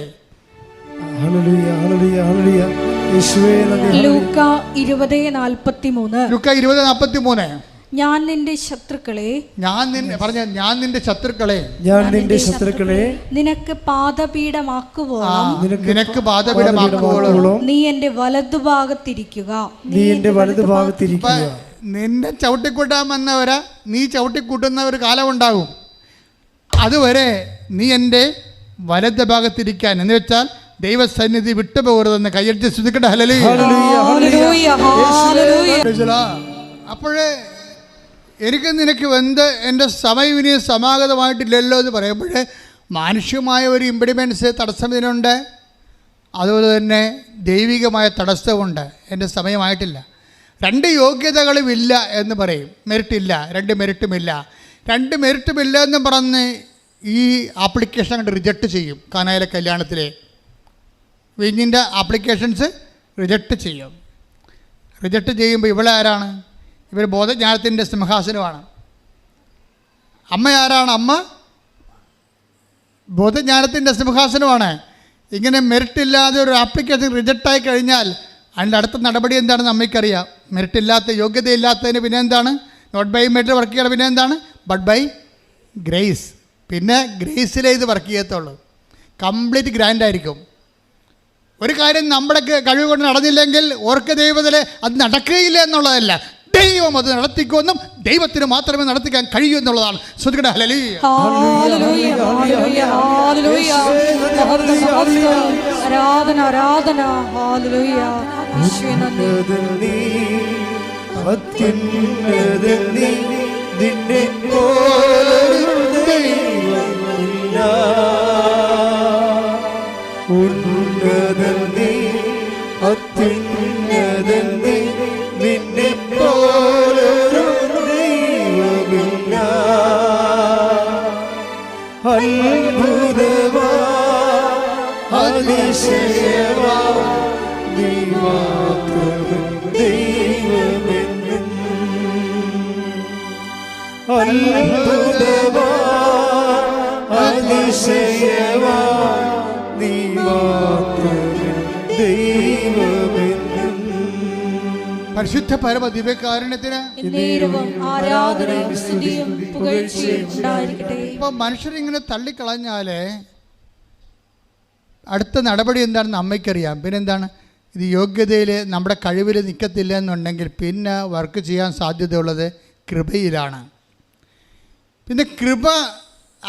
ലൂക്ക 20:43 ഞാൻ നിന്റെ ശത്രുക്കളെ നിനക്ക് പാദപീഠമാക്കുവോളം നീ എന്റെ വലതുഭാഗത്തിരിക്കുക. നിന്നെ ചവിട്ടിക്കൂട്ടാമെന്നവരെ നീ ചവിട്ടിക്കൂട്ടുന്ന ഒരു കാലമുണ്ടാകും. അതുവരെ നീ എൻ്റെ വലത് ഭാഗത്തിരിക്കാൻ, എന്ന് വെച്ചാൽ ദൈവസന്നിധി വിട്ടുപോകരുതെന്ന് കയ്യടിച്ച് ശ്രദ്ധിക്കട്ടെ. അപ്പോഴേ എനിക്ക് നിനക്ക് എൻ്റെ സമയം ഇനി സമാഗതമായിട്ടില്ലല്ലോ എന്ന് പറയുമ്പോഴേ മാനുഷ്യമായ ഒരു ഇമ്പിഡിമെൻസ് തടസ്സം ഇതിനുണ്ട്. അതുപോലെ തന്നെ ദൈവികമായ തടസ്സമുണ്ട്. എൻ്റെ സമയമായിട്ടില്ല. 2 യോഗ്യതകളുമില്ല എന്ന് പറയും. മെറിറ്റില്ല, 2 മെറിറ്റുമില്ല. 2 മെറിറ്റുമില്ല എന്ന് പറഞ്ഞ് ഈ ആപ്ലിക്കേഷൻ അങ്ങോട്ട് റിജക്റ്റ് ചെയ്യും. കാനായിലെ കല്യാണത്തിലെ വിഞ്ഞിൻ്റെ ആപ്ലിക്കേഷൻസ് റിജക്റ്റ് ചെയ്യും. റിജക്റ്റ് ചെയ്യുമ്പോൾ ഇവളെ ആരാണ്? ഇവർ ബോധജ്ഞാനത്തിൻ്റെ സിംഹാസനമാണ്. അമ്മ ആരാണ്? അമ്മ ബോധജ്ഞാനത്തിൻ്റെ സിംഹാസനമാണ്. ഇങ്ങനെ മെറിറ്റില്ലാതെ ഒരു ആപ്ലിക്കേഷൻ റിജക്റ്റായി കഴിഞ്ഞാൽ അതിൻ്റെ അടുത്ത നടപടി എന്താണെന്ന് അമ്മയ്ക്കറിയാം. മെറിറ്റില്ലാത്ത, യോഗ്യതയില്ലാത്തതിന് പിന്നെ എന്താണ്? നോട്ട് ബൈ മെറിറ്റ് വർക്ക് ചെയ്യണം. പിന്നെ എന്താണ്? But by grace. പിന്നെ ഗ്രേസിലേ ഇത് വർക്ക് ചെയ്യത്തുള്ളൂ. കംപ്ലീറ്റ് ഗ്രാൻഡായിരിക്കും. ഒരു കാര്യം നമ്മുടെ കഴിവ് കൊണ്ട് നടന്നില്ലെങ്കിൽ ഓർക്ക് ദൈവത്തിലെ അത് നടക്കുകയില്ല എന്നുള്ളതല്ല, ദൈവം അത് നടത്തിക്കുമെന്നും ദൈവത്തിന് മാത്രമേ നടത്തിക്കാൻ കഴിയൂ എന്നുള്ളതാണ്. ശ്രദ്ധിക്കട്ടെ. പരിശുദ്ധ പരമ ദിവ്യകാരുണ്യത്തിന് എന്നേരവും ആരാധനയും സ്തുതിയും പുകഴ്ചയും ഉണ്ടായിരിക്കട്ടെ. ഇപ്പൊ മനുഷ്യരിങ്ങനെ തള്ളിക്കളഞ്ഞാല് അടുത്ത നടപടി എന്താണെന്ന് അമ്മയ്ക്കറിയാം. പിന്നെന്താണ്, ഇത് യോഗ്യതയിൽ നമ്മുടെ കഴിവിൽ നിൽക്കത്തില്ല എന്നുണ്ടെങ്കിൽ പിന്നെ വർക്ക് ചെയ്യാൻ സാധ്യതയുള്ളത് കൃപയിലാണ്. പിന്നെ കൃപ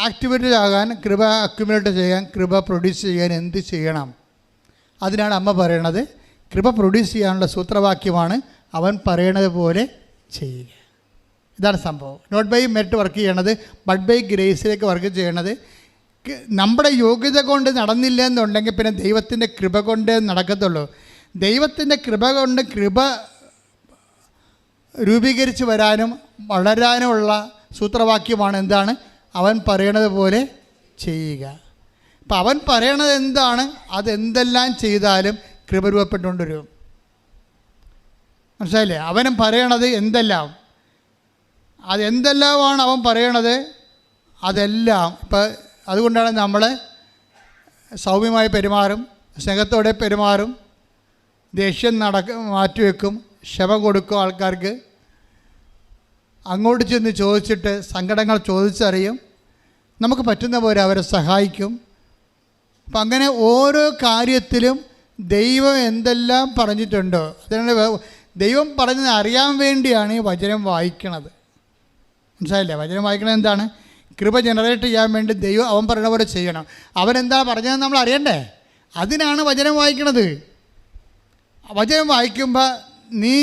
ആക്ടിവേറ്റഡ് ആകാൻ, കൃപ അക്യുമുലേറ്റ് ചെയ്യാൻ, കൃപ പ്രൊഡ്യൂസ് ചെയ്യാൻ എന്ത് ചെയ്യണം? അതിനാണ് അമ്മ പറയണത്. കൃപ പ്രൊഡ്യൂസ് ചെയ്യാനുള്ള സൂത്രവാക്യമാണ് അവൻ പറയണത് പോലെ ചെയ്യുക. ഇതാണ് സംഭവം. നോട്ട് ബൈ മെറിറ്റ് വർക്ക് ചെയ്യണത്, ബട്ട് ബൈ ഗ്രേസിലേക്ക് വർക്ക് ചെയ്യണത്. നമ്മുടെ യോഗ്യത കൊണ്ട് നടന്നില്ല എന്നുണ്ടെങ്കിൽ പിന്നെ ദൈവത്തിൻ്റെ കൃപ കൊണ്ട് നടക്കത്തുള്ളൂ. ദൈവത്തിൻ്റെ കൃപ കൊണ്ട് കൃപ രൂപീകരിച്ച് വരാനും വളരാനുമുള്ള സൂത്രവാക്യമാണ് എന്താണ്? അവൻ പറയണത് പോലെ ചെയ്യുക. അപ്പം അവൻ പറയണത് എന്താണ്, അതെന്തെല്ലാം ചെയ്താലും കൃപ രൂപപ്പെട്ടുകൊണ്ട് വരും. മനസ്സിലായില്ലേ? അവനും പറയണത് എന്തെല്ലാം, അതെന്തെല്ലാമാണ് അവൻ പറയണത് അതെല്ലാം. ഇപ്പം അതുകൊണ്ടാണ് നമ്മൾ സൗമ്യമായി പെരുമാറും, സ്നേഹത്തോടെ പെരുമാറും, ദേഷ്യം മാറ്റിവെക്കും, ക്ഷമ കൊടുക്കും ആൾക്കാർക്ക്, അങ്ങോട്ട് ചെന്ന് ചോദിച്ചിട്ട് സങ്കടങ്ങൾ ചോദിച്ചറിയും, നമുക്ക് പറ്റുന്ന പോലെ അവരെ സഹായിക്കും. അപ്പം അങ്ങനെ ഓരോ കാര്യത്തിലും ദൈവം എന്തെല്ലാം പറഞ്ഞിട്ടുണ്ടോ അതിനാണ് ദൈവം പറഞ്ഞത് അറിയാൻ വേണ്ടിയാണ് ഈ വചനം വായിക്കണത്. മനസ്സിലായില്ലേ? വചനം വായിക്കണത് എന്താണ്? കൃപ ജനറേറ്റ് ചെയ്യാൻ വേണ്ടി ദൈവം അവൻ പറയുന്ന പോലെ ചെയ്യണം. അവനെന്താ പറഞ്ഞതെന്ന് നമ്മൾ അറിയണ്ടേ? അതിനാണ് വചനം വായിക്കണത്. വചനം വായിക്കുമ്പോൾ നീ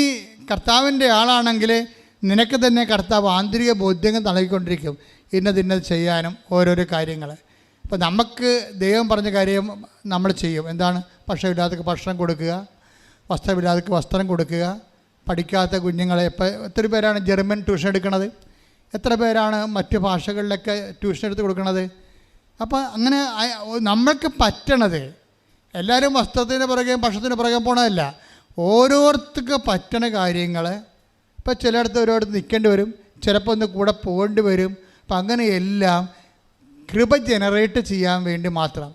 കർത്താവിൻ്റെ ആളാണെങ്കിൽ നിനക്ക് തന്നെ കർത്താവ് ആന്തരിക ബോധ്യങ്ങൾ നൽകിക്കൊണ്ടിരിക്കും, ഇന്നത് ചെയ്യാനും ഓരോരോ കാര്യങ്ങൾ. അപ്പോൾ നമുക്ക് ദൈവം പറഞ്ഞ കാര്യം നമ്മൾ ചെയ്യും. എന്താണ്? ഭക്ഷണമില്ലാത്തവർക്ക് ഭക്ഷണം കൊടുക്കുക, വസ്ത്രമില്ലാത്തവർക്ക് വസ്ത്രം കൊടുക്കുക, പഠിക്കാത്ത കുഞ്ഞുങ്ങളെ ഇപ്പോൾ എത്ര പേരാണ് ജർമ്മൻ ട്യൂഷൻ എടുക്കുന്നത്, എത്ര പേരാണ് മറ്റ് ഭാഷകളിലൊക്കെ ട്യൂഷൻ എടുത്ത് കൊടുക്കുന്നത്. അപ്പോൾ അങ്ങനെ നമ്മൾക്ക് പറ്റണത്, എല്ലാവരും വസ്ത്രത്തിന് പുറകെ ഭക്ഷണത്തിന് പുറകെ പോകണമല്ല, ഓരോരുത്തർക്ക് പറ്റണ കാര്യങ്ങൾ. ഇപ്പോൾ ചിലയിടത്ത് ഓരോരുത്തർ നിൽക്കേണ്ടി വരും, ചിലപ്പോൾ ഒന്ന് കൂടെ പോകേണ്ടി വരും. അപ്പം അങ്ങനെയെല്ലാം കൃപ ജനറേറ്റ് ചെയ്യാൻ വേണ്ടി മാത്രം.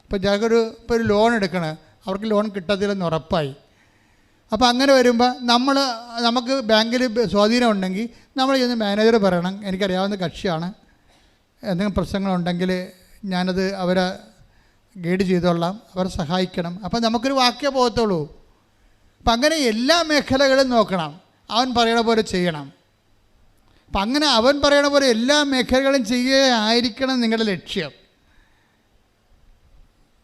ഇപ്പോൾ ഞങ്ങൾക്കൊരു ഒരു ലോൺ എടുക്കണം, അവർക്ക് ലോൺ കിട്ടത്തില്ലെന്ന് ഉറപ്പായി. അപ്പോൾ അങ്ങനെ വരുമ്പോൾ നമുക്ക് ബാങ്കിൽ സ്വാധീനം ഉണ്ടെങ്കിൽ നമ്മൾ ചെന്ന് മാനേജർ പറയണം, എനിക്കറിയാവുന്ന കക്ഷിയാണ്, എന്തെങ്കിലും പ്രശ്നങ്ങളുണ്ടെങ്കിൽ ഞാനത് അവരെ ഗൈഡ് ചെയ്തോളാം, അവരെ സഹായിക്കണം. അപ്പം നമുക്കൊരു വാക്കേ പോകത്തുള്ളൂ. അപ്പം അങ്ങനെ എല്ലാ മേഖലകളും നോക്കണം, അവൻ പറയണ പോലെ ചെയ്യണം. അപ്പം അങ്ങനെ അവൻ പറയണ പോലെ എല്ലാ മേഖലകളും ചെയ്യുകയായിരിക്കണം നിങ്ങളുടെ ലക്ഷ്യം.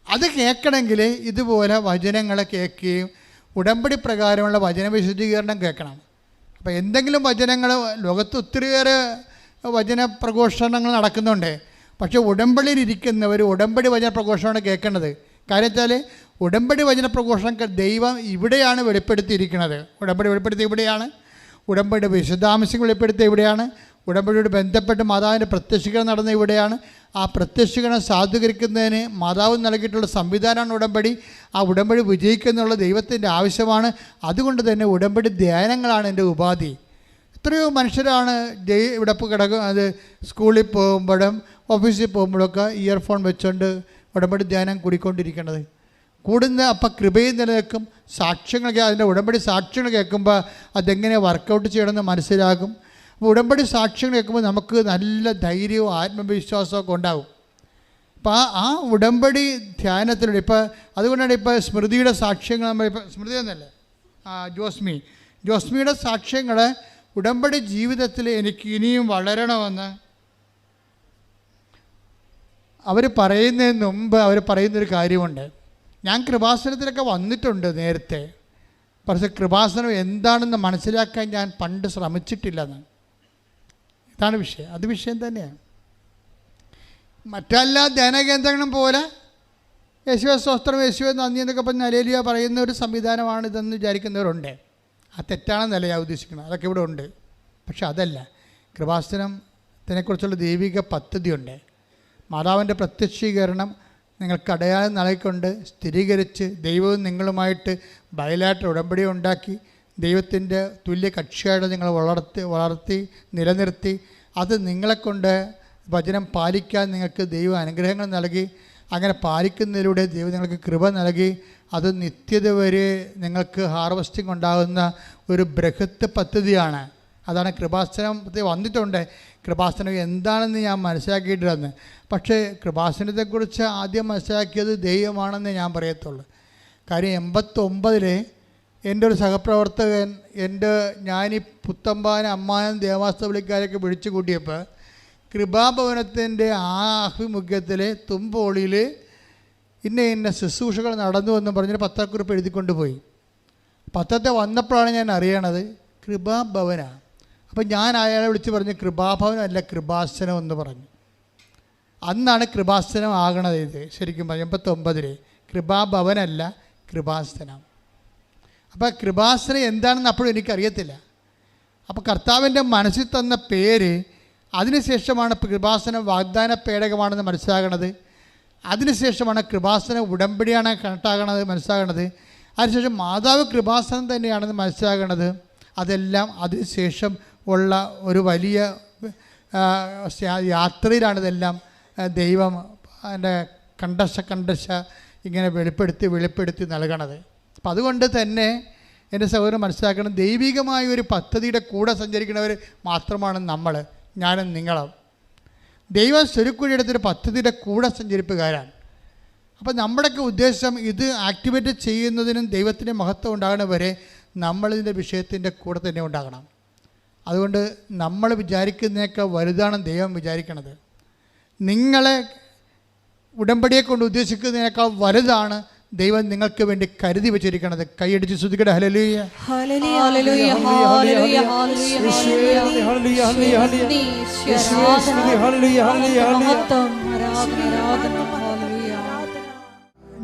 അത് കേൾക്കണമെങ്കിൽ ഇതുപോലെ വചനങ്ങളെ കേൾക്കുകയും ഉടമ്പടി പ്രകാരമുള്ള വചന വിശദീകരണം കേൾക്കണം. അപ്പോൾ എന്തെങ്കിലും വചനങ്ങൾ, ലോകത്ത് ഒത്തിരിയേറെ വചന പ്രഘോഷണങ്ങൾ നടക്കുന്നുണ്ട്, പക്ഷേ ഉടമ്പടിയിലിരിക്കുന്നവർ ഉടമ്പടി വചന പ്രഘോഷണമാണ് കേൾക്കേണ്ടത്. കാര്യം വെച്ചാൽ ഉടമ്പടി വചന പ്രഘോഷണം ദൈവം ഇവിടെയാണ് വെളിപ്പെടുത്തിയിരിക്കുന്നത്. ഉടമ്പടി വെളിപ്പെടുത്തി ഇവിടെയാണ്, ഉടമ്പടി വിശദാംശങ്ങൾ വെളിപ്പെടുത്തി ഇവിടെയാണ്, ഉടമ്പടിയോട് ബന്ധപ്പെട്ട് മാതാവിൻ്റെ പ്രത്യക്ഷീകരണം നടന്ന ഇവിടെയാണ്. ആ പ്രത്യക്ഷീകരണം സാധൂകരിക്കുന്നതിന് മാതാവ് നൽകിയിട്ടുള്ള സംവിധാനമാണ് ഉടമ്പടി. ആ ഉടമ്പടി വിജയിക്കുന്നുള്ള ദൈവത്തിൻ്റെ ആവശ്യമാണ്. അതുകൊണ്ട് തന്നെ ഉടമ്പടി ധ്യാനങ്ങളാണ് എൻ്റെ ഉപാധി. എത്രയോ മനുഷ്യരാണ് ഇവിടെ അത് സ്കൂളിൽ പോകുമ്പോഴും ഓഫീസിൽ പോകുമ്പോഴൊക്കെ ഇയർഫോൺ വെച്ചുകൊണ്ട് ഉടമ്പടി ധ്യാനം കൂടിക്കൊണ്ടിരിക്കുന്നത്. അപ്പം കൃപയും നിലനിൽക്കും. സാക്ഷ്യങ്ങൾ, അതിൻ്റെ ഉടമ്പടി സാക്ഷ്യങ്ങൾ കേൾക്കുമ്പോൾ അതെങ്ങനെ വർക്കൗട്ട് ചെയ്യണമെന്ന് മനസ്സിലാകും. അപ്പോൾ ഉടമ്പടി സാക്ഷ്യങ്ങൾ കേൾക്കുമ്പോൾ നമുക്ക് നല്ല ധൈര്യവും ആത്മവിശ്വാസമൊക്കെ ഉണ്ടാകും. അപ്പോൾ ആ ഉടമ്പടി ധ്യാനത്തിലൂടെ അതുകൊണ്ടാണ് സ്മൃതിയുടെ സാക്ഷ്യങ്ങൾ സ്മൃതി എന്നല്ലേ ജോസ്മിയുടെ സാക്ഷ്യങ്ങൾ ഉടമ്പടി ജീവിതത്തിൽ എനിക്ക് ഇനിയും വളരണമെന്ന് അവർ പറയുന്നതിന് മുമ്പ് അവർ പറയുന്നൊരു കാര്യമുണ്ട്. ഞാൻ കൃപാസനത്തിലൊക്കെ വന്നിട്ടുണ്ട് നേരത്തെ, പക്ഷേ കൃപാസനം എന്താണെന്ന് മനസ്സിലാക്കാൻ ഞാൻ പണ്ട് ശ്രമിച്ചിട്ടില്ലെന്ന്. ഇതാണ് വിഷയം. അത് വിഷയം തന്നെയാണ്. മറ്റെല്ലാ ധ്യാനകേന്ദ്രങ്ങളും പോലെ യേശുവേ സ്തോത്രം, യേശുവേ നന്ദി എന്നൊക്കെ പറഞ്ഞ് ഹല്ലേലൂയ പറയുന്ന ഒരു സംവിധാനമാണ് ഇതെന്ന് വിചാരിക്കുന്നവരുണ്ട്. ആ തെറ്റാണെന്നല്ല ഞാൻ ഉദ്ദേശിക്കുന്നത്, അതൊക്കെ ഇവിടെ ഉണ്ട്. പക്ഷെ അതല്ല, കൃപാസനത്തിനെക്കുറിച്ചുള്ള ദൈവിക പദ്ധതിയുണ്ട്. മാതാവിൻ്റെ പ്രത്യക്ഷീകരണം നിങ്ങൾക്ക് അടയാളം നൽകിക്കൊണ്ട് സ്ഥിരീകരിച്ച് ദൈവവും നിങ്ങളുമായിട്ട് ബയലാറ്റർ ഉടമ്പടി ഉണ്ടാക്കി ദൈവത്തിൻ്റെ തുല്യ കക്ഷിയായിട്ട് നിങ്ങൾ വളർത്തി നിലനിർത്തി അത് നിങ്ങളെക്കൊണ്ട് വചനം പാലിക്കാൻ നിങ്ങൾക്ക് ദൈവം അനുഗ്രഹങ്ങൾ നൽകി അങ്ങനെ പാലിക്കുന്നതിലൂടെ ദൈവം നിങ്ങൾക്ക് കൃപ നൽകി അത് നിത്യത വരെ നിങ്ങൾക്ക് ഹാർവസ്റ്റിംഗ് ഉണ്ടാകുന്ന ഒരു ബൃഹത്ത് പദ്ധതിയാണ്. അതാണ് കൃപാസനത്തിൽ വന്നിട്ടുണ്ട്. കൃപാസനം എന്താണെന്ന് ഞാൻ മനസ്സിലാക്കിയിട്ടില്ലെന്ന്. പക്ഷേ കൃപാസനത്തെക്കുറിച്ച് ആദ്യം മനസ്സിലാക്കിയത് ദൈവമാണെന്ന് ഞാൻ പറയത്തുള്ളൂ. കാര്യം 89 എൻ്റെ ഒരു സഹപ്രവർത്തകൻ ഞാനീ പുത്തമ്പാന അമ്മാനം ദേവാസ്തപള്ളിക്കാരൊക്കെ വിളിച്ചു കൂട്ടിയപ്പോൾ കൃപാഭവനത്തിൻ്റെ ആ ആഭിമുഖ്യത്തിൽ തുമ്പോളിയിൽ ഇന്ന ശുശ്രൂഷകൾ നടന്നു എന്ന് പറഞ്ഞൊരു പത്രക്കുറിപ്പ് എഴുതിക്കൊണ്ട് പോയി. പത്രത്തെ വന്നപ്പോഴാണ് ഞാൻ അറിയണത് കൃപാഭവനാണ്. അപ്പം ഞാൻ അയാളെ വിളിച്ച് പറഞ്ഞു കൃപാഭവനമല്ല കൃപാസനം എന്ന് പറഞ്ഞു. അന്നാണ് കൃപാസനം ആകണത്. ഇത് ശരിക്കും 89 കൃപാഭവനല്ല കൃപാസനം. അപ്പോൾ കൃപാസനം എന്താണെന്ന് അപ്പോഴും എനിക്കറിയത്തില്ല. അപ്പോൾ കർത്താവിൻ്റെ മനസ്സിൽ തന്ന പേര്, അതിനുശേഷമാണ് കൃപാസനം വാഗ്ദാന പേടകമാണെന്ന് മനസ്സിലാകണത്. അതിനുശേഷമാണ് കൃപാസനം ഉടമ്പടിയാണ് കണക്റ്റാകണത് മനസ്സിലാകണത്. അതിനുശേഷം മാതാവ് കൃപാസനം തന്നെയാണെന്ന് മനസ്സിലാകണത്. അതെല്ലാം അതിനുശേഷം ഉള്ള ഒരു വലിയ യാത്രയിലാണിതെല്ലാം ദൈവം എൻ്റെ കണ്ടശ ഇങ്ങനെ വെളിപ്പെടുത്തി നൽകണത്. അപ്പം അതുകൊണ്ട് തന്നെ എൻ്റെ സഹോദരൻ മനസ്സിലാക്കണം, ദൈവികമായ ഒരു പദ്ധതിയുടെ കൂടെ സഞ്ചരിക്കുന്നവർ മാത്രമാണ് നമ്മൾ, ഞാനും നിങ്ങളും. ദൈവം സ്വരുക്കുഴിയെടുത്തൊരു പദ്ധതിയുടെ കൂടെ സഞ്ചരിപ്പുകാരാണ്. അപ്പോൾ നമ്മുടെയൊക്കെ ഉദ്ദേശം ഇത് ആക്ടിവേറ്റ് ചെയ്യുന്നതിനും ദൈവത്തിൻ്റെ മഹത്വം ഉണ്ടാകണവരെ നമ്മളിതിൻ്റെ വിഷയത്തിൻ്റെ കൂടെ തന്നെ ഉണ്ടാകണം. അതുകൊണ്ട് നമ്മൾ വിചാരിക്കുന്നതിനേക്കാൾ വലുതാണ് ദൈവം വിചാരിക്കണത്. നിങ്ങളെ ഉടമ്പടിയെ കൊണ്ട് ഉദ്ദേശിക്കുന്നതിനേക്കാൾ വലുതാണ് ദൈവം നിങ്ങൾക്ക് വേണ്ടി കരുതി വെച്ചിരിക്കണത്. കൈയടിച്ച് സ്തുതിക്കട്ടെ. ഹല്ലേലൂയ ഹല്ലേലൂയ ഹല്ലേലൂയ ഹല്ലേലൂയ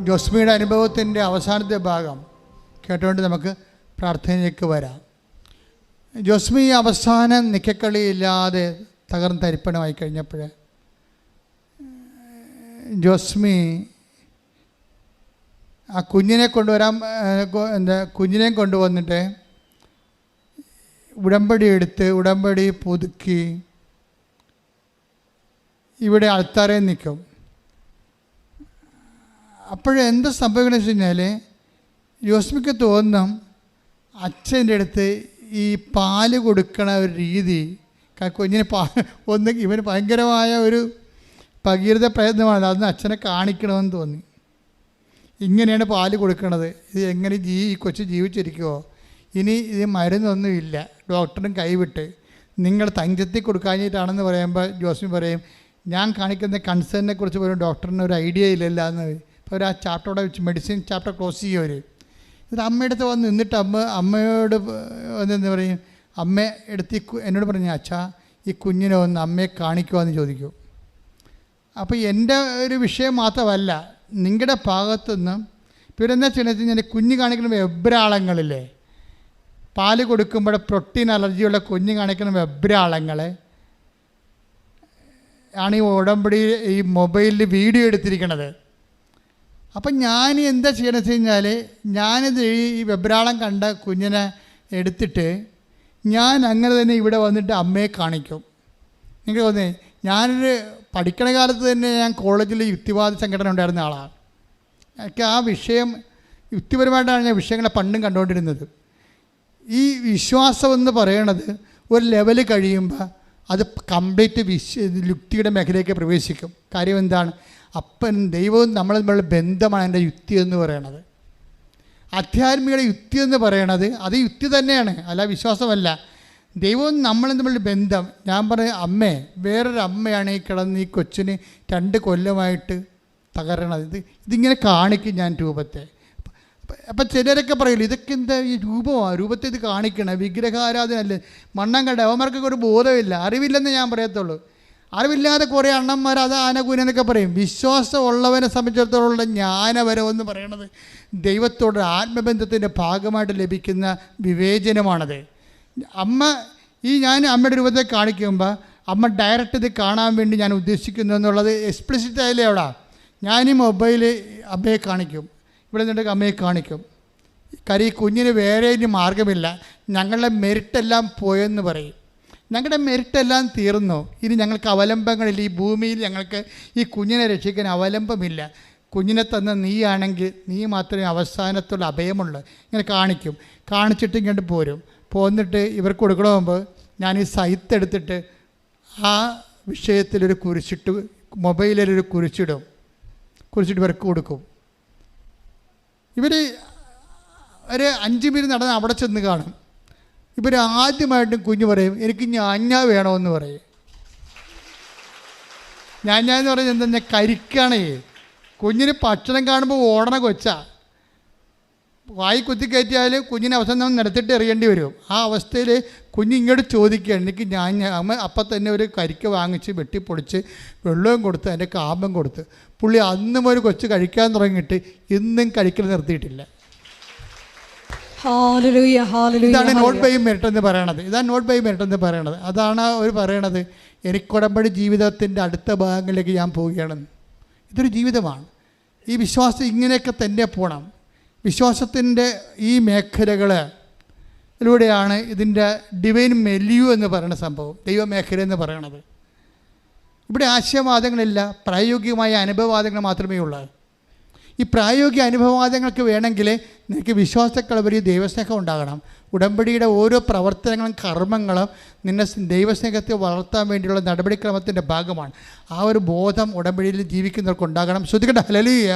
ജോസ്മിയുടെ അനുഭവത്തിൻ്റെ അവസാനത്തെ ഭാഗം കേട്ടുകൊണ്ട് നമുക്ക് പ്രാർത്ഥനയിലേക്ക് വരാം. ജോസ്മി അവസാനം നിക്കക്കളിയില്ലാതെ തകർന്ന് തരിപ്പണമായി കഴിഞ്ഞപ്പോൾ ജോസ്മി ആ കുഞ്ഞിനെയും കൊണ്ടുവന്നിട്ട് ഉടമ്പടി പുതുക്കി ഇവിടെ ആൾത്താരെ നിൽക്കും. അപ്പോഴെന്ത് സംഭവിക്കണമെന്ന് വെച്ച് കഴിഞ്ഞാൽ ജോസ്മിക്ക് തോന്നും അച്ഛൻ്റെ അടുത്ത് ഈ പാല് കൊടുക്കണ ഒരു രീതി, കുഞ്ഞിന് ഇവന് ഭയങ്കരമായ ഒരു ഭഗീരഥ പ്രയത്നമാണ്, അതൊന്ന് അച്ഛനെ കാണിക്കണമെന്ന് തോന്നി. ഇങ്ങനെയാണ് പാല് കൊടുക്കണത്, ഇത് എങ്ങനെ ഈ കൊച്ചു ജീവിച്ചിരിക്കുമോ, ഇനി ഇത് മരുന്നൊന്നുമില്ല, ഡോക്ടറും കൈവിട്ട് നിങ്ങൾ തഞ്ചത്തിൽ കൊടുക്കാഞ്ഞിട്ടാണെന്ന് പറയുമ്പോൾ ജോസ്മി പറയും ഞാൻ കാണിക്കുന്ന കൺസേണിനെ കുറിച്ച് പോലും ഡോക്ടറിന് ഒരു ഐഡിയ ഇല്ലല്ലോ എന്ന്. അപ്പോൾ അവർ ആ ചാപ്റ്ററോടെ വെച്ച് മെഡിസിൻ ചാപ്റ്റർ ക്ലോസ് ചെയ്യും. അവർ ഇത് അമ്മയുടെ അടുത്ത് വന്ന് നിന്നിട്ട് അമ്മയോട് വന്നെന്ന് പറയും, അമ്മ എടുത്ത് എന്നോട് പറഞ്ഞു അച്ഛാ ഈ കുഞ്ഞിനെ ഒന്ന് അമ്മയെ കാണിക്കുമോ എന്ന് ചോദിക്കും. അപ്പോൾ എൻ്റെ ഒരു വിഷയം മാത്രമല്ല, നിങ്ങളുടെ ഭാഗത്തുനിന്ന് ഇപ്പോൾ എന്താ ചെയ്യണമെന്ന് വെച്ച് കഴിഞ്ഞാൽ കുഞ്ഞ് കാണിക്കുന്ന വെബ്രാളങ്ങളില്ലേ, പാല് കൊടുക്കുമ്പോൾ പ്രോട്ടീൻ അലർജിയുള്ള കുഞ്ഞ് കാണിക്കുന്ന വെബ്രാളങ്ങളെ ആണ് ഈ ഉടമ്പടി ഈ മൊബൈലിൽ വീഡിയോ എടുത്തിരിക്കണത്. അപ്പം ഞാൻ എന്താ ചെയ്യണമെന്ന് വെച്ച് കഴിഞ്ഞാൽ ഞാനിത് ഈ വെബ്രാളം കണ്ട കുഞ്ഞിനെ എടുത്തിട്ട് ഞാൻ അങ്ങനെ തന്നെ ഇവിടെ വന്നിട്ട് അമ്മയെ കാണിക്കും. നിങ്ങൾക്ക് തോന്നേ, ഞാനൊരു പഠിക്കണ കാലത്ത് തന്നെ ഞാൻ കോളേജിൽ യുക്തിവാദ സംഘടന ഉണ്ടായിരുന്ന ആളാണ്. എനിക്ക് ആ വിഷയം യുക്തിപരമായിട്ടാണ് ഞാൻ വിഷയങ്ങളെ പണ്ടും കണ്ടുകൊണ്ടിരുന്നത്. ഈ വിശ്വാസം എന്ന് പറയണത് ഒരു ലെവൽ കഴിയുമ്പോൾ അത് കംപ്ലീറ്റ് യുക്തിയുടെ മേഖലയിലേക്ക് പ്രവേശിക്കും. കാര്യം എന്താണ്? അപ്പൻ ദൈവവും നമ്മൾ തമ്മിലുള്ള ബന്ധമാണ് എൻ്റെ യുക്തി എന്ന് പറയണത്. ആധ്യാത്മികയുടെ യുക്തി എന്ന് പറയണത് അത് യുക്തി തന്നെയാണ്, അല്ല വിശ്വാസമല്ല. ദൈവവും നമ്മളും തമ്മിലുള്ള ബന്ധം. ഞാൻ പറയും അമ്മേ, വേറൊരു അമ്മയാണ് ഈ കിടന്ന് ഈ കൊച്ചിന് 2 കൊല്ലമായിട്ട് തകരണത്. ഇതിങ്ങനെ കാണിക്കും ഞാൻ രൂപത്തെ. അപ്പം ചിലരൊക്കെ പറയില്ല ഇതൊക്കെ എന്താ ഈ രൂപമാണ്, രൂപത്തെ ഇത് കാണിക്കണം, വിഗ്രഹാരാധനല്ലേ, മണ്ണാങ്കണ്ട. അവന്മാർക്കൊക്കെ ഒരു ബോധമില്ല, അറിവില്ലെന്ന് ഞാൻ പറയത്തുള്ളൂ. അറിവില്ലാതെ കുറേ അണ്ണന്മാർ അത് ആനകൂനെന്നൊക്കെ പറയും. വിശ്വാസമുള്ളവനെ സംബന്ധിച്ചിടത്തോളം ജ്ഞാനപരമെന്ന് പറയണത് ദൈവത്തോട് ആത്മബന്ധത്തിൻ്റെ ഭാഗമായിട്ട് ലഭിക്കുന്ന വിവേചനമാണത്. ഞാൻ അമ്മയുടെ രൂപത്തെ കാണിക്കുമ്പോൾ അമ്മ ഡയറക്റ്റ് ഇത് കാണാൻ വേണ്ടി ഞാൻ ഉദ്ദേശിക്കുന്നു എന്നുള്ളത് എക്സ്പ്ലിസിറ്റ് ആയില്ലേ അവിടെ. ഞാൻ ഈ മൊബൈൽ അമ്മയെ കാണിക്കും, ഇവിടെ നിന്നിട്ട് അമ്മയെ കാണിക്കും. കാര്യം ഈ കുഞ്ഞിന് വേറെ ഇനി മാർഗമില്ല, ഞങ്ങളുടെ മെരിറ്റെല്ലാം പോയെന്ന് പറയും. ഞങ്ങളുടെ മെരിട്ടെല്ലാം തീർന്നു, ഇനി ഞങ്ങൾക്ക് അവലംബങ്ങളില്ല. ഈ ഭൂമിയിൽ ഞങ്ങൾക്ക് ഈ കുഞ്ഞിനെ രക്ഷിക്കാൻ അവലംബമില്ല. കുഞ്ഞിനെ തന്ന നീയാണെങ്കിൽ നീ മാത്രമേ അവസാനത്തുള്ള അഭയമുള്ളൂ. ഇങ്ങനെ കാണിച്ചിട്ട് ഇങ്ങോട്ട് പോന്നിട്ട് ഇവർക്ക് കൊടുക്കണമെമ്പ് ഞാൻ ഈ സൈത്ത് എടുത്തിട്ട് ആ വിഷയത്തിലൊരു കുരിശിട്ട്, മൊബൈലിലൊരു കുരിച്ചിട്ട് ഇവർക്ക് കൊടുക്കും. ഇവർ ഒരു 5 മിനിറ്റ് നടന്ന് അവിടെ ചെന്ന് കാണും. ഇവർ ആദ്യമായിട്ടും കുഞ്ഞ് പറയും എനിക്ക് ഞാഞ്ഞാ വേണമെന്ന് പറയും. ഞാഞ്ഞാന്ന് പറഞ്ഞാൽ എന്താ, കരിക്കാണേ. കുഞ്ഞിന് ഭക്ഷണം കാണുമ്പോൾ ഓടണ കൊച്ചാ. വായി കുത്തിക്കയറ്റിയാലും കുഞ്ഞിനെ അവസാനം നിലത്തിട്ട് എറിയേണ്ടി വരും. ആ അവസ്ഥയിൽ കുഞ്ഞ് ഇങ്ങോട്ട് ചോദിക്കുകയാണ് എനിക്ക് അമ്മ അപ്പം തന്നെ ഒരു കരിക്ക വാങ്ങിച്ച് വെട്ടിപ്പൊടിച്ച് വെള്ളവും കൊടുത്ത് അതിൻ്റെ കാമ്പം കൊടുത്ത്. പുള്ളി അന്നും ഒരു കൊച്ച് കഴിക്കാൻ തുടങ്ങിയിട്ട് ഇന്നും കഴിക്കൽ നിർത്തിയിട്ടില്ല. ഇതാണ് നോട്ട് ബൈ മെറിറ്റ് എന്ന് പറയണത്. അതാണ് അവർ പറയണത് എനിക്ക് ഉടമ്പടി ജീവിതത്തിൻ്റെ അടുത്ത ഭാഗങ്ങളിലേക്ക് ഞാൻ പോവുകയാണെന്ന്. ഇതൊരു ജീവിതമാണ്. ഈ വിശ്വാസം ഇങ്ങനെയൊക്കെ തന്നെ പോകണം. വിശ്വാസത്തിൻ്റെ ഈ മേഖലകളിലൂടെയാണ് ഇതിൻ്റെ ഡിവൈൻ മെലിയു എന്ന് പറയുന്ന സംഭവം, ദൈവമേഖല എന്ന് പറയണത്. ഇവിടെ ആശയവാദങ്ങളില്ല, പ്രായോഗികമായ അനുഭവവാദങ്ങൾ മാത്രമേ ഉള്ളൂ. ഈ പ്രായോഗിക അനുഭവവാദങ്ങൾക്ക് വേണമെങ്കിൽ നിനക്ക് വിശ്വാസക്കളവരി ദൈവസ്നേഹം ഉണ്ടാകണം. ഉടമ്പടിയുടെ ഓരോ പ്രവർത്തനങ്ങളും കർമ്മങ്ങളും നിന്നെ ദൈവസ്നേഹത്തെ വളർത്താൻ വേണ്ടിയുള്ള നടപടിക്രമത്തിൻ്റെ ഭാഗമാണ്. ആ ഒരു ബോധം ഉടമ്പടിയിൽ ജീവിക്കുന്നവർക്ക് ഉണ്ടാകണം. ശ്രദ്ധിക്കട്ടെ. ഹല്ലേലൂയ.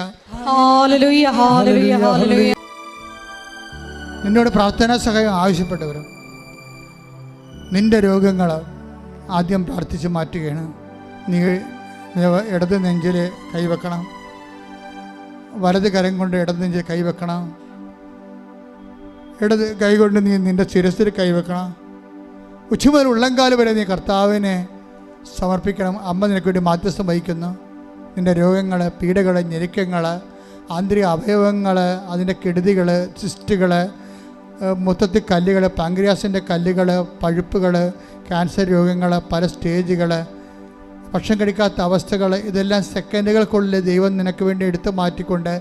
നിന്നോട് പ്രാർത്ഥനാ സഹായം ആവശ്യപ്പെട്ടവരും നിൻ്റെ രോഗങ്ങൾ ആദ്യം പ്രാർത്ഥിച്ച് മാറ്റുകയാണ്. നീ ഇടത് നെഞ്ചിൽ കൈവെക്കണം, വലത് കരം കൊണ്ട് ഇടത് നെഞ്ചിൽ കൈവെക്കണം, ഇടത് കൈ കൊണ്ട് നീ നിൻ്റെ ശിരസിൽ കൈവെക്കണം. ഉച്ച മുതൽ ഉള്ളംകാല് വരെ നീ കർത്താവിനെ സമർപ്പിക്കണം. അമ്മ നിനക്ക് വേണ്ടി മാധ്യസ്ഥം വഹിക്കുന്നു. നിൻ്റെ രോഗങ്ങൾ, പീഡകൾ, ഞെരുക്കങ്ങൾ, ആന്തരിക അവയവങ്ങൾ, അതിൻ്റെ കെടുതികൾ, സിസ്റ്റുകൾ, മൊത്തത്തിൽ കല്ലുകൾ, പാങ്ക്രിയാസിൻ്റെ കല്ലുകൾ, പഴുപ്പുകൾ, ക്യാൻസർ രോഗങ്ങൾ, പല സ്റ്റേജുകൾ, ഭക്ഷണം കഴിക്കാത്ത അവസ്ഥകൾ, ഇതെല്ലാം സെക്കൻഡുകൾക്കുള്ളിൽ ദൈവം നിനക്ക് വേണ്ടി എടുത്തു മാറ്റിക്കൊണ്ട്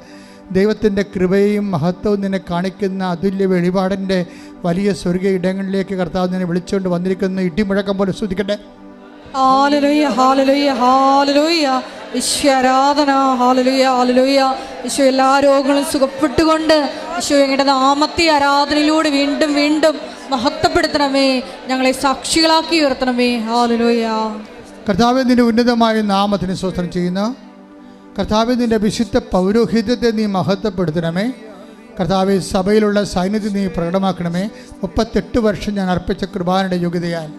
ദൈവത്തിൻ്റെ കൃപയും മഹത്വവും നിന്നെ കാണിക്കുന്ന അതുല്യ വെളിപാടിൻ്റെ വലിയ സ്വർഗീയ ഇടങ്ങളിലേക്ക് കർത്താവ് നിന്നെ വിളിച്ചുകൊണ്ട് വന്നിരിക്കുന്ന ഇടിമുഴക്കം പോലെ സ്തുതിക്കട്ടെ. ഹല്ലേലൂയ, ഹല്ലേലൂയ, ഹല്ലേലൂയ. ഈശ്വരാധന. ഹല്ലേലൂയ, ഹല്ലേലൂയ. ഈശോ എല്ലാ രോഗങ്ങളും സുഖപ്പെട്ടുകൊണ്ട് ഈശോ ഞങ്ങളുടെ നാമത്തെ ആരാധനയിലൂടെ വീണ്ടും വീണ്ടും മഹത്വപ്പെടുത്തണമേ, ഞങ്ങളെ സാക്ഷികളാക്കി ഉയർത്തണമേ. ഹല്ലേലൂയ. കർത്താവേ, നിൻ്റെ ഉന്നതമായ നാമത്തിന് സ്തോത്രം ചെയ്യുന്നു. കർത്താവേ, നിൻ്റെ വിശുദ്ധ പൗരോഹിത്യത്തെ നീ മഹത്വപ്പെടുത്തണമേ. കർത്താവേ, സഭയിലുള്ള സാന്നിധ്യം നീ പ്രകടമാക്കണമേ. 38 വർഷം ഞാൻ അർപ്പിച്ച കൃപാനയുടെ യോഗ്യതയാൽ,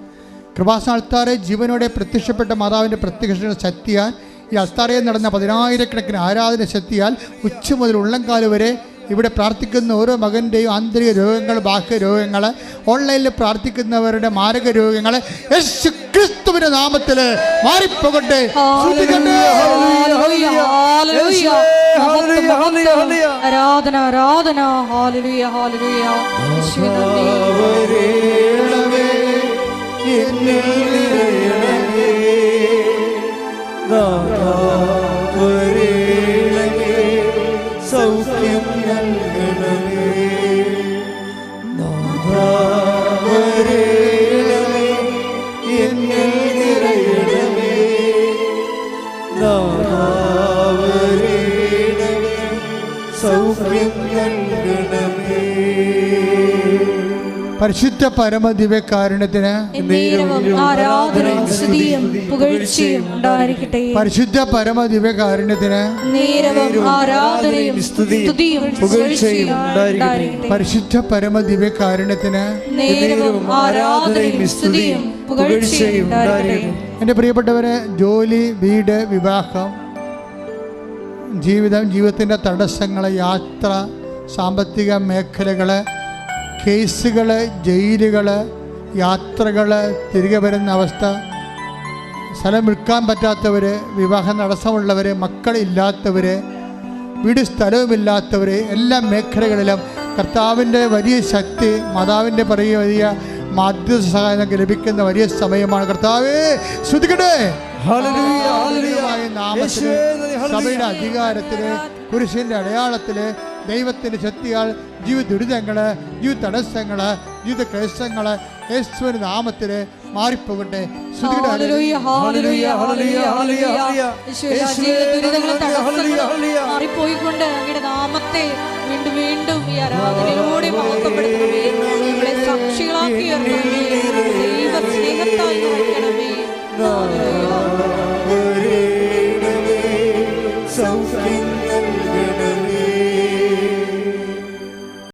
കൃപാസ്ഥാനത്താറെ ജീവനോടെ പ്രത്യക്ഷപ്പെട്ട മാതാവിൻ്റെ പ്രത്യക്ഷ ശക്തിയാൽ, ഈ അൾത്താരയിൽ നടന്ന 10,000-കണക്കിന് ആരാധന ശക്തിയാൽ ഉച്ച മുതൽ ഉള്ളംകാല് വരെ ഇവിടെ പ്രാർത്ഥിക്കുന്ന ഓരോ മകൻ്റെയും ആന്തരിക രോഗങ്ങൾ, ബാഹ്യ രോഗങ്ങൾ, ഓൺലൈനിൽ പ്രാർത്ഥിക്കുന്നവരുടെ മാരക രോഗങ്ങൾ യേശു ക്രിസ്തുവിന്റെ നാമത്തിൽ മാറിപ്പോകട്ടെ. ആരാധന, ആരാധന. Hallelujah, hallelujah. സൗഖ്യം നൽകണമേ, നാഥാവരേണമേ, എന്നിൽ നിറയണമേ, നാഥാവരേണമേ, സൗഖ്യം നൽകണമേ. പരിശുദ്ധ പരമദിവ്യകാരുണ്യത്തിന് ആരാധനയും സ്തുതിയും പുകഴ്ചയും ഉണ്ടായിരിക്കട്ടെ. പരിശുദ്ധ പരമദിവ്യകാരുണ്യത്തിന് ആരാധനയും സ്തുതിയും പുകഴ്ചയും ഉണ്ടായിരിക്കട്ടെ. പരിശുദ്ധ പരമദിവ്യകാരുണ്യത്തിന് ആരാധനയും സ്തുതിയും പുകഴ്ചയും ഉണ്ടായിരിക്കട്ടെ. എൻ്റെ പ്രിയപ്പെട്ടവരെ, ജോലി, വീട്, വിവാഹം, ജീവിതത്തിൻ്റെ തടസ്സങ്ങൾ, യാത്ര, സാമ്പത്തിക മേഖലകൾ, കേസുകൾ, ജയിലുകൾ, യാത്രകൾ, തിരികെ വരുന്ന അവസ്ഥ, സ്ഥലം വിൽക്കാൻ പറ്റാത്തവർ, വിവാഹം തടസ്സമുള്ളവർ, മക്കളില്ലാത്തവർ, വീട് സ്ഥലവുമില്ലാത്തവർ, എല്ലാ മേഖലകളിലും കർത്താവിൻ്റെ വലിയ ശക്തി, മാതാവിൻ്റെ വലിയ മാധ്യസ്ഥ സഹായം ലഭിക്കുന്ന വലിയ സമയമാണ്. കർത്താവേ, സ്തുതിക്കട്ടെ. സഭയുടെ അധികാരത്തില്, കുരിശിൻ്റെ അടയാളത്തില്, ദൈവത്തിൻ്റെ ശക്തിയാൽ ജീവിത ദുരിതങ്ങൾ, ജീവിത തടസ്സങ്ങൾ, ജീവിത ക്ലേശങ്ങൾ യേശുവിൻ്റെ നാമത്തിൽ മാറിപ്പോകട്ടെ. ഹല്ലേലൂയ ഹല്ലേലൂയ ഹല്ലേലൂയ ഹല്ലേലൂയ. യേശുവേ ദുരിതങ്ങളും തടസ്സങ്ങളും മാറിപ്പോയിക്കൊണ്ട് അങ്ങയുടെ നാമത്തെ വീണ്ടും വീണ്ടും ഈ ആരാധനയിലൂടെ മഹത്വപ്പെടുത്തണമേ.